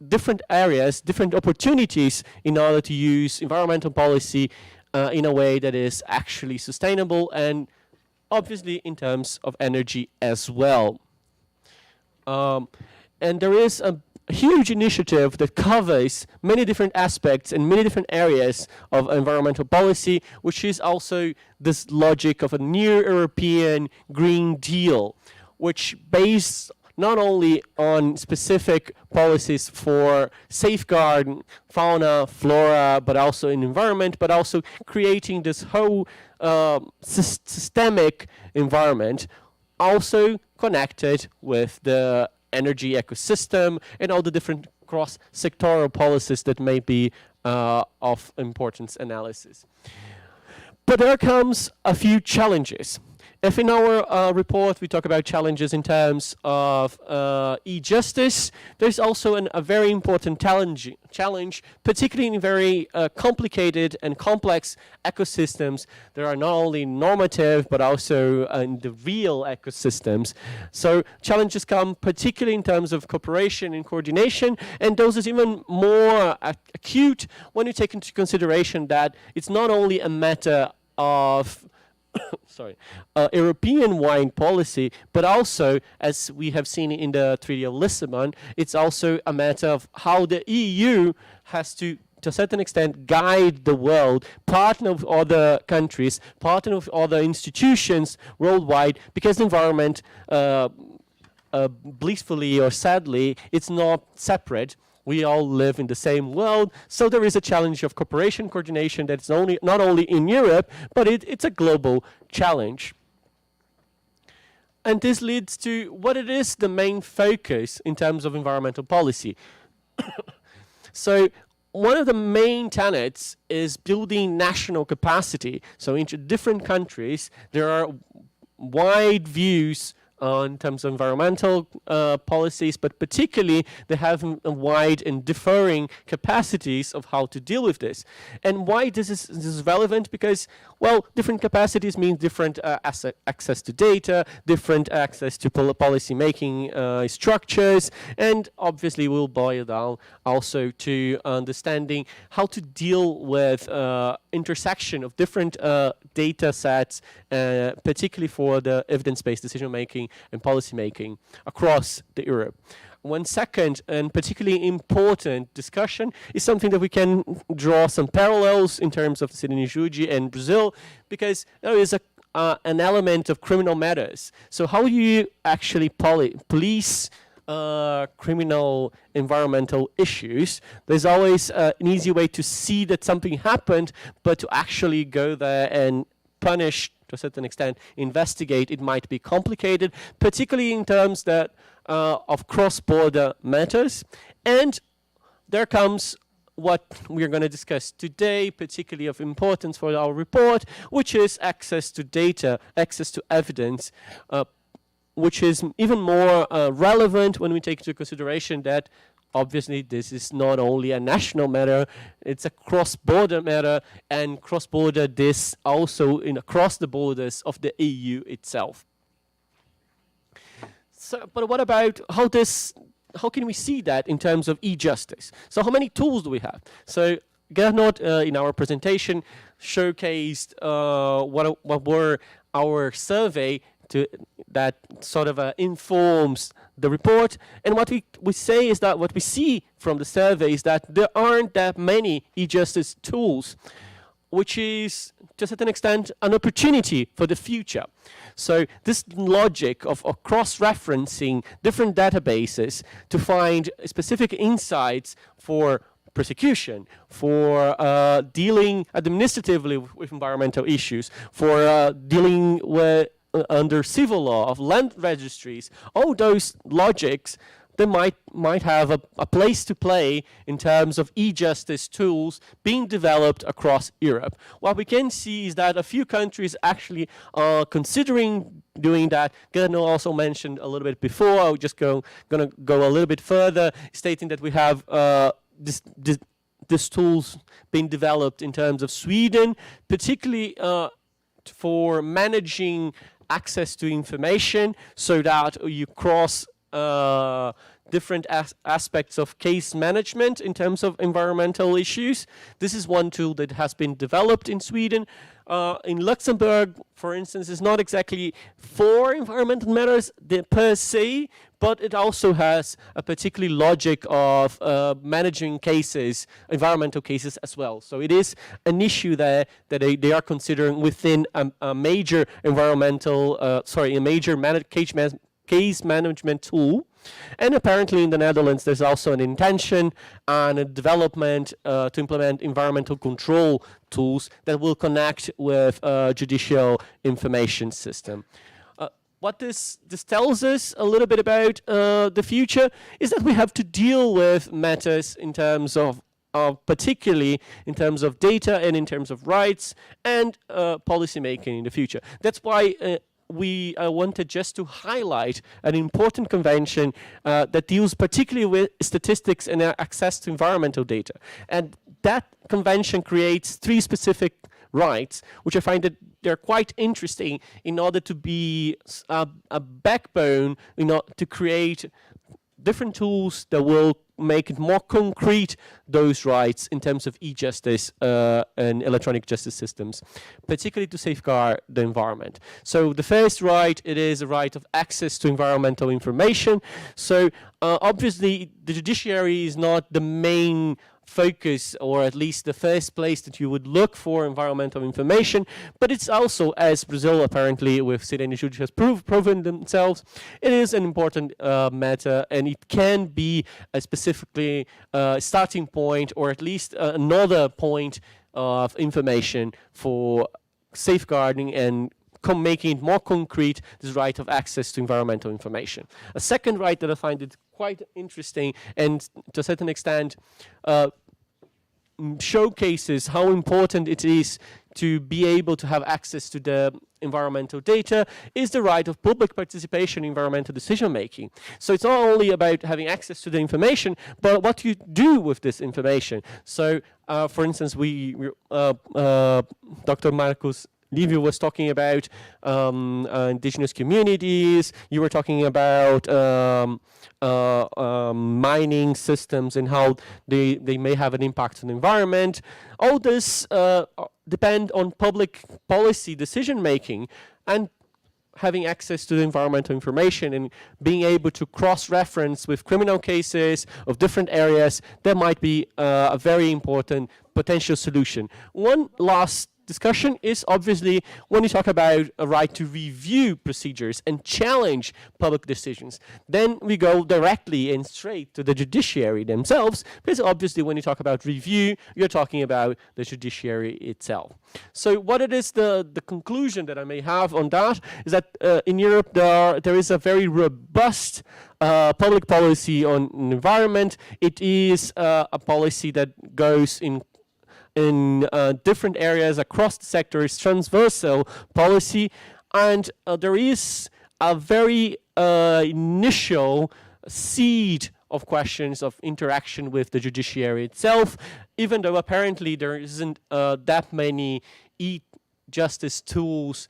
different areas, different opportunities in order to use environmental policy in a way that is actually sustainable and obviously in terms of energy as well. And there is a huge initiative that covers many different aspects and many different areas of environmental policy, which is also this logic of a new European Green Deal, which based not only on specific policies for safeguarding fauna, flora, but also in environment, but also creating this whole systemic environment, also connected with the energy ecosystem and all the different cross-sectoral policies that may be of importance analysis. But there comes a few challenges. If in our report we talk about challenges in terms of e-justice, there's also a very important challenge, particularly in very complicated and complex ecosystems. There are not only normative, but also in the real ecosystems. So challenges come particularly in terms of cooperation and coordination, and those is even more acute when you take into consideration that it's not only a matter of European-wide policy, but also, as we have seen in the Treaty of Lisbon, it's also a matter of how the EU has to a certain extent, guide the world, partner with other countries, partner with other institutions worldwide, because the environment, blissfully or sadly, it's not separate. We all live in the same world, so there is a challenge of cooperation, coordination that's not only in Europe, but it's a global challenge. And this leads to what it is the main focus in terms of environmental policy. So one of the main tenets is building national capacity. So in different countries, there are wide views in terms of environmental policies, but particularly they have a wide and differing capacities of how to deal with this. And why this is relevant? Because, well, different capacities mean different access to data, different access to policy making structures, and obviously will boil down also to understanding how to deal with intersection of different data sets, particularly for the evidence-based decision making and policy making across the Europe. One second and particularly important discussion is something that we can draw some parallels in terms of the Citizenship and Brazil, because there is an element of criminal matters. So how do you actually police criminal environmental issues? There's always an easy way to see that something happened, but to actually go there and punish to a certain extent, investigate, it might be complicated, particularly in terms that of cross-border matters. And there comes what we're going to discuss today, particularly of importance for our report, which is access to data, access to evidence, which is even more relevant when we take into consideration that obviously this is not only a national matter, it's a cross-border matter, and cross-border this also across the borders of the EU itself. So, but what about how can we see that in terms of e-justice? So how many tools do we have? So Gernot in our presentation showcased what were our survey that sort of informs the report. And what we say is that what we see from the survey is that there aren't that many e-justice tools, which is to a certain extent an opportunity for the future. So this logic of cross-referencing different databases to find specific insights for prosecution, for dealing administratively with environmental issues, for dealing with under civil law of land registries, all those logics, they might have a place to play in terms of e-justice tools being developed across Europe. What we can see is that a few countries actually are considering doing that. Gernot also mentioned a little bit before. I'm just gonna go a little bit further, stating that we have this tools being developed in terms of Sweden, particularly for managing access to information, so that you cross different aspects of case management in terms of environmental issues. This is one tool that has been developed in Sweden. In Luxembourg, for instance, is not exactly for environmental matters per se, but it also has a particular logic of managing cases, environmental cases as well. So it is an issue there that they are considering within a major environmental, a major case management tool. And apparently in the Netherlands there's also an intention and a development to implement environmental control tools that will connect with judicial information system. What this tells us a little bit about the future is that we have to deal with matters in terms of particularly in terms of data and in terms of rights and policy making in the future. That's why we wanted just to highlight an important convention that deals particularly with statistics and access to environmental data. And that convention creates 3 specific rights, which I find that they're quite interesting in order to be a backbone, to create different tools that will make it more concrete, those rights in terms of e-justice and electronic justice systems, particularly to safeguard the environment. So the first right, it is a right of access to environmental information. So obviously the judiciary is not the main focus, or at least the first place that you would look for environmental information, but it's also, as Brazil apparently with Sede Judicial has proven themselves, it is an important matter, and it can be a specifically starting point, or at least another point of information for safeguarding and making it more concrete, this right of access to environmental information. A second right that I find it quite interesting, and to a certain extent showcases how important it is to be able to have access to the environmental data, is the right of public participation in environmental decision making. So it's not only about having access to the information, but what you do with this information. So for instance, Dr. Marcus Livio was talking about indigenous communities. You were talking about mining systems and how they may have an impact on the environment. All this depend on public policy decision making and having access to the environmental information and being able to cross-reference with criminal cases of different areas. That might be a very important potential solution. One last discussion is obviously when you talk about a right to review procedures and challenge public decisions. Then we go directly and straight to the judiciary themselves, because obviously when you talk about review, you're talking about the judiciary itself. So what it is, the conclusion that I may have on that is that in Europe there is a very robust public policy on environment. It is a policy that goes in different areas across the sector. It's transversal policy, and there is a very initial seed of questions of interaction with the judiciary itself, even though apparently there isn't that many justice tools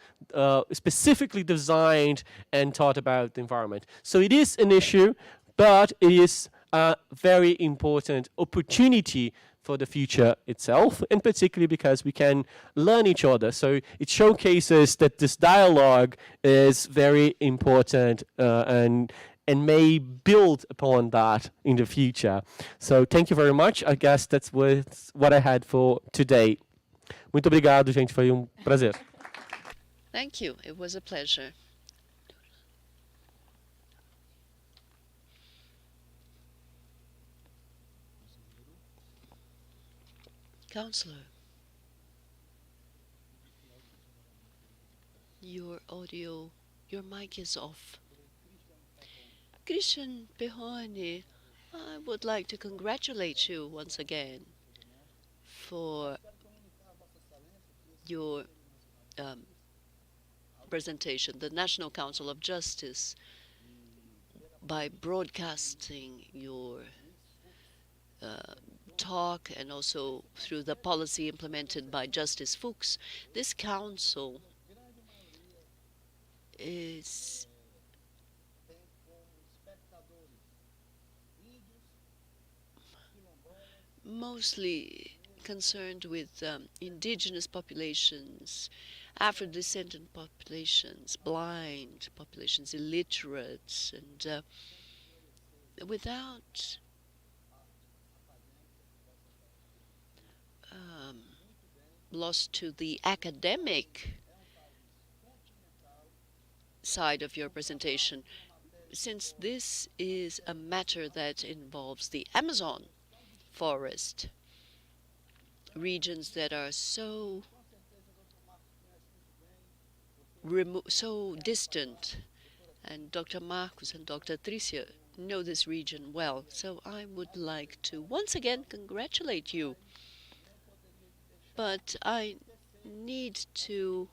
specifically designed and taught about the environment. So it is an issue, but it is a very important opportunity for the future itself, and particularly because we can learn each other. So it showcases that this dialogue is very important and may build upon that in the future. So thank you very much. I guess that's what I had for today. Muito obrigado, gente. Foi prazer. Thank you. It was a pleasure. Counselor, your audio, your mic is off. Christian Behoni, I would like to congratulate you once again for your um, presentation, the National Council of Justice, by broadcasting your uh, talk and also through the policy implemented by Justice Fuchs. This council is mostly concerned with indigenous populations, Afro-descendant populations, blind populations, illiterate, and without loss to the academic side of your presentation, since this is a matter that involves the Amazon forest, regions that are so so distant, and Dr. Marcus and Dr. Tricia know this region well. So I would like to once again congratulate you. But I need to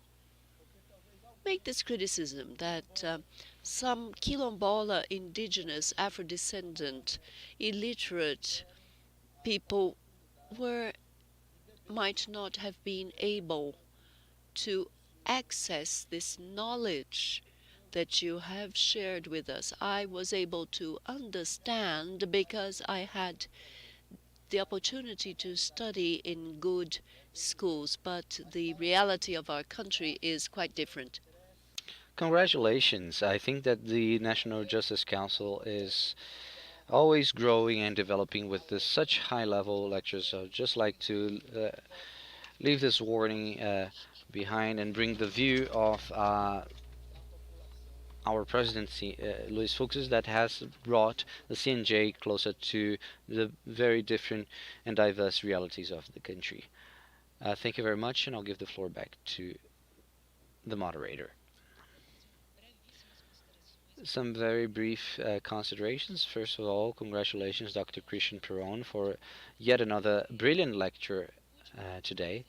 make this criticism that some Quilombola, indigenous, Afro-descendant, illiterate people might not have been able to access this knowledge that you have shared with us. I was able to understand because I had the opportunity to study in good schools, but the reality of our country is quite different. Congratulations. I think that the National Justice Council is always growing and developing with this such high level lectures. So I'd just like to leave this warning behind and bring the view of our presidency, Luis Fuchs, that has brought the CNJ closer to the very different and diverse realities of the country. Thank you very much, and I'll give the floor back to the moderator. Some very brief considerations. First of all, congratulations, Dr. Christian Perron, for yet another brilliant lecture today.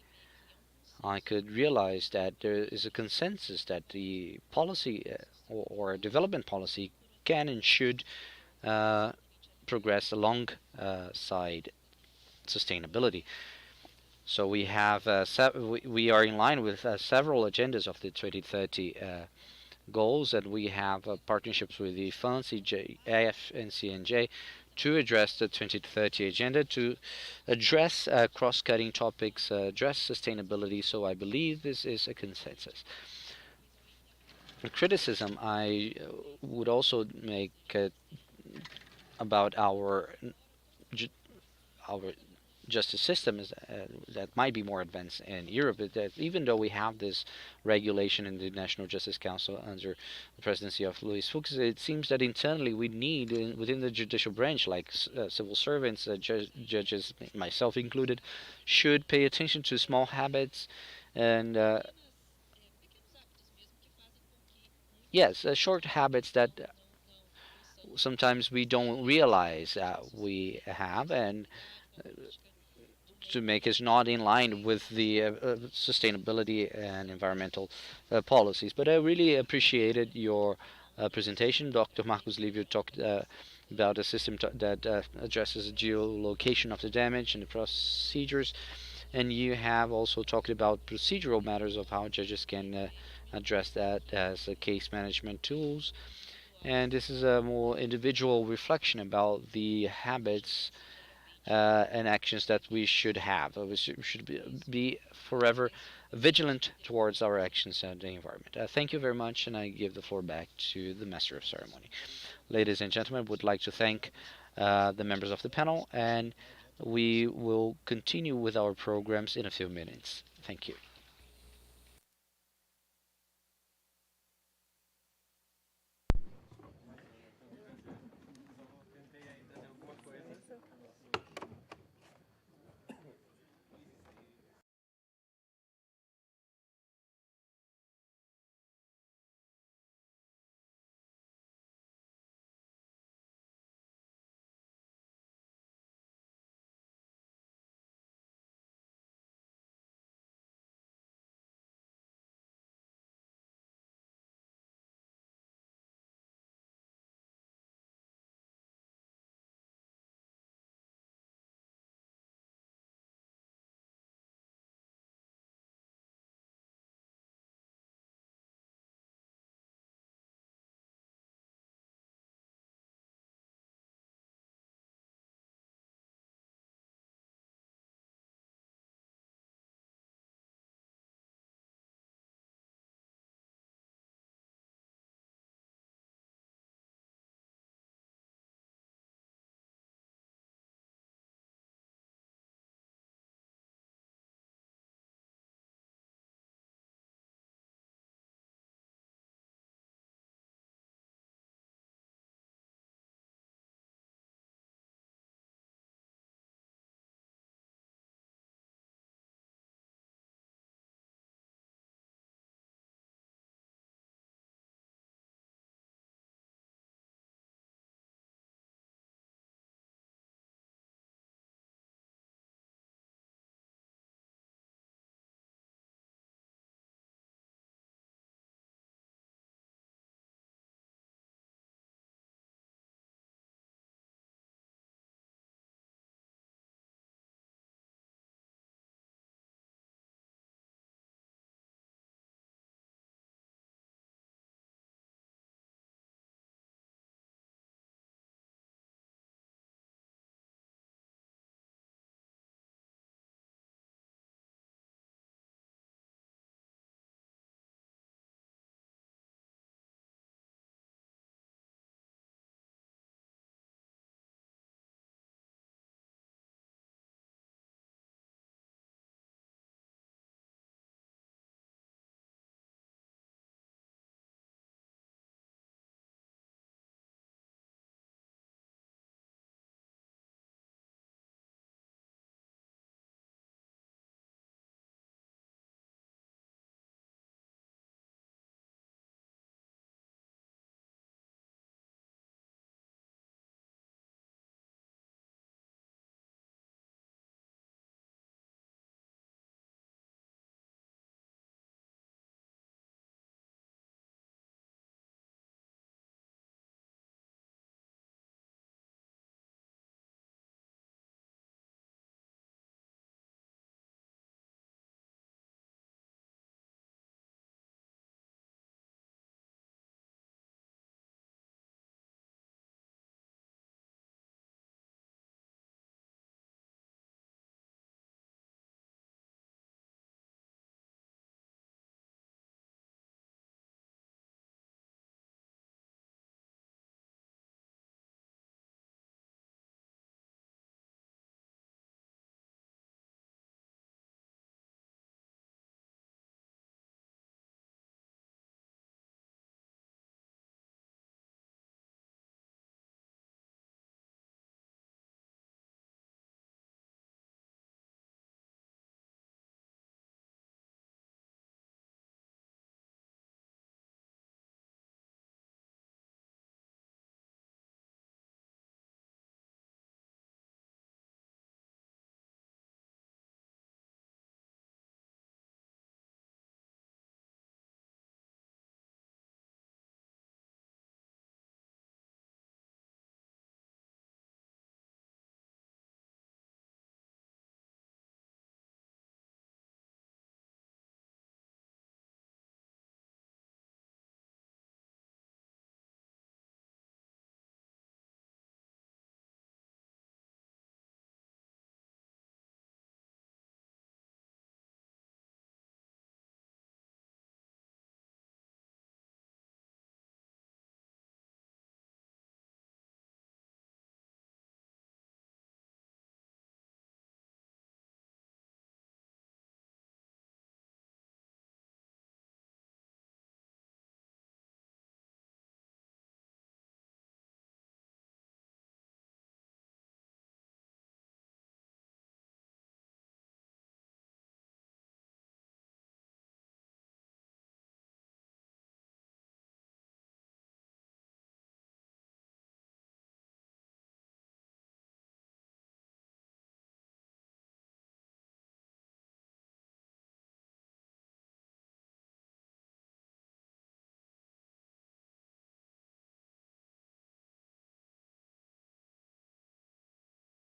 I could realize that there is a consensus that the policy or development policy can and should progress alongside sustainability. So we have we are in line with several agendas of the 2030 goals, and we have partnerships with the FUN, CJF, and CNJ to address the 2030 agenda, to address cross-cutting topics, address sustainability. So I believe this is a consensus. A criticism I would also make about our justice system is, that might be more advanced in Europe. That even though we have this regulation in the National Justice Council under the presidency of Luis Fuchs, it seems that internally we need within the judicial branch, like civil servants, judges, myself included, should pay attention to small habits and yes, short habits that sometimes we don't realize we have, and to make us not in line with the sustainability and environmental policies. But I really appreciated your presentation. Dr. Marcos Livio talked about a system that addresses geolocation of the damage and the procedures, and you have also talked about procedural matters of how judges can address that as case management tools. And this is a more individual reflection about the habits and actions that we should have. We should be forever vigilant towards our actions and the environment. Thank you very much, and I give the floor back to the Master of Ceremony. Ladies and gentlemen, would like to thank the members of the panel, and we will continue with our programs in a few minutes. Thank you.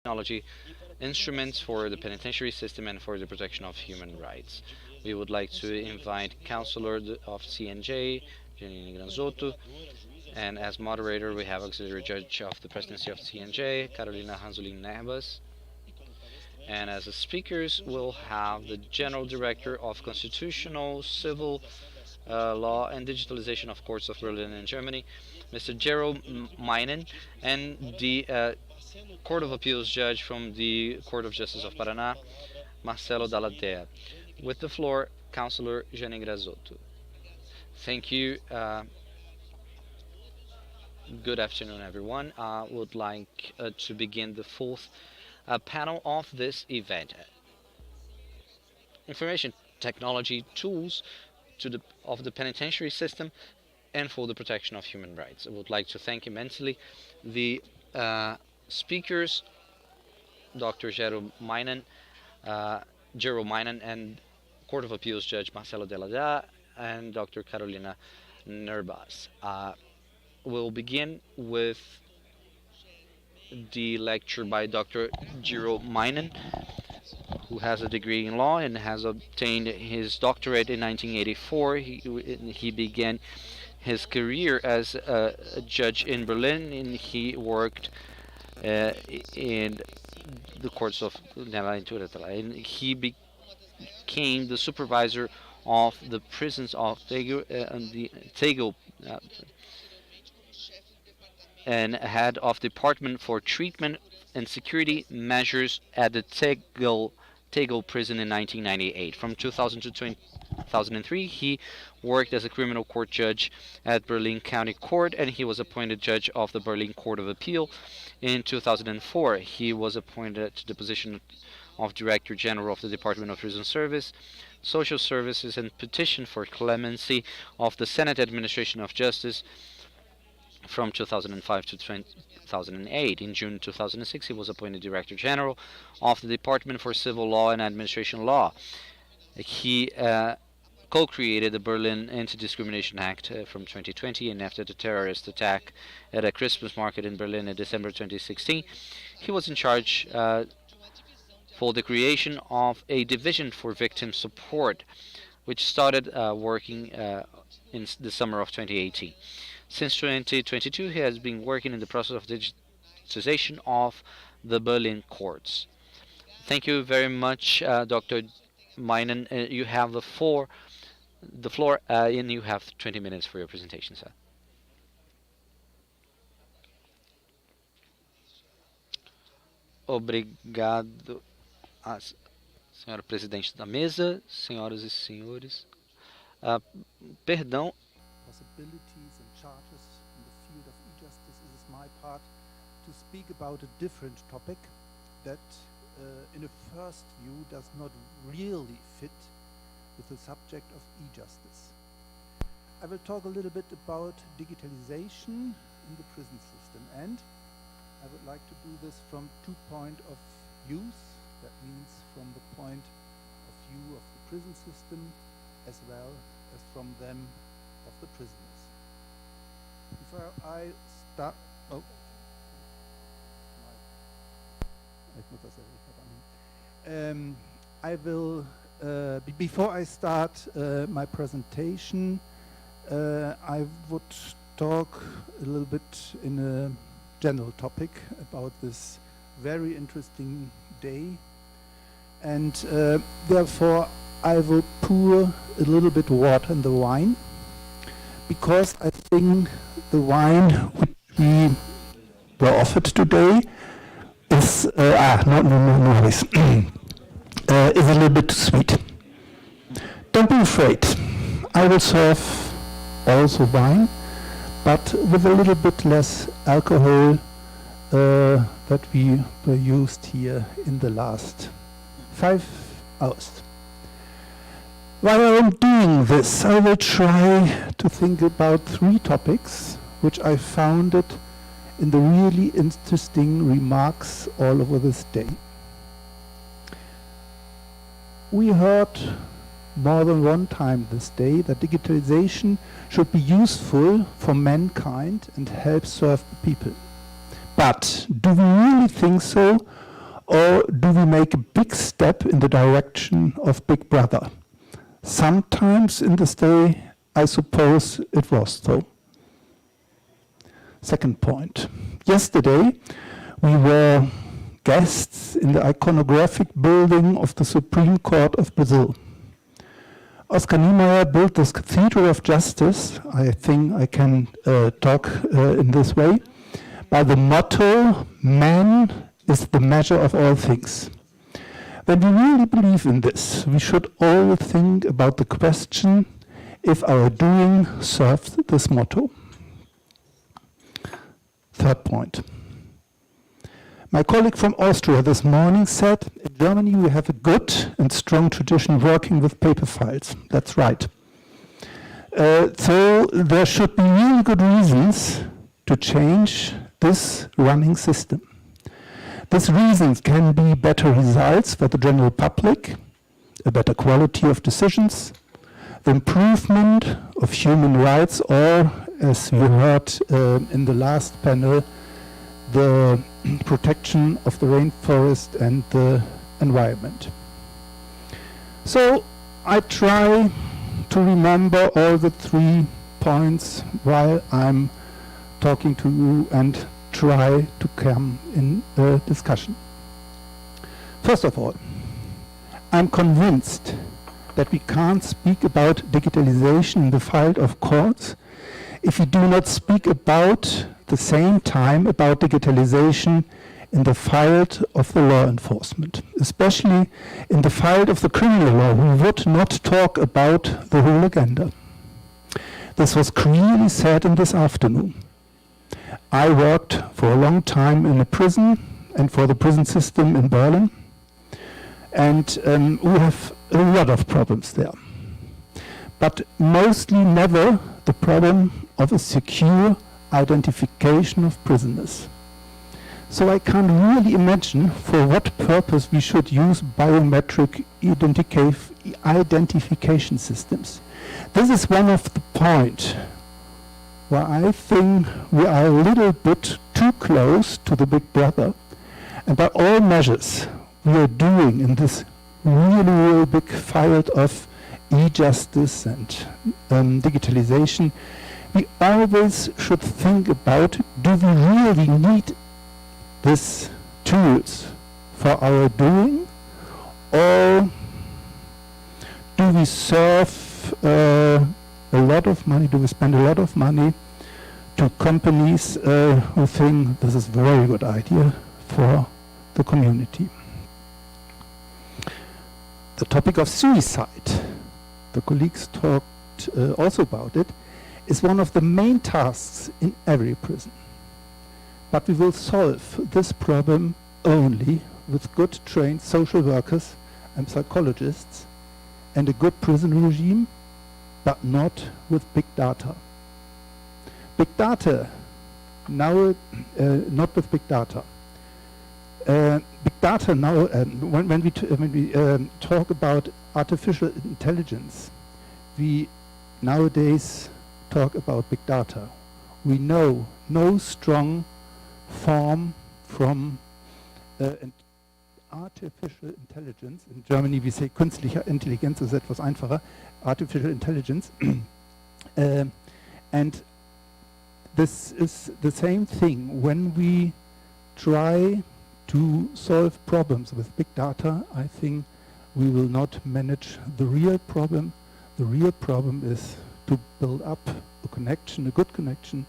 technology instruments for the penitentiary system and for the protection of human rights. We would like to invite Counselor of CNJ, Janine Granzotto, and as moderator we have Auxiliary Judge of the Presidency of CNJ, Carolina Hanzolin Nebas. And as the speakers, we'll have the General Director of Constitutional, Civil Law and Digitalization of Courts of Berlin and Germany, Mr. Gerald Meinen, and the Court of Appeals Judge from the Court of Justice of Paraná, Marcelo Dalladea. With the floor, Councilor Janine Grazotto. Thank you. Good afternoon, everyone. I would like to begin the fourth panel of this event. Information technology tools of the penitentiary system and for the protection of human rights. I would like to thank immensely the speakers, Dr. Gerald Meinen and Court of Appeals Judge Marcelo Dalladea and Dr. Carolina Nerbas. We'll begin with the lecture by Dr. Gerald Meinen, who has a degree in law and has obtained his doctorate in 1984. He began his career as a judge in Berlin, and he worked in the courts of and he became the supervisor of the prisons of Tegel and head of Department for Treatment and Security Measures at the Tegel prison in 1998. From 2000 to 2003, he worked as a criminal court judge at Berlin County Court, and he was appointed judge of the Berlin Court of Appeal. In 2004, he was appointed to the position of Director General of the Department of Prison Service, Social Services, and Petition for Clemency of the Senate Administration of Justice from 2005 to 2008. In June 2006, he was appointed Director General of the Department for Civil Law and Administration Law. He co-created the Berlin Anti-Discrimination Act from 2020, and after the terrorist attack at a Christmas market in Berlin in December 2016, he was in charge for the creation of a division for victim support, which started working in the summer of 2018. Since 2022, he has been working in the process of digitalization of the Berlin courts. Thank you very much, Dr. Meinen. You have the floor, and you have 20 minutes for your presentation, sir. Obrigado, senhora presidente da mesa, senhoras e senhores. Perdão. Possibilities and charges in the field of e-justice. It is my part to speak about a different topic that in a first view does not really fit with the subject of e-justice. I will talk a little bit about digitalization in the prison system, and I would like to do this from 2 points of views. That means from the point of view of the prison system as well as from them of the prisoners. Before I start, I will, before I start my presentation, I would talk a little bit in a general topic about this very interesting day, and therefore I will pour a little bit water in the wine, because I think the wine which we were offered today is is a little bit too sweet. Don't be afraid. I will serve also wine, but with a little bit less alcohol that we were used here in the last 5 hours. While I'm doing this, I will try to think about 3 topics which I found in the really interesting remarks all over this day. We heard more than one time this day that digitalization should be useful for mankind and help serve the people. But do we really think so, Or do we make a big step in the direction of Big Brother? Sometimes in this day, I suppose it was so. Second point. Yesterday, we were guests in the iconographic building of the Supreme Court of Brazil. Oscar Niemeyer built this Cathedral of Justice, I think I can talk in this way, by the motto, man is the measure of all things. When we really believe in this, we should all think about the question if our doing serves this motto. Third point. My colleague from Austria this morning said, in Germany we have a good and strong tradition working with paper files. That's right. So there should be really good reasons to change this running system. These reasons can be better results for the general public, a better quality of decisions, the improvement of human rights, or, as you heard in the last panel, the protection of the rainforest and the environment. So I try to remember all the 3 points while I'm talking to you and try to come in a discussion. First of all, I'm convinced that we can't speak about digitalization in the field of courts if we do not speak about the same time about digitalization in the field of the law enforcement, especially in the field of the criminal law. We would not talk about the whole agenda. This was clearly said in this afternoon. I worked for a long time in a prison and for the prison system in Berlin, and we have a lot of problems there. But mostly never the problem of a secure identification of prisoners. So I can't really imagine for what purpose we should use biometric identification systems. This is one of the points where I think we are a little bit too close to the Big Brother, and by all measures we are doing in this really big field of e-justice and digitalization, we always should think about, do we really need these tools for our doing, or do we serve a lot of money, do we spend a lot of money to companies who think this is a very good idea for the community? The topic of suicide, the colleagues talked also about it, is one of the main tasks in every prison. But we will solve this problem only with good trained social workers and psychologists and a good prison regime, but not with big data. Big data, now, not with big data. Big data now, when we talk about artificial intelligence, we nowadays talk about big data. We know no strong form from artificial intelligence. In Germany we say künstliche Intelligenz, ist etwas einfacher, artificial intelligence. And this is the same thing. When we try to solve problems with big data, I think we will not manage the real problem. The real problem is to build up a connection, a good connection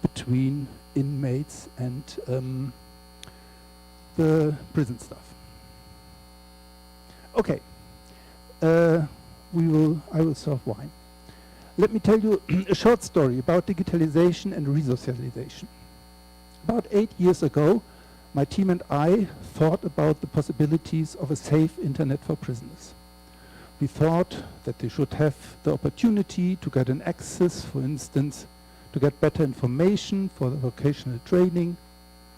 between inmates and the prison staff. Okay, I will serve wine. Let me tell you a short story about digitalization and resocialization. About 8 years ago, my team and I thought about the possibilities of a safe internet for prisoners. We thought that they should have the opportunity to get an access, for instance, to get better information for the vocational training,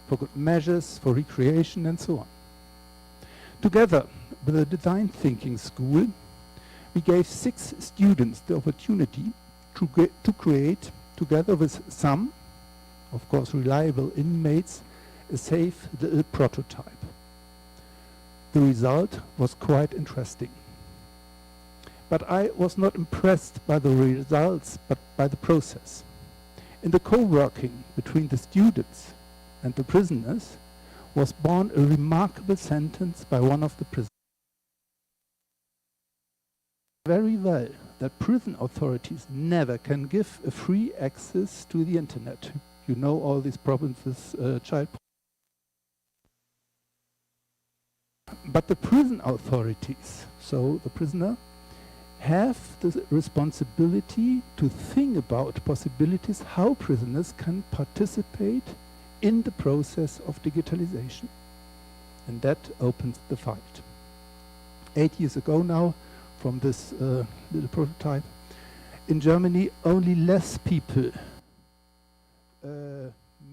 for good measures, for recreation, and so on. Together with the design thinking school, we gave 6 students the opportunity to create, together with some, of course, reliable inmates, a safe little prototype. the result was quite interesting. But I was not impressed by the results, but by the process. In the co-working between the students and the prisoners was born a remarkable sentence by one of the prisoners. Very well that prison authorities never can give a free access to the internet. You know all these problems with child. But the prison authorities, so the prisoner, have the responsibility to think about possibilities how prisoners can participate in the process of digitalization. And that opens the fight. 8 years ago now, from this little prototype, in Germany only less people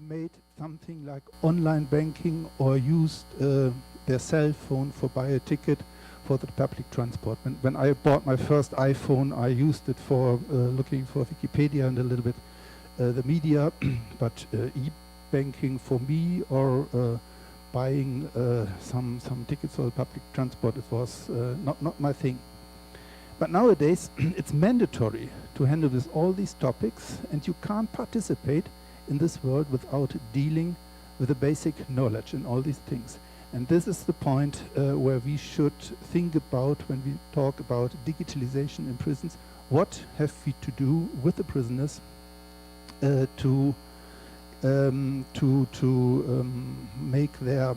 made something like online banking or used their cell phone for buy a ticket for the public transport. When I bought my first iPhone, I used it for looking for Wikipedia and a little bit the media, but e-banking for me or buying some tickets for the public transport, it was not my thing. But nowadays, it's mandatory to handle with all these topics, and you can't participate in this world without dealing with the basic knowledge and all these things. And this is the point where we should think about when we talk about digitalization in prisons. What have we to do with the prisoners to make their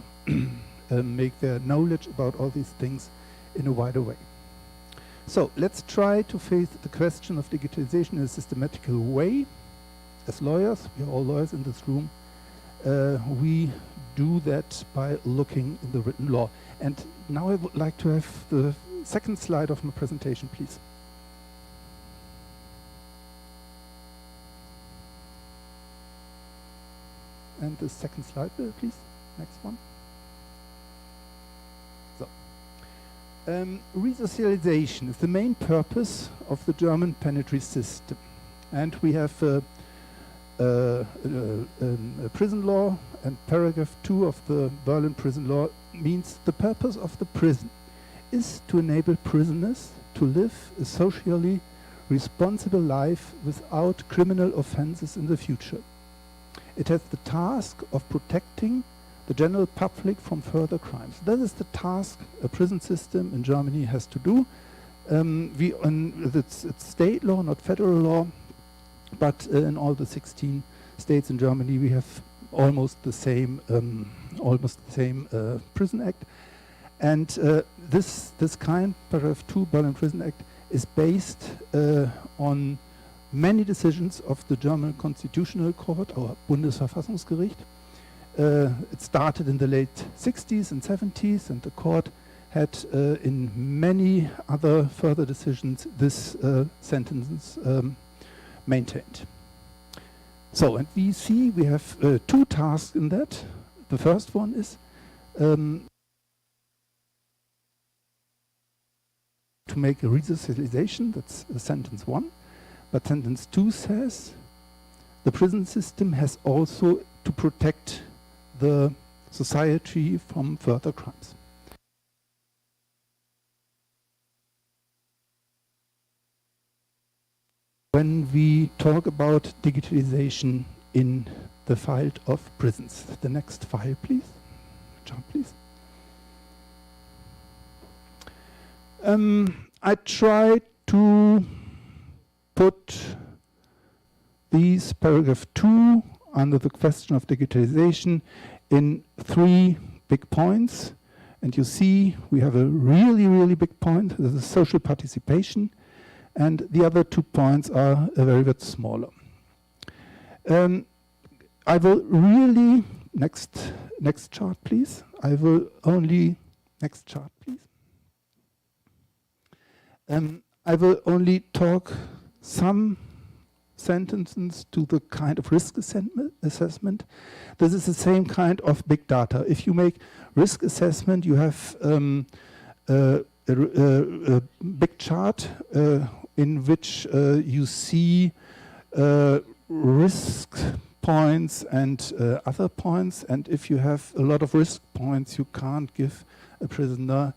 make their knowledge about all these things in a wider way? So let's try to face the question of digitalization in a systematical way. As lawyers, we are all lawyers in this room, we do that by looking in the written law. And now I would like to have the second slide of my presentation, please. And the second slide, please. Next one. So, resocialization is the main purpose of the German penitentiary system. And we have a prison law, and paragraph 2 of the Berlin prison law means the purpose of the prison is to enable prisoners to live a socially responsible life without criminal offenses in the future. It has the task of protecting the general public from further crimes. That is the task a prison system in Germany has to do. It's state law, not federal law, but in all the 16 states in Germany we have almost the same prison act. And this kind, paragraph 2 Berlin Prison Act, is based on many decisions of the German Constitutional Court, or Bundesverfassungsgericht. It started in the late 60s and 70s, and the court had in many other further decisions this sentence maintained. So, and we see we have two tasks in that. The first one is to make a resocialization, that's sentence 1. But sentence 2 says the prison system has also to protect the society from further crimes. When we talk about digitalization in the field of prisons, the next file, please. Jump, please. I try to put these paragraph 2 under the question of digitalization in 3 big points. And you see we have a really, really big point. This is social participation. And the other 2 points are a very bit smaller. I will really, next chart please. I will only, next chart please. I will only talk some sentences to the kind of risk assessment. This is the same kind of big data. If you make risk assessment, you have a big chart in which you see risk points and other points. And if you have a lot of risk points, you can't give a prisoner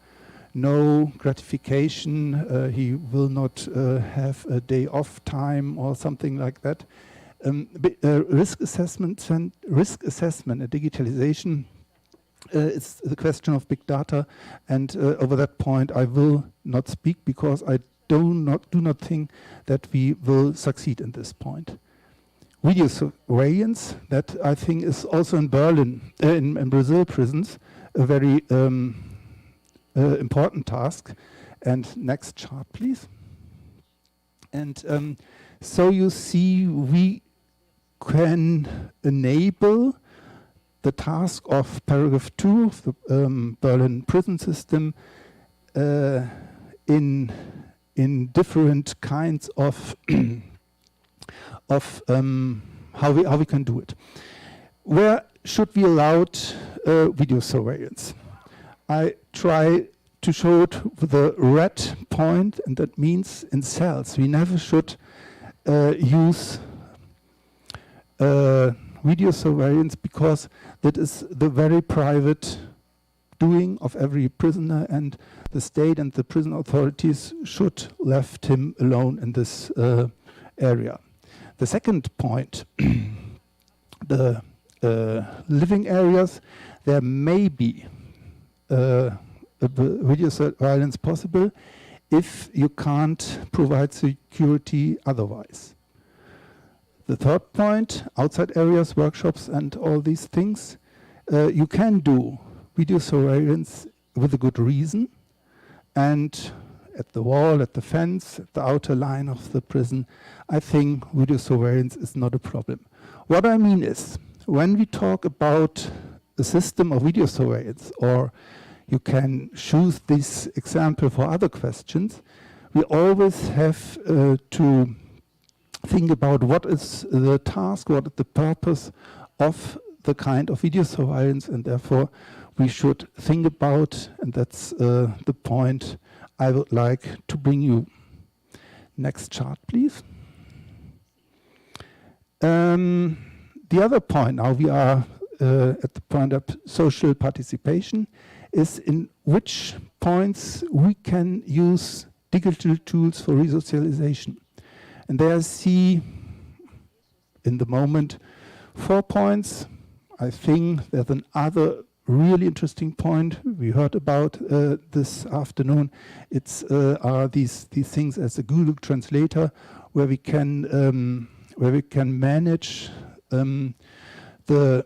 no gratification. He will not have a day off time or something like that. Risk assessment and digitalization is the question of big data, and over that point I will not speak because I do not think that we will succeed in this point. Video surveillance, that I think is also in Berlin, in Brazil prisons, a very important task. And next chart, please. And so you see, we can enable the task of paragraph 2 of the Berlin prison system in different kinds of how we can do it. Where should we allow video surveillance? I try to show it with a red point, and that means in cells. We never should use video surveillance because that is the very private doing of every prisoner, and the state and the prison authorities should left him alone in this area. The second point, the living areas, there may be video surveillance possible if you can't provide security otherwise. The third point, outside areas, workshops, and all these things, you can do video surveillance with a good reason, and at the wall, at the fence, at the outer line of the prison, I think video surveillance is not a problem. What I mean is, when we talk about a system of video surveillance, or you can choose this example for other questions, we always have to think about what is the task, what is the purpose of the kind of video surveillance, and therefore we should think about, and that's the point I would like to bring you. Next chart, please. The other point, now we are at the point of social participation, is in which points we can use digital tools for resocialization. And there I see, in the moment, 4 points. I think there's another really interesting point we heard about this afternoon. It's are these things as a Google Translator, where we can manage the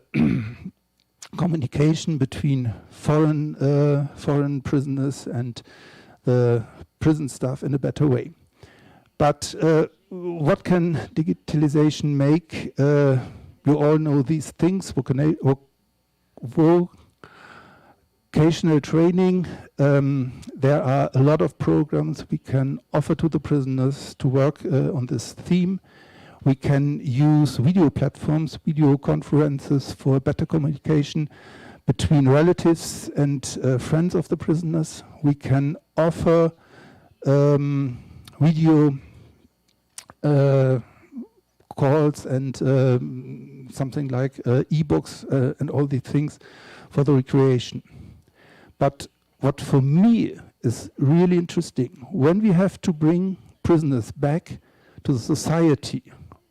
communication between foreign prisoners and the prison staff in a better way. But what can digitalization make? You all know these things. Vocational training. There are a lot of programs we can offer to the prisoners to work on this theme. We can use video platforms, video conferences for better communication between relatives and friends of the prisoners. We can offer video calls and something like e-books and all these things for the recreation. But what for me is really interesting, when we have to bring prisoners back to the society,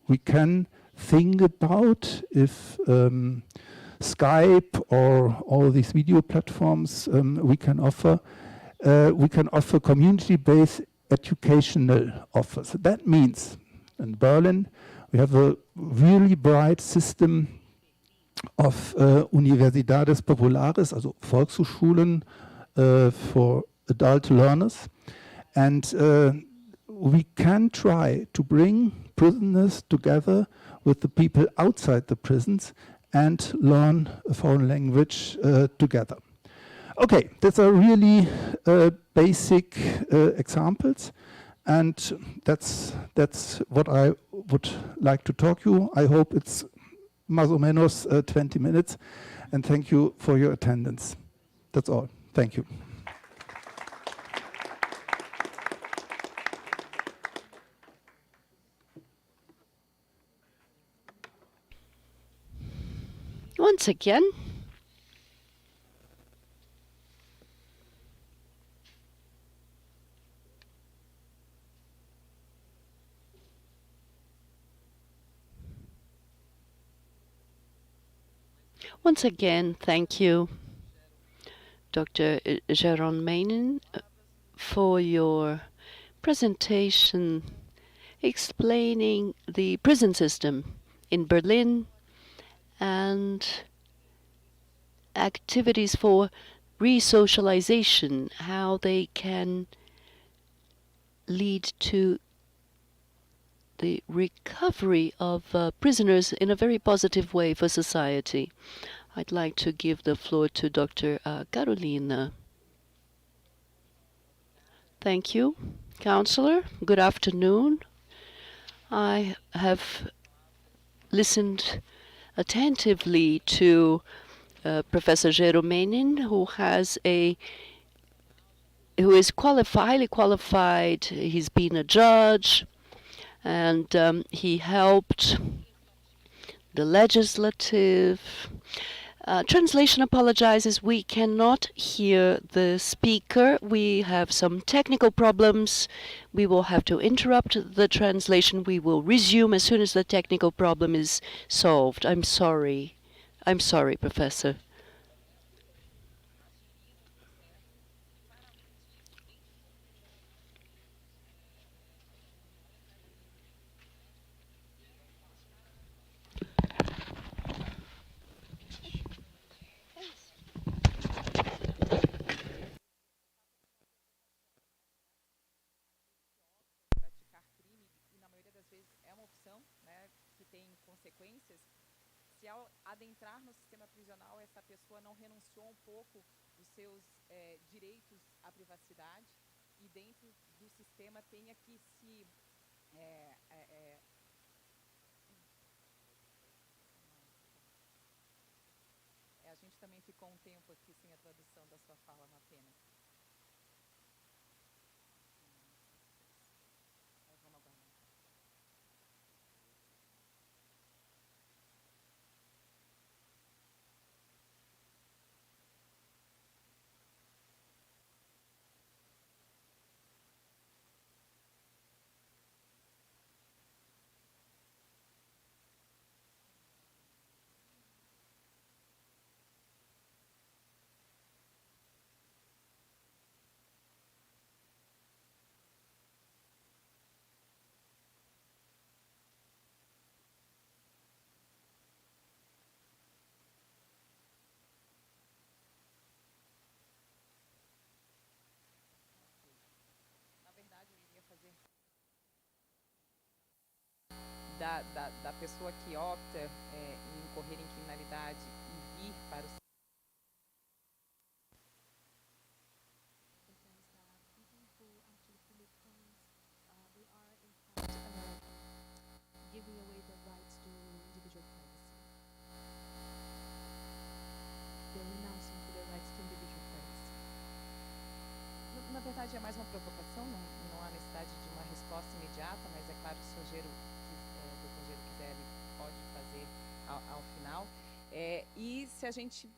we can think about if Skype or all these video platforms we can offer community-based educational offers. That means in Berlin we have a really bright system of Universidades Populares, also Volkshochschulen for adult learners, and we can try to bring prisoners together with the people outside the prisons and learn a foreign language together. Okay, these are really basic examples, and that's what I would like to talk to you. I hope it's más o menos 20 minutes, and thank you for your attendance. That's all. Thank you. once again. Once again, thank you, Dr. Jaron Mainen, for your presentation explaining the prison system in Berlin and activities for re-socialization, how they can lead to the recovery of prisoners in a very positive way for society. I'd like to give the floor to Dr. Carolina. Thank you, Counselor. Good afternoon. I have listened attentively to Professor Jeromenin, who is highly qualified. He's been a judge, and he helped the legislative. Translation apologizes. We cannot hear the speaker. We have some technical problems. We will have to interrupt the translation. We will resume as soon as the technical problem is solved. I'm sorry. I'm sorry, Professor. praticar crime, e na maioria das vezes é uma opção, né, que tem consequências, se ao adentrar no sistema prisional essa pessoa não renunciou um pouco dos seus direitos à privacidade e dentro do sistema tenha que se é, é, é, a gente também ficou um tempo aqui sem a tradução da sua fala, uma pena. Vamos aguardar. Na verdade, eu iria fazer da pessoa que opta em incorrer em criminalidade e vir para o giving away the rights to individual privacy. They're renouncing to the rights to individual privacy. Na verdade, é mais uma provocação, não há necessidade de uma resposta imediata, mas é claro, se o Gero, Dr. Gero quiser, ele pode fazer ao final. E se a gente,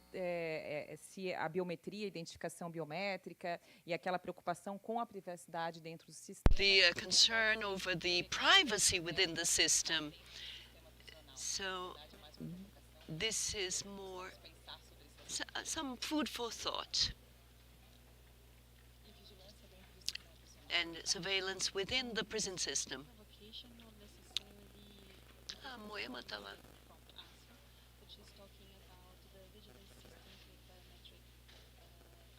se a biometria, a identificação biométrica e aquela preocupação com a privacidade dentro do sistema. The concern over the privacy within the system. So this is more some food for thought. And surveillance within the prison system. Moema está lá. Which is talking about the vigilance systems with biometric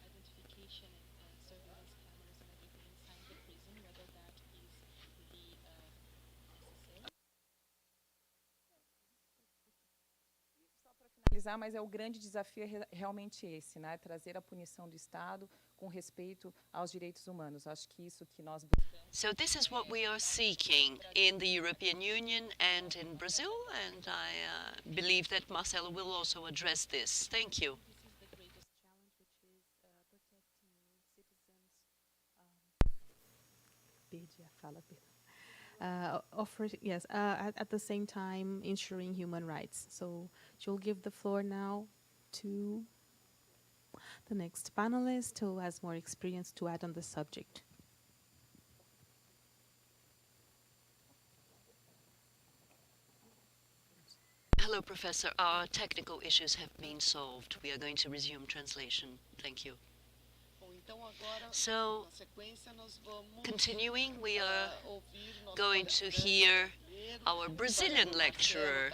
identification and surveillance cameras and everything inside the prison, whether that is really necessary. Só para finalizar, mas o grande desafio é realmente esse, né? Trazer a punição do Estado com respeito aos direitos humanos. Acho que isso que nós buscamos. So this is what we are seeking in the European Union and in Brazil, and I believe that Marcelo will also address this. Thank you. This is the greatest challenge, which is protecting citizens. Perdi a fala, offer, yes, at the same time ensuring human rights. So she'll give the floor now to the next panelist who has more experience to add on the subject. Hello, Professor. Our technical issues have been solved. We are going to resume translation. Thank you. So, continuing, we are going to hear our Brazilian lecturer,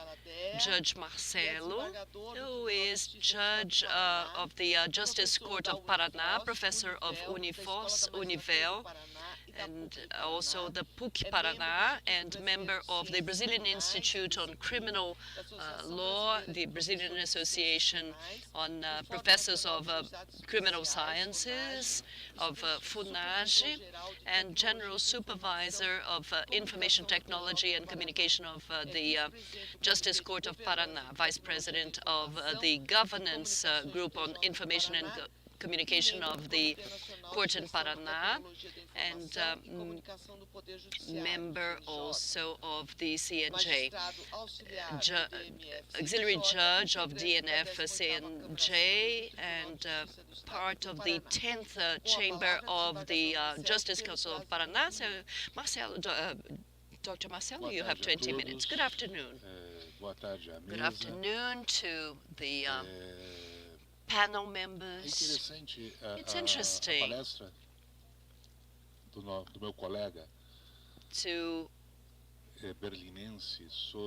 Judge Marcelo, who is judge of the Justice Court of Paraná, professor of Univel, and also the PUC Paraná, and member of the Brazilian Institute on Criminal Law, the Brazilian Association on Professors of Criminal Sciences, of FUNAGE, and General Supervisor of Information Technology and Communication of the Justice Court of Paraná, Vice President of the Governance Group on Information and Communication of the Court in Paraná, and member also of the CNJ, auxiliary judge of DNF CNJ, and part of the 10th chamber of the Justice Council of Paraná. So, Marcelo, Dr. Marcelo, you have 20 minutes. Good afternoon. Good afternoon to the panel members. It's interesting to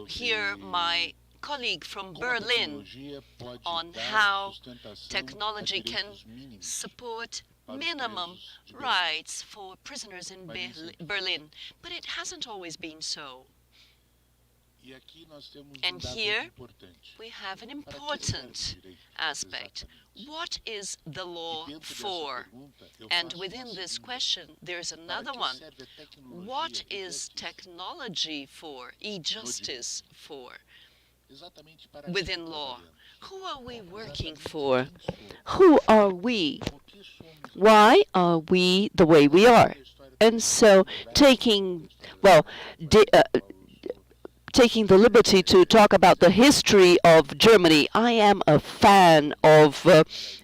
hear my colleague from Berlin on how technology can support minimum rights for prisoners in Berlin. But it hasn't always been so. And here we have an important aspect. What is the law for? And within this question, there's another one. What is technology for, e-justice for, within law? Who are we working for? Who are we? Why are we the way we are? And so taking, well, taking the liberty to talk about the history of Germany. I am a fan of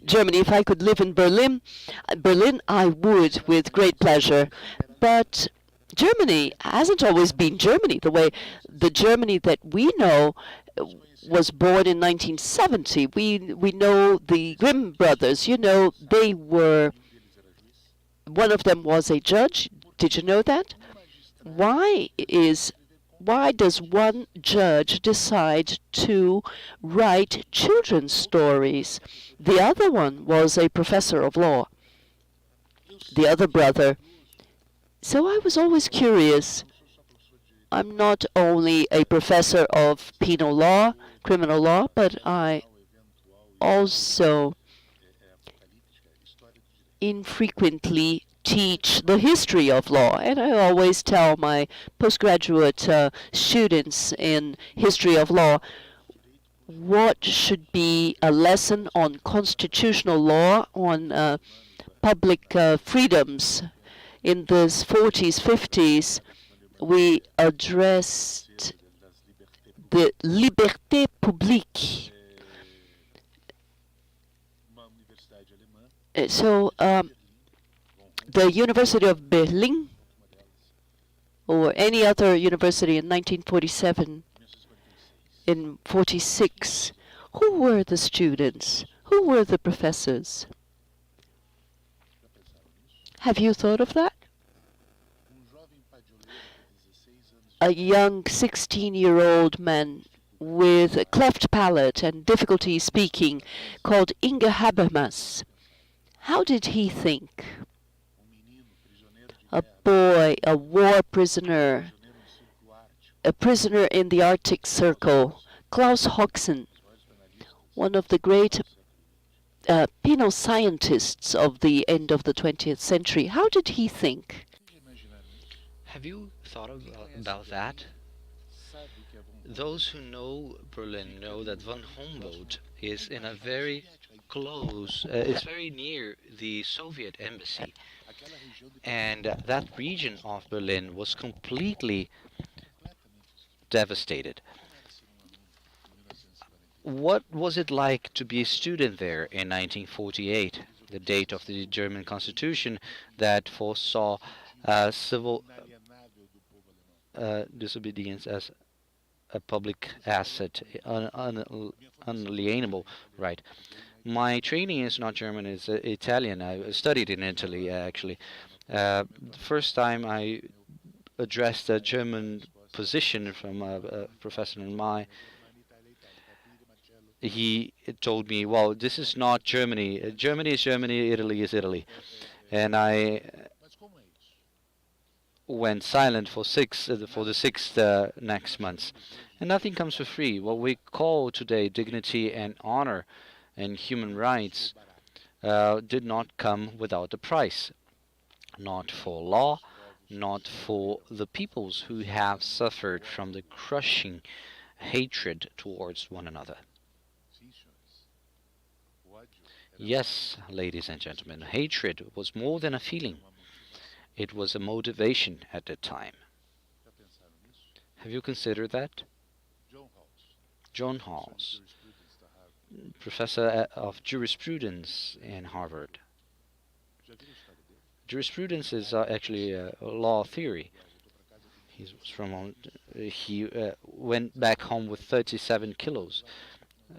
Germany. If I could live in Berlin, I would with great pleasure. But Germany hasn't always been Germany. The Germany that we know was born in 1970. We know the Grimm brothers. You know, they were. One of them was a judge. Did you know that? Why does one judge decide to write children's stories? The other one was a professor of law, the other brother. So I was always curious. I'm not only a professor of penal law, criminal law, but I also infrequently teach the history of law, and I always tell my postgraduate students in history of law what should be a lesson on constitutional law, on public freedoms. In the 40s, 50s, we addressed the liberté publique. So the University of Berlin or any other university in 1947, in 46, who were the students? Who were the professors? Have you thought of that? A young 16-year-old man with a cleft palate and difficulty speaking called Inge Habermas. How did he think? A boy, a war prisoner, a prisoner in the Arctic Circle, Klaus Hoxen, one of the great penal scientists of the end of the 20th century. How did he think? Have you thought about that? Those who know Berlin know that von Humboldt is in a very close, it's very near the Soviet embassy. And that region of Berlin was completely devastated. What was it like to be a student there in 1948, the date of the German Constitution that foresaw civil disobedience as a public asset, unalienable right? My training is not German, it's Italian. I studied in Italy, actually. The first time I addressed a German position from a professor in my, he told me, well, this is not Germany. Germany is Germany, Italy is Italy. And I went silent for for the sixth next months. And nothing comes for free. What we call today dignity and honor and human rights did not come without a price. Not for law, not for the peoples who have suffered from the crushing hatred towards one another. Yes, ladies and gentlemen, hatred was more than a feeling. It was a motivation at that time. Have you considered that? John Halls, professor of jurisprudence in Harvard. Jurisprudence is actually a law theory. He went back home with 37 kilos.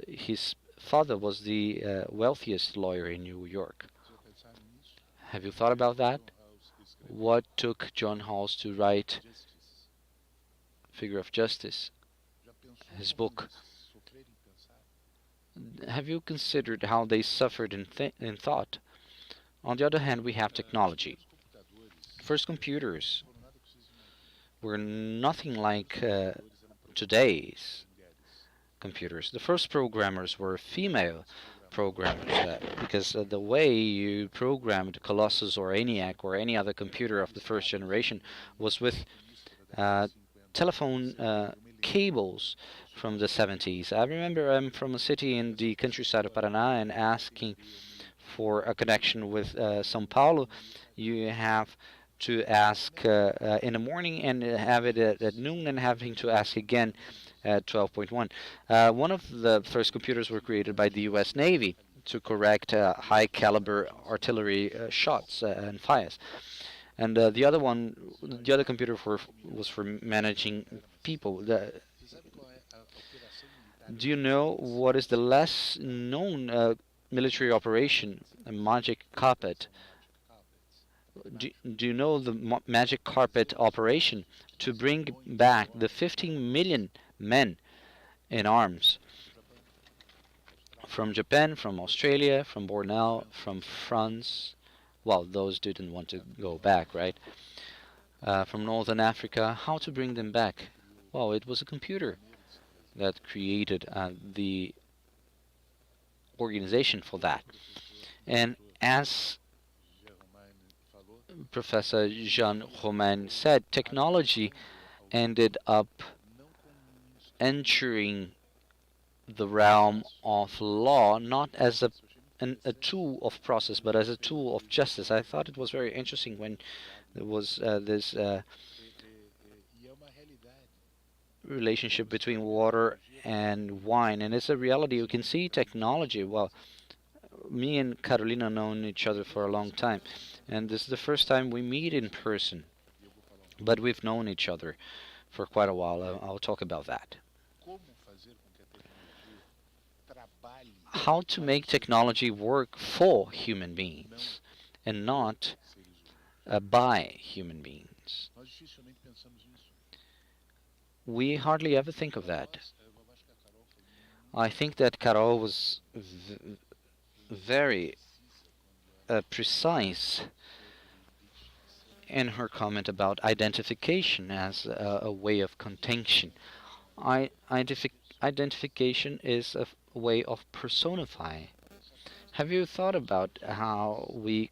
His father was the wealthiest lawyer in New York. Have you thought about that? What took John Halls to write Figure of Justice, his book? Have you considered how they suffered in thought? On the other hand, we have technology. First computers were nothing like today's computers. The first programmers were female programmers because the way you programmed Colossus or ENIAC or any other computer of the first generation was with uh, telephone cables from the 70s. I remember I'm from a city in the countryside of Paraná and asking for a connection with São Paulo. You have to ask in the morning and have it at noon and having to ask again at 12.1. One of the first computers were created by the U.S. Navy to correct high caliber artillery shots and fires. And the other computer was for managing people. Do you know what is the less known military operation, a magic carpet? Do you know the magic carpet operation to bring back the 15 million men in arms from Japan, from Australia, from Borneo, from France? Well, those didn't want to go back, right? From Northern Africa, how to bring them back? Well, it was a computer that created the organization for that. And as Professor Jean Romain said, technology ended up entering the realm of law not as a tool of process, but as a tool of justice. I thought it was very interesting when there was this relationship between water and wine, and it's a reality. You can see technology. Well, me and Carolina known each other for a long time, and this is the first time we meet in person, but we've known each other for quite a while. I'll talk about that. How to make technology work for human beings and not by human beings. We hardly ever think of that. I think that Carol was very precise in her comment about identification as a way of contention. Identification is a way of personifying. Have you thought about how we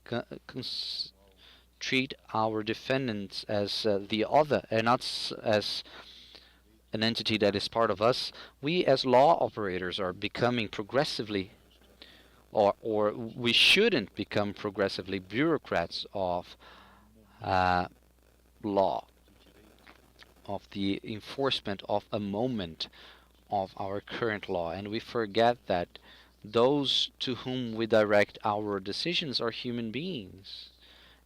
treat our defendants as the other and not as an entity that is part of us, we as law operators are becoming progressively, or we shouldn't become progressively bureaucrats of uh, law, of the enforcement of a moment of our current law. And we forget that those to whom we direct our decisions are human beings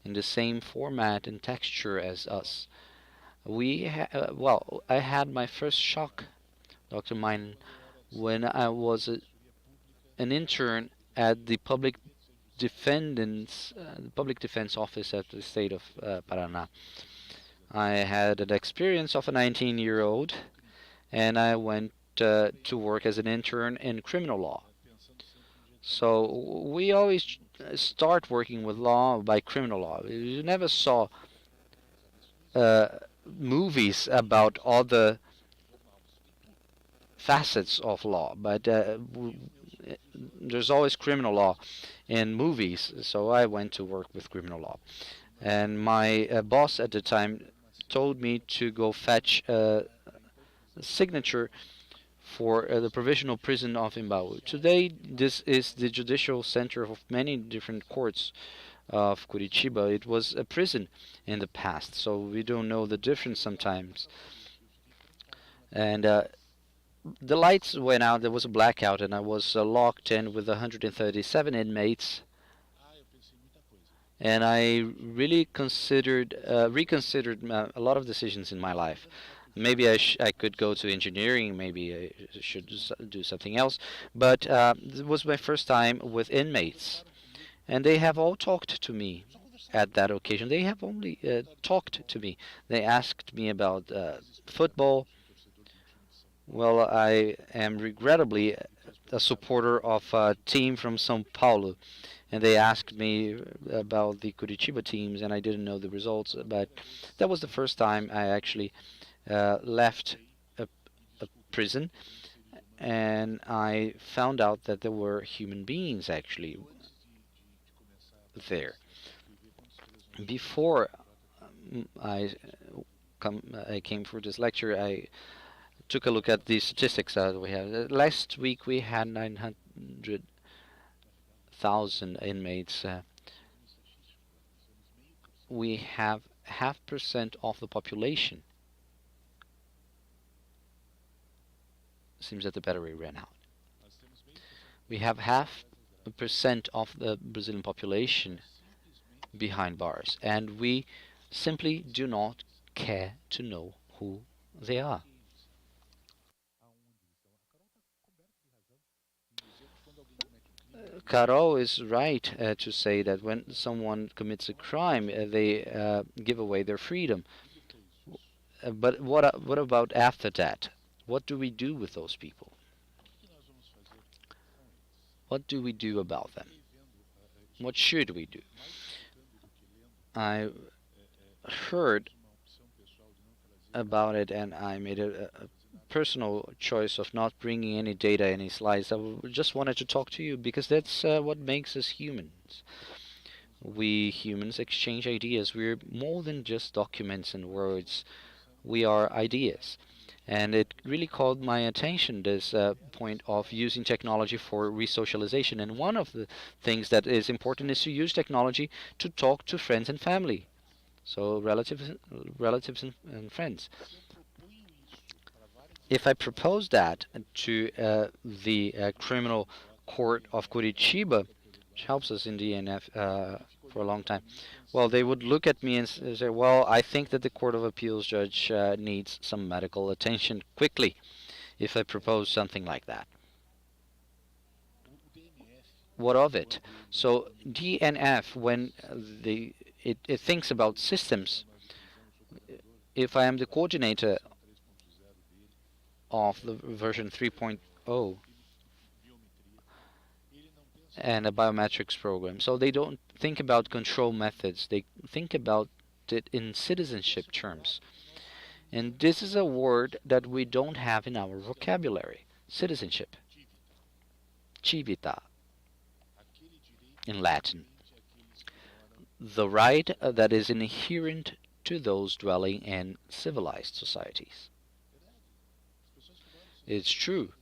in the same format and texture as us. Well, I had my first shock, Dr. Mine, when I was an intern at the public defense office at the state of Paraná. I had an experience of a 19-year-old, and I went to work as an intern in criminal law. So we always start working with law by criminal law. You never saw uh, movies about all the facets of law, but there's always criminal law in movies. So I went to work with criminal law, and my boss at the time told me to go fetch a signature for the provisional prison of Imbaú. Today, this is the judicial center of many different courts of Curitiba. It was a prison in the past, so we don't know the difference sometimes. And the lights went out, there was a blackout, and I was locked in with 137 inmates. And I really reconsidered a lot of decisions in my life. Maybe I could go to engineering, maybe I should do something else. But it was my first time with inmates, and they have all talked to me at that occasion. They have only talked to me. They asked me about football. Well, I am regrettably a supporter of a team from São Paulo, and they asked me about the Curitiba teams, and I didn't know the results. But that was the first time I actually left a, a prison, and I found out that there were human beings actually there. Before I came for this lecture, I took a look at the statistics that we have. Last week we had 900,000 inmates. We have 0.5% of the population. Seems that the battery ran out. We have 0.5% of the Brazilian population behind bars, and we simply do not care to know who they are. Carol is right to say that when someone commits a crime, they give away their freedom. But what about after that? What do we do with those people? What do we do about them? What should we do? I heard about it, and I made a personal choice of not bringing any data, any slides. Just wanted to talk to you because that's what makes us humans. We humans exchange ideas. We're more than just documents and words. We are ideas. And it really called my attention, this point of using technology for resocialization. And one of the things that is important is to use technology to talk to friends and family. So relatives and friends. If I propose that to the criminal court of Curitiba, which helps us in the NF for a long time, well, they would look at me and say, well, I think that the Court of Appeals judge needs some medical attention quickly if I propose something like that. What of it? So DNF, when it thinks about systems, if I am the coordinator of the version 3.0 and a biometrics program, so they don't think about control methods, they think about it in citizenship terms. And this is a word that we don't have in our vocabulary. Citizenship. Civita in Latin. The right that is inherent to those dwelling in civilized societies. It's true.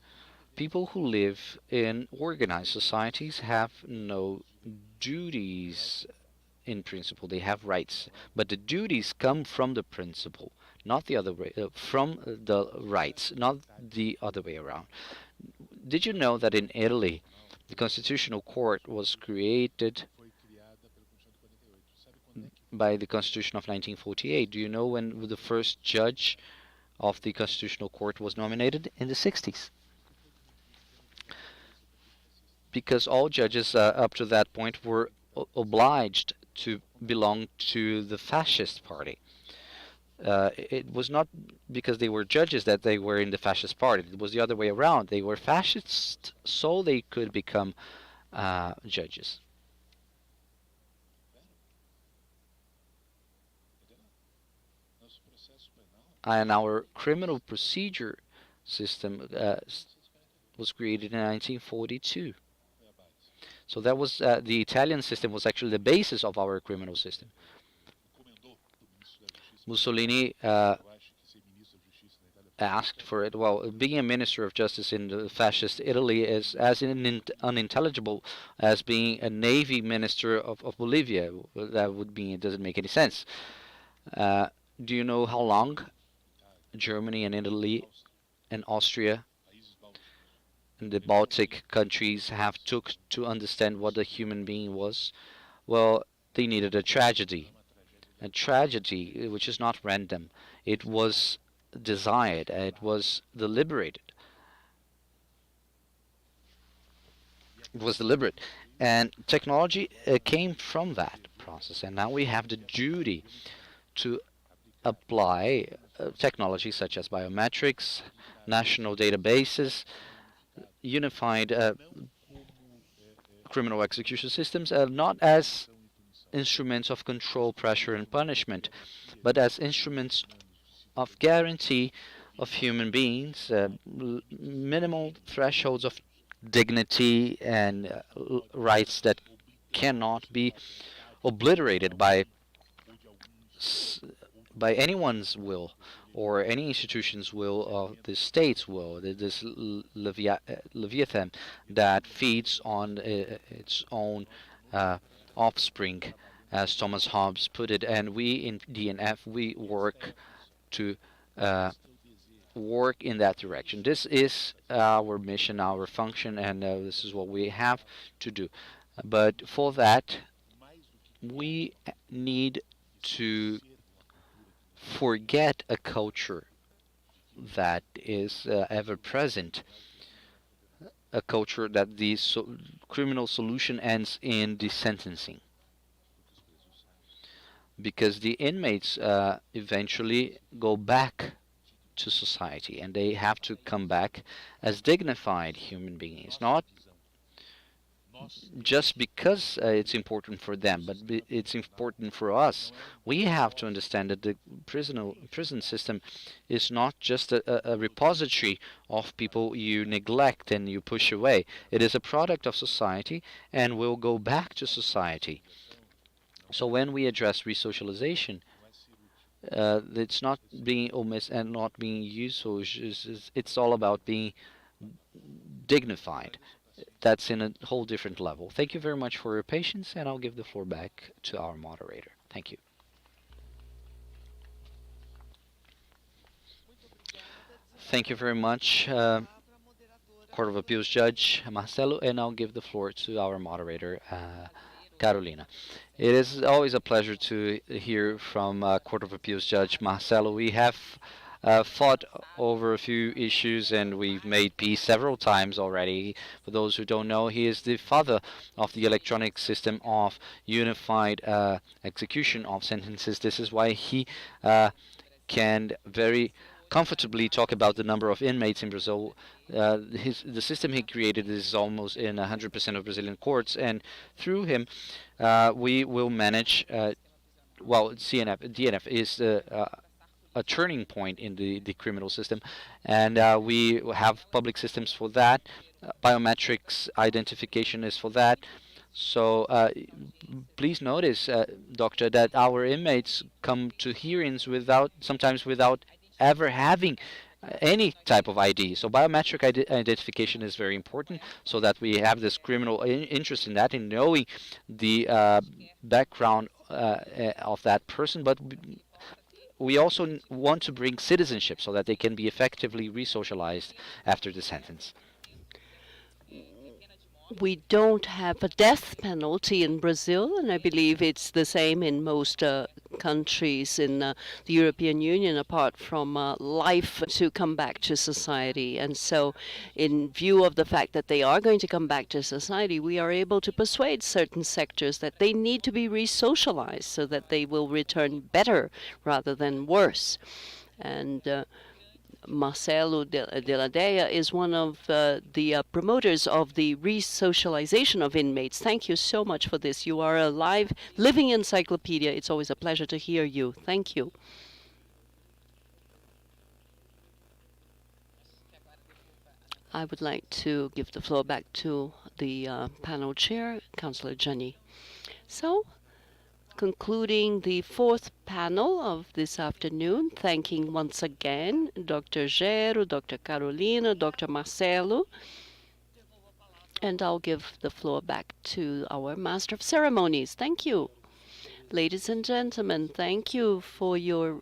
People who live in organized societies have no duties in principle. They have rights, but the duties come from the principle, not the other way, from the rights, not the other way around. Did you know that in Italy, the Constitutional Court was created by the Constitution of 1948? Do you know when the first judge of the Constitutional Court was nominated? In the 60s. Because all judges up to that point were obliged to belong to the fascist party. It was not because they were judges that they were in the fascist party. It was the other way around. They were fascists so they could become judges. And our criminal procedure system was created in 1942. So that was the Italian system was actually the basis of our criminal system. Mussolini asked for it. Well, being a minister of justice in the fascist Italy is as unintelligible as being a navy minister of Bolivia. That would mean it doesn't make any sense. Uh, do you know how long Germany and Italy and Austria and the Baltic countries have took to understand what a human being was? Well, they needed a tragedy which is not random. It was desired, it was deliberated. It was deliberate. And technology came from that process. And now we have the duty to apply technology such as biometrics, national databases, unified criminal execution systems, not as instruments of control, pressure, and punishment, but as instruments of guarantee of human beings, minimal thresholds of dignity and rights that cannot be obliterated by anyone's will or any institution's will or the state's will. This Leviathan that feeds on its own offspring, as Thomas Hobbes put it, and we in DNF we to uh, work in that direction. This is our mission, our function, and this is what we have to do. But for that, we need to forget a culture that is ever present, a culture that the criminal solution ends in the sentencing. Because the inmates eventually go back to society and they have to come back as dignified human beings, not just because it's important for them, but it's important for us. We have to understand that the prison system is not just a repository of people you neglect and you push away. It is a product of society and will go back to society. So when we address resocialization, it's not being omiss and not being useful. It's all about being dignified. That's in a whole different level. Thank you very much for your patience, and I'll give the floor back to our moderator. Thank you. Thank you very much, Court of Appeals Judge Marcelo, and I'll give the floor to our moderator, Carolina. It is always a pleasure to hear from Court of Appeals Judge Marcelo. We have fought over a few issues and we've made peace several times already. For those who don't know, he is the father of the electronic system of unified execution of sentences. This is why he can very comfortably talk about the number of inmates in Brazil. The system he created is almost in 100% of Brazilian courts, and through him, we will manage. Well, DNF is a turning point in the criminal system, and we have public systems for that. Biometrics identification is for that. So please notice, doctor, that our inmates come to hearings sometimes without ever having any type of ID. So biometric identification is very important, so that we have this criminal interest in that, in knowing the background of that person. But we also want to bring citizenship so that they can be effectively resocialized after the sentence. We don't have a death penalty in Brazil, and I believe it's the same in most countries in the European Union, apart from life to come back to society. And so, in view of the fact that they are going to come back to society, we are able to persuade certain sectors that they need to be re-socialized so that they will return better rather than worse. And Marcelo de la Dea is one of the promoters of the re-socialization of inmates. Thank you so much for this. You are a live, living encyclopedia. It's always a pleasure to hear you. Thank you. I would like to give the floor back to the panel chair, Councillor Jenny. So, concluding the fourth panel of this afternoon, thanking once again Dr. Gero, Dr. Carolina, Dr. Marcelo, and I'll give the floor back to our Master of Ceremonies. Thank you. Ladies and gentlemen, thank you for your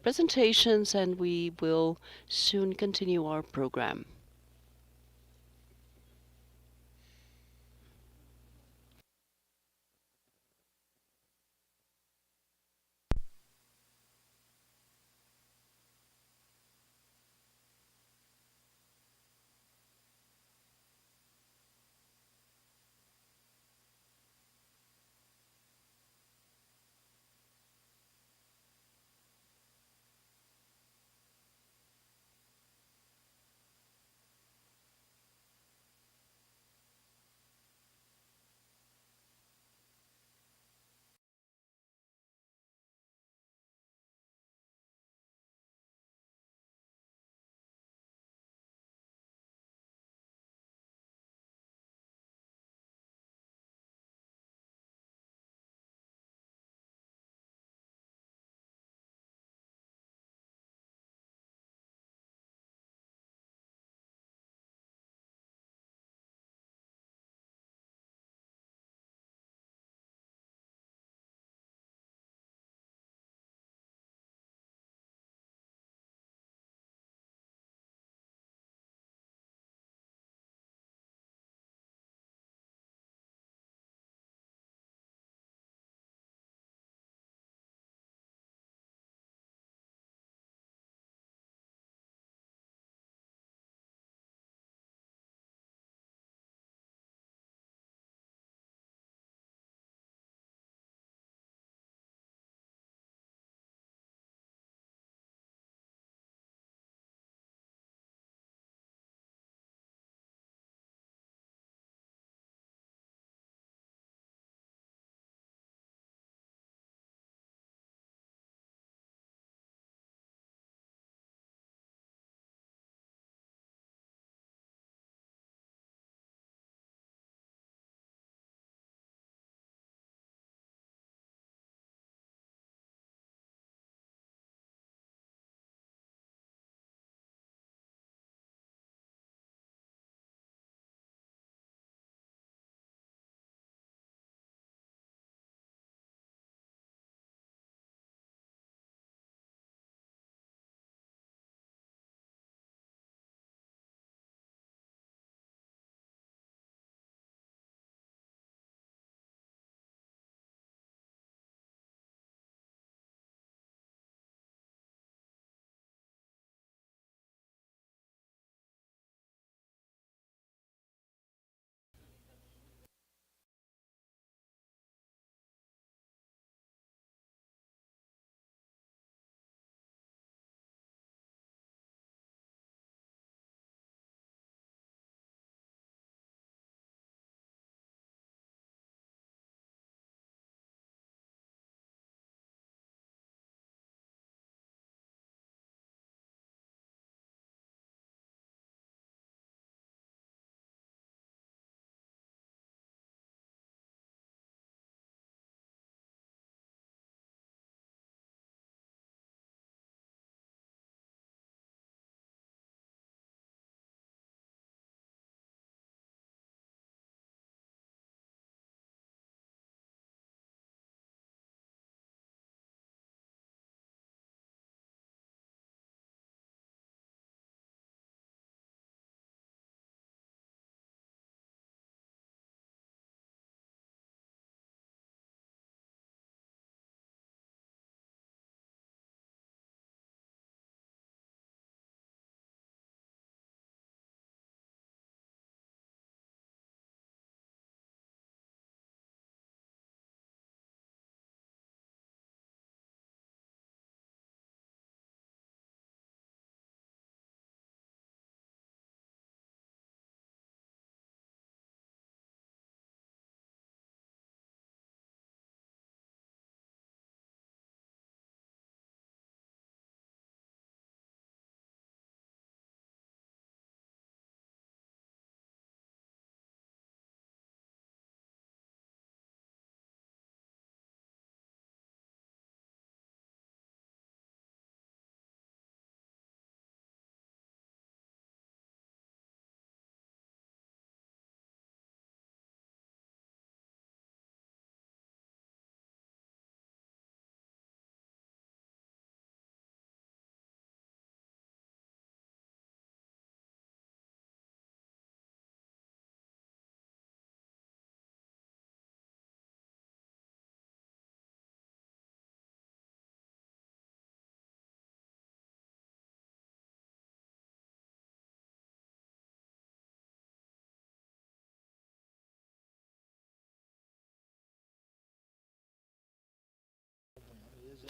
presentations, and we will soon continue our program.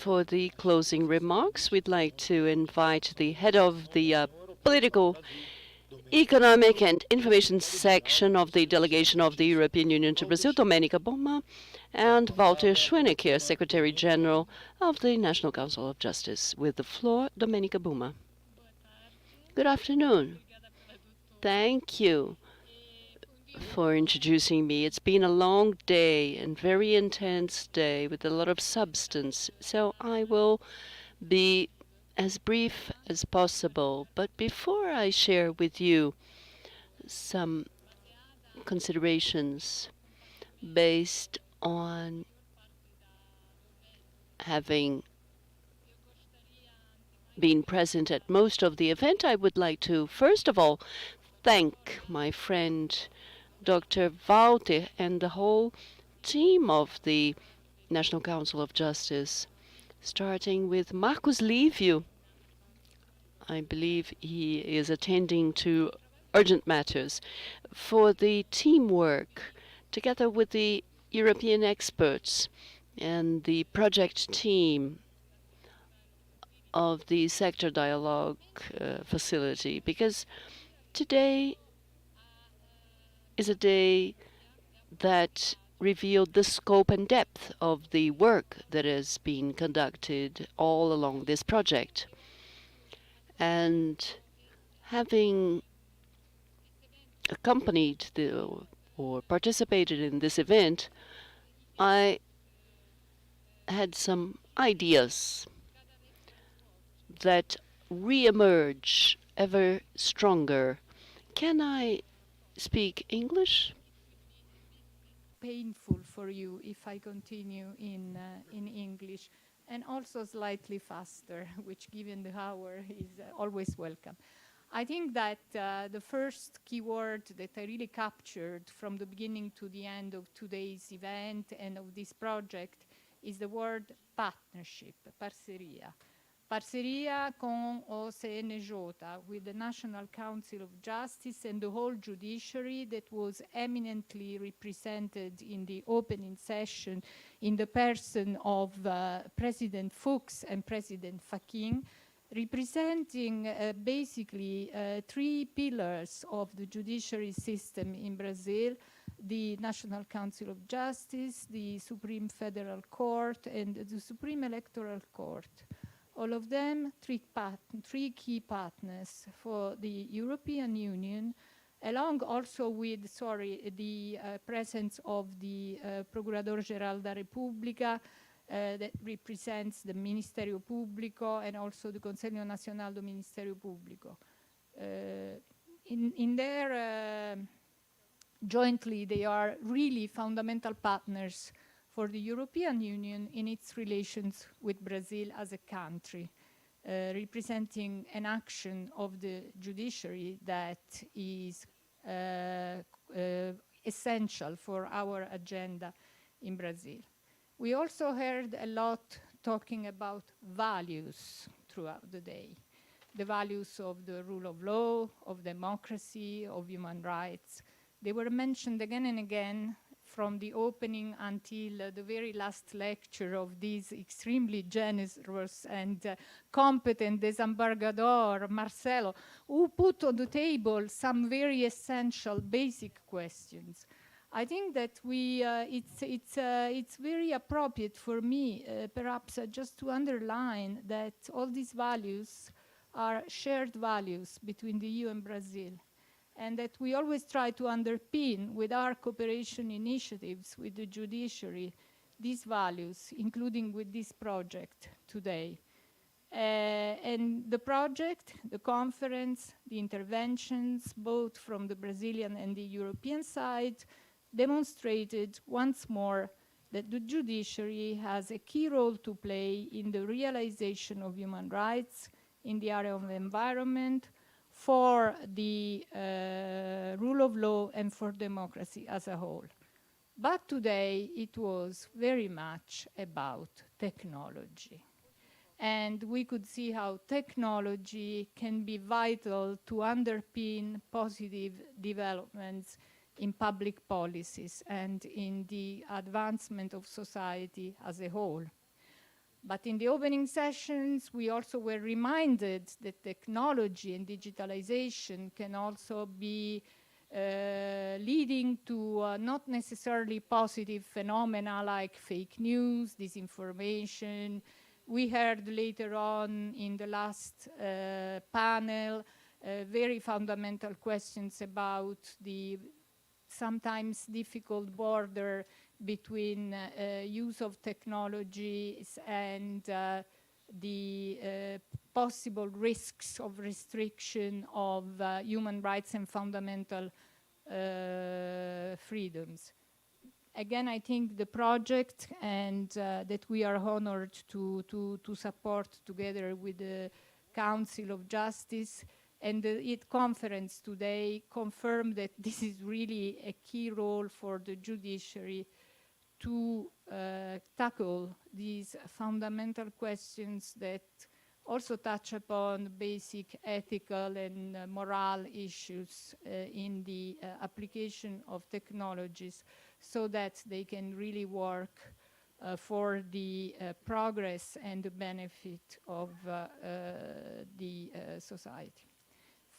For the closing remarks, we'd like to invite the head of the political, economic and information section of the delegation of the European Union to Brazil, Domenica Boma, and Walter Schweinecke, Secretary General of the National Council of Justice. With the floor, Domenica Boma. Good afternoon. Thank you for introducing me. It's been a long day and very intense day with a lot of substance, so I will be as brief as possible. But before I share with you some considerations based on having been present at most of the event, I would like to first of all thank my friend Dr. Walter and the whole team of the National Council of Justice, starting with Marcos Livio. I believe he is attending to urgent matters, for the teamwork together with the European experts and the project team of the sector dialogue facility, because today is a day that revealed the scope and depth of the work that has been conducted all along this project. And having accompanied or participated in this event, I had some ideas that re-emerge ever stronger. Can I speak English? Painful for you if I continue in English, and also slightly faster, which given the hour is always welcome. I think that the first keyword that I really captured from the beginning to the end of today's event and of this project is the word partnership, parceria. Parceria con OCNJ, with the National Council of Justice and the whole judiciary that was eminently represented in the opening session in the person of President Fuchs and President Fachin, representing basically three pillars of the judiciary system in Brazil: the National Council of Justice, the Supreme Federal Court, and the Supreme Electoral Court. All of them three key partners for the European Union, along also with, the presence of the Procurador-Geral da Repubblica, that represents the Ministerio Pubblico and also the Consiglio Nazionale do Ministerio Pubblico. In their jointly, they are really fundamental partners for the European Union in its relations with Brazil as a country, representing an action of the judiciary that is essential for our agenda in Brazil. We also heard a lot talking about values throughout the day, the values of the rule of law, of democracy, of human rights. They were mentioned again and again from the opening until the very last lecture of this extremely generous and competent desembargador, Marcelo, who put on the table some very essential basic questions. I think that it's very appropriate for me, perhaps just to underline that all these values are shared values between the EU and Brazil, and that we always try to underpin with our cooperation initiatives with the judiciary these values, including with this project today. And the project, the conference, the interventions, both from the Brazilian and the European side, demonstrated once more that the judiciary has a key role to play in the realization of human rights in the area of the environment, for the rule of law and for democracy as a whole. But today it was very much about technology. And we could see how technology can be vital to underpin positive developments in public policies and in the advancement of society as a whole. But in the opening sessions, we also were reminded that technology and digitalization can also be leading to not necessarily positive phenomena like fake news, disinformation. We heard later on in the last panel very fundamental questions about the sometimes difficult border between use of technologies and the possible risks of restriction of human rights and fundamental freedoms. Again, I think the project and that we are honored to support together with the Council of Justice and the IT conference today confirmed that this is really a key role for the judiciary to tackle these fundamental questions that also touch upon basic ethical and moral issues in the application of technologies so that they can really work for the progress and the benefit of the society.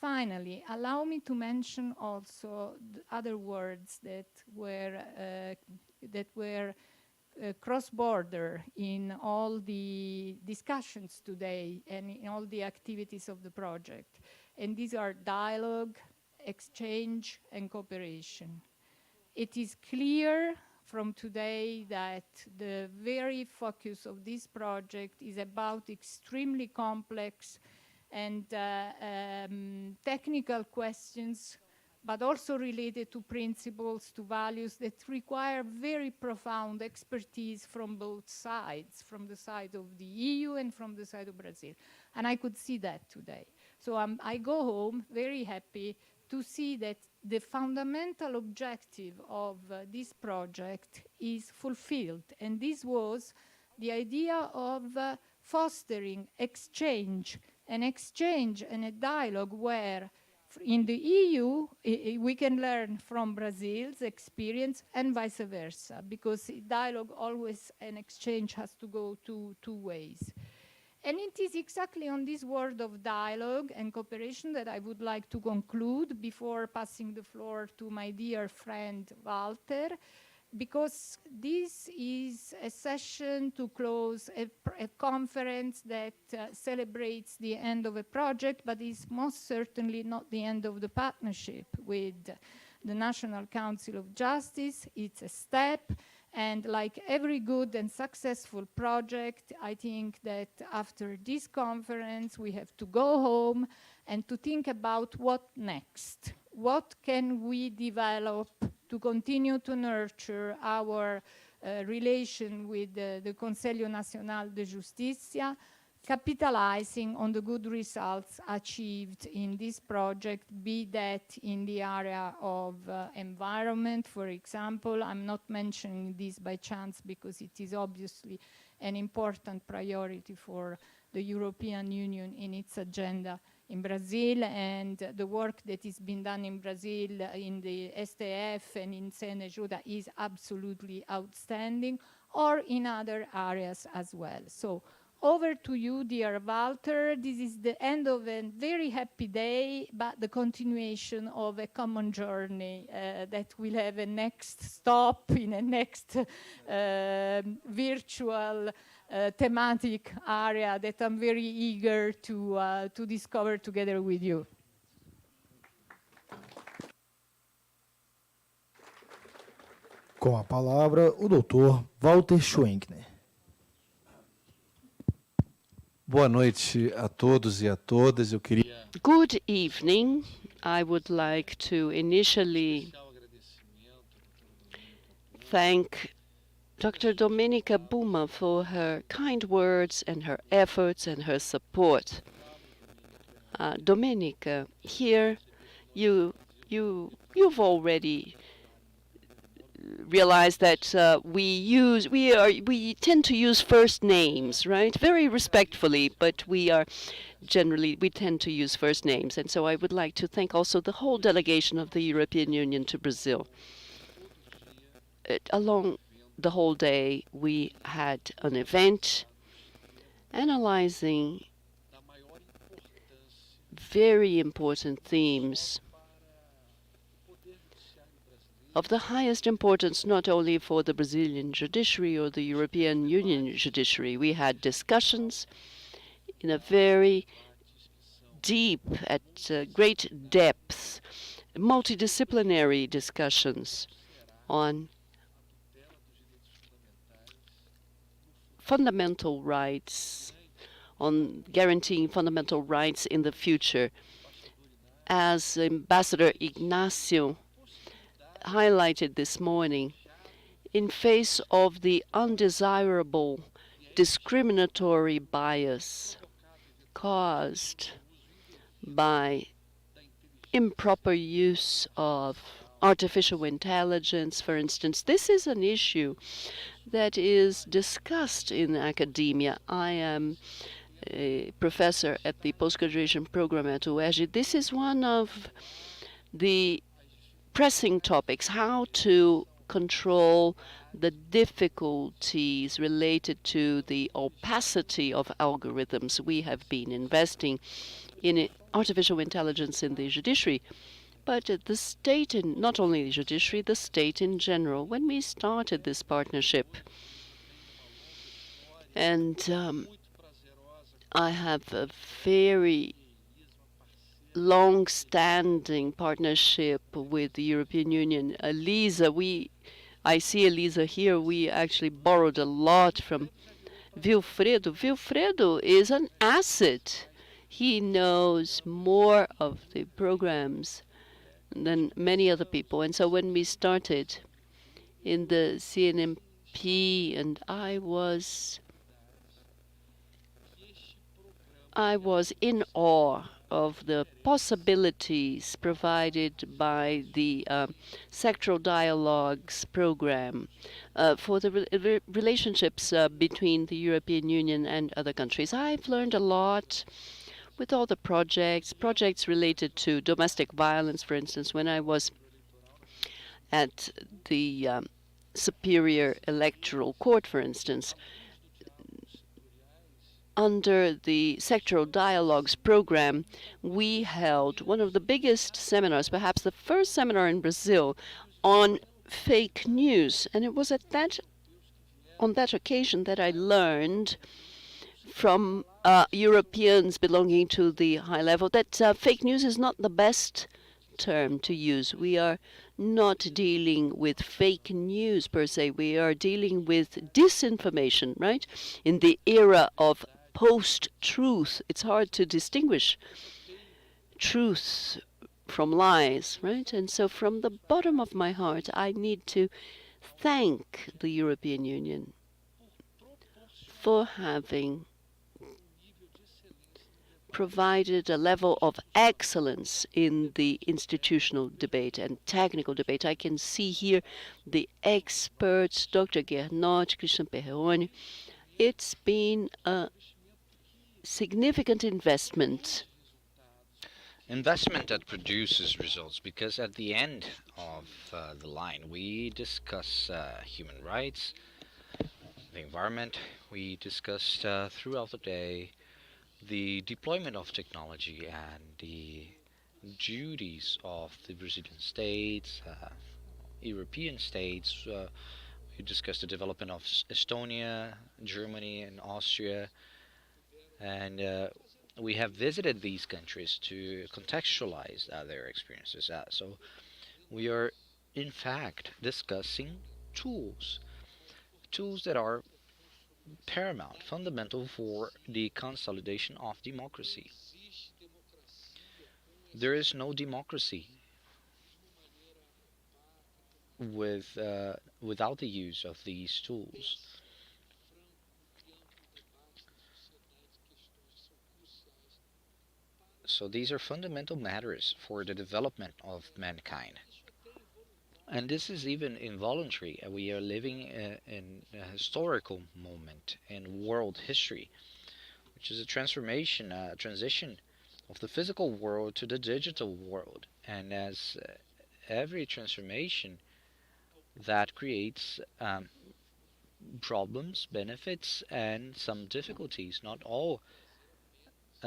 Finally, allow me to mention also the other words that were cross-border in all the discussions today and in all the activities of the project. And these are dialogue, exchange, and cooperation. It is clear from today that the very focus of this project is about extremely complex and technical questions, but also related to principles, to values that require very profound expertise from both sides, from the side of the EU and from the side of Brazil. And I could see that today. So I go home very happy to see that the fundamental objective of this project is fulfilled. And this was the idea of fostering exchange and a dialogue where in the EU, we can learn from Brazil's experience and vice versa, because dialogue always and exchange has to go two ways. And it is exactly on this word of dialogue and cooperation that I would like to conclude before passing the floor to my dear friend Walter, because this is a session to close a conference that celebrates the end of a project, but is most certainly not the end of the partnership with the National Council of Justice. It's a step, and like every good and successful project, I think that after this conference, we have to go home and to think about what next. What can we develop to continue to nurture our relation with the Conselho Nacional de Justiça, capitalizing on the good results achieved in this project, be that in the area of environment, for example. I'm not mentioning this by chance because it is obviously an important priority for the European Union in its agenda in Brazil, and the work that is being done in Brazil in the STF and in Senejuda is absolutely outstanding, or in other areas as well. So over to you, dear Walter. This is the end of a very happy day, but the continuation of a common journey that will have a next stop in a next virtual thematic area that I'm very eager to discover together with you. Com a palavra, o doutor Walter Schwenkner. Boa noite a todos e a todas. Eu queria Good evening. I would like to initially thank Dr. Domenica Buma for her kind words and her efforts and her support. Domenica, here you've already realized that we tend to use first names, right? Very respectfully, but we tend to use first names. And so I would like to thank also the whole delegation of the European Union to Brazil. Along the whole day, we had an event analyzing very important themes of the highest importance, not only for the Brazilian judiciary or the European Union judiciary. We had discussions in a very deep, at great depth, multidisciplinary discussions on fundamental rights, on guaranteeing fundamental rights in the future. As Ambassador Ignacio highlighted this morning, in face of the undesirable discriminatory bias caused by improper use of artificial intelligence, for instance, this is an issue that is discussed in academia. I am a professor at the post-graduation program at UERJ. This is one of the pressing topics, how to control the difficulties related to the opacity of algorithms. We have been investing in artificial intelligence in the judiciary, but the state, and not only the judiciary, the state in general. When we started this partnership, and I have a very long-standing partnership with the European Union. I see Elisa here. We actually borrowed a lot from Vilfredo. Vilfredo is an asset. He knows more of the programs than many other people. And so when we started in the CNMP, and I was in awe of the possibilities provided by the sectoral dialogues program for the relationships between the European Union and other countries. I've learned a lot with all the projects related to domestic violence, for instance, when I was at the Superior Electoral Court, for instance. Under the sectoral dialogues program, we held one of the biggest seminars, perhaps the first seminar in Brazil, on fake news. And it was on that occasion that I learned from Europeans belonging to the high level that fake news is not the best term to use. We are not dealing with fake news per se. We are dealing with disinformation, right? In the era of post-truth, it's hard to distinguish truth from lies, right? And so from the bottom of my heart, I need to thank the European Union for having provided a level of excellence in the institutional debate and technical debate. I can see here the experts, Dr. Gernot, Christian Perrone. It's been a significant investment. Investment that produces results, because at the end of the line, we discuss human rights, the environment. We discussed throughout the day the deployment of technology and the duties of the Brazilian states, European states. We discussed the development of Estonia, Germany, and Austria, and we have visited these countries to contextualize their experiences. So we are, in fact, discussing tools, tools that are paramount, fundamental for the consolidation of democracy. There is no democracy without the use of these tools. So these are fundamental matters for the development of mankind. And this is even involuntary. We are living in a historical moment in world history, which is a transformation, a transition of the physical world to the digital world. And as every transformation, that creates problems, benefits, and some difficulties. Not all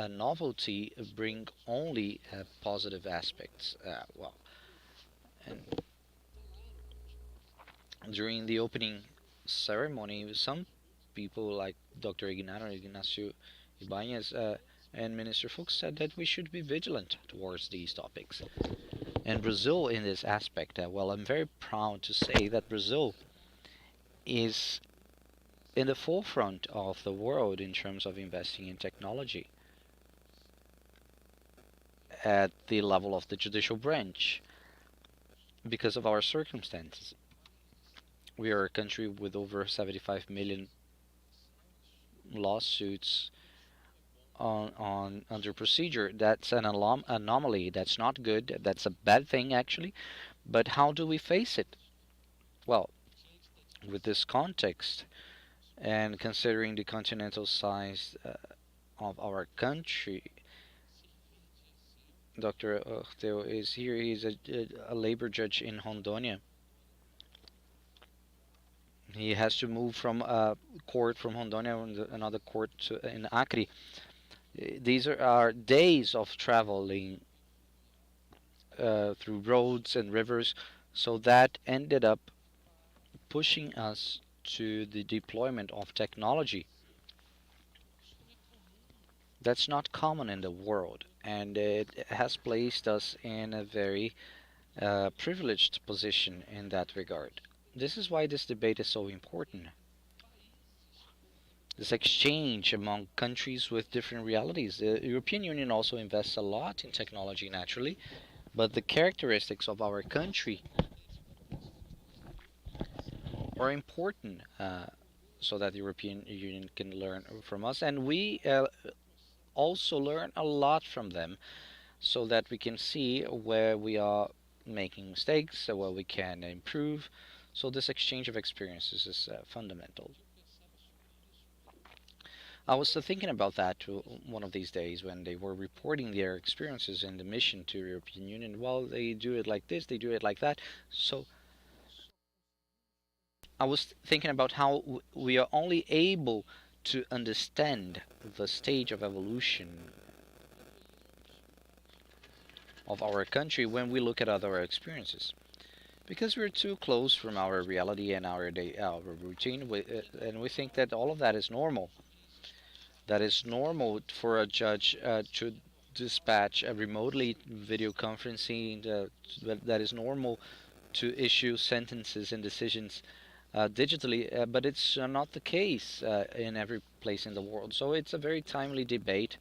novelty bring only positive aspects. And during the opening ceremony, some people like Dr. Ignacio Ibanez and Minister Fuchs said that we should be vigilant towards these topics. And Brazil, in this aspect, I'm very proud to say that Brazil is in the forefront of the world in terms of investing in technology at the level of the judicial branch because of our circumstances. We are a country with over 75 million lawsuits on under procedure. That's an anomaly. That's not good. That's a bad thing, actually. But how do we face it? Well, with this context and considering the continental size of our country, Dr. Theo is here. He's a labor judge in Rondônia. He has to move from a court from Rondônia and another court in Acre. These are days of traveling through roads and rivers, so that ended up pushing us to the deployment of technology. That's not common in the world, and it has placed us in a very privileged position in that regard. This is why this debate is so important. This exchange among countries with different realities. The European Union also invests a lot in technology naturally, but the characteristics of our country are important so that the European Union can learn from us, and we also learn a lot from them so that we can see where we are making mistakes, where we can improve. So this exchange of experiences is fundamental. I was thinking about that one of these days when they were reporting their experiences in the mission to the European Union. Well, they do it like this, they do it like that. So I was thinking about how we are only able to understand the stage of evolution of our country when we look at other experiences. Because we're too close from our reality and our routine, and we think that all of that is normal. That is normal for a judge to dispatch a remotely video conferencing. That is normal to issue sentences and decisions digitally, but it's not the case in every place in the world. So it's a very timely debate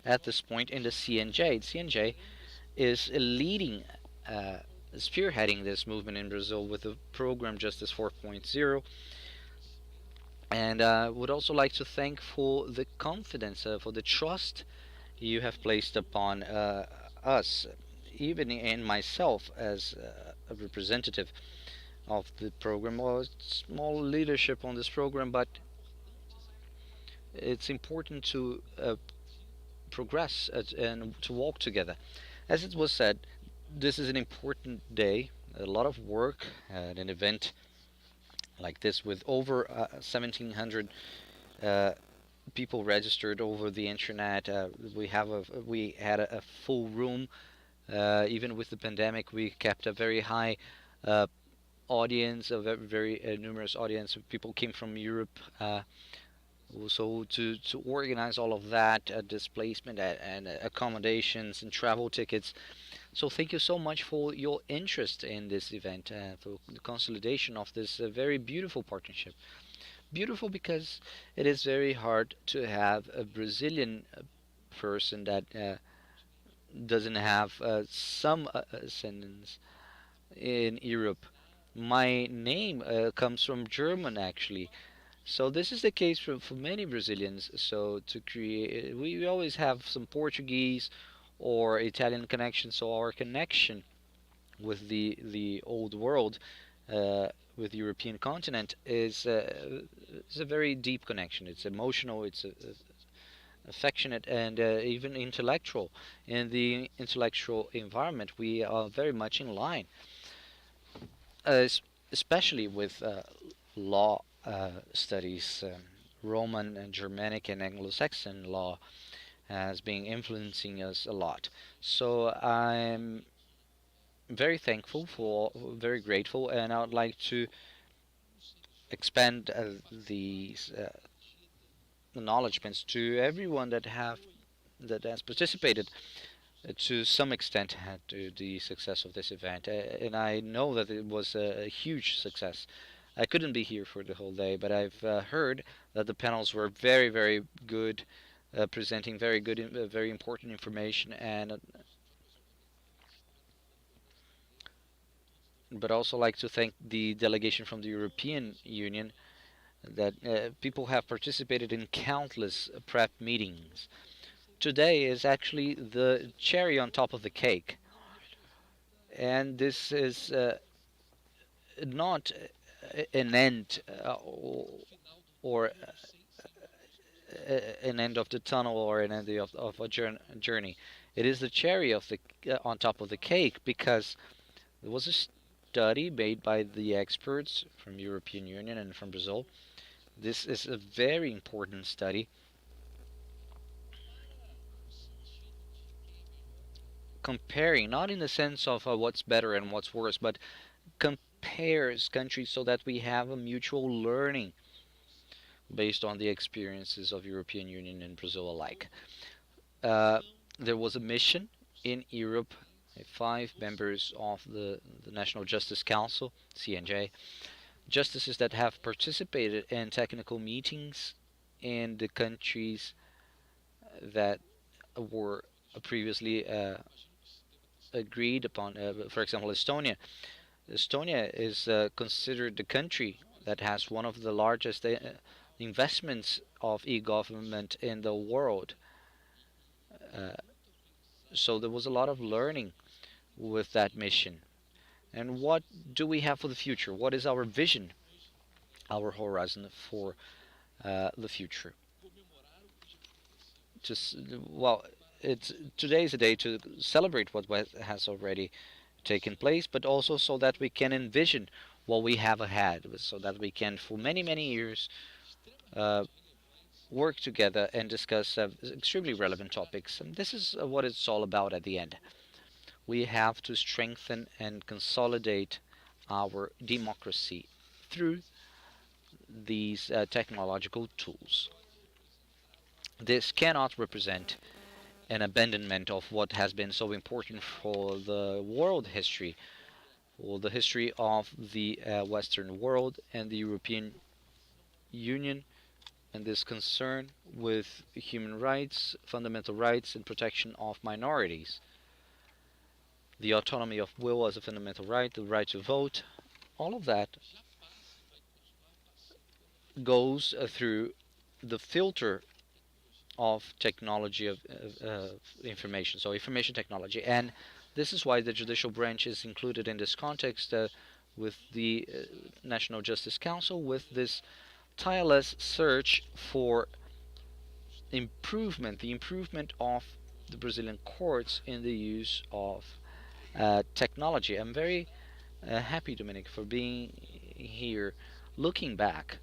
at this point in the CNJ. The CNJ is leading, spearheading this movement in Brazil with the program Justice 4.0. And would also like to thank for the confidence, for the trust you have placed upon us, even in myself as a representative of the program, or small leadership on this program, but it's important to progress and to walk together. As it was said, this is an important day, a lot of work at an event like this with over 1,700 people registered over the internet. We had a full room. Even with the pandemic, we kept a very high uh, audience, a very numerous audience. People came from Europe. So to organize all of that displacement and accommodations and travel tickets. So thank you so much for your interest in this event, for the consolidation of this very beautiful partnership. Beautiful because it is very hard to have a Brazilian person that doesn't have some ascendance in Europe. My name comes from German actually. So this is the case for many Brazilians. So to create, we always have some Portuguese or Italian connection. So our connection with the old world, with the European continent, is a very deep connection. It's emotional. It's affectionate and even intellectual. In the intellectual environment, we are very much in line, uh, especially with law studies. Roman and Germanic and Anglo-Saxon law has been influencing us a lot. So I'm very thankful for, very grateful, and I would like to expand these acknowledgments to everyone that has participated to some extent to the success of this event. And I know that it was a huge success. I couldn't be here for the whole day, but I've heard that the panels were very, very good, presenting very good, very important information, and but also like to thank the delegation from the European Union that people have participated in countless prep meetings. Today is actually the cherry on top of the cake, and this is not an end or an end of the tunnel or an end of a journey. It is the cherry of the on top of the cake because there was a study made by the experts from European Union and from Brazil. This is a very important study comparing, not in the sense of what's better and what's worse, but compares countries so that we have a mutual learning based on the experiences of European Union and Brazil alike. Uh, there was a mission in Europe, 5 members of the National Justice Council, CNJ, justices that have participated in technical meetings in the countries that were previously agreed upon. For example, Estonia. Estonia is considered the country that has one of the largest investments of e-government in the world. Uh, so there was a lot of learning with that mission. And what do we have for the future? What is our vision, our horizon for the future? Just well, it's today is a day to celebrate what has already taken place, but also so that we can envision what we have ahead, so that we can, for many, many years, uh, work together and discuss extremely relevant topics. And this is what it's all about at the end. We have to strengthen and consolidate our democracy through these technological tools. This cannot represent an abandonment of what has been so important for the world history, or the history of the Western world and the European Union, and this concern with human rights, fundamental rights, and protection of minorities. The autonomy of will as a fundamental right, the right to vote, all of that goes through the filter of technology of information, so information technology. And this is why the judicial branch is included in this context with the National Justice Council, with this tireless search for improvement, the improvement of the Brazilian courts in the use of technology. I'm very happy, Dominic, for being here. Looking back,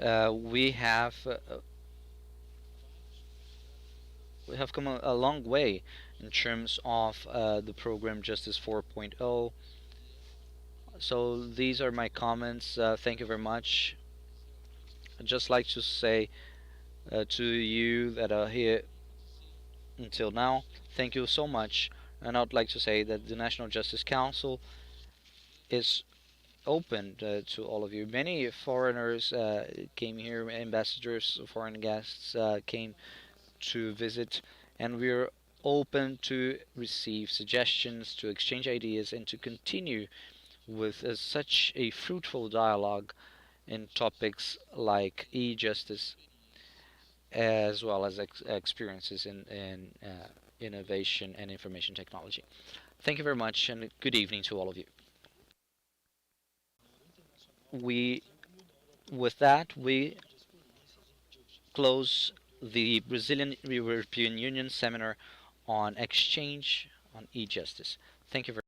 we have come a long way in terms of the program Justice 4.0. So these are my comments. Thank you very much. I'd just like to say to you that are here until now, thank you so much. And I'd like to say that the National Justice Council is open to all of you. Many foreigners came here, ambassadors, foreign guests came to visit, and we're open to receive suggestions, to exchange ideas, and to continue with such a fruitful dialogue in topics like e-justice, as well as experiences in innovation and information technology. Thank you very much, and good evening to all of you. We, with that, we close the Brazilian European Union seminar on exchange on e-justice. Thank you very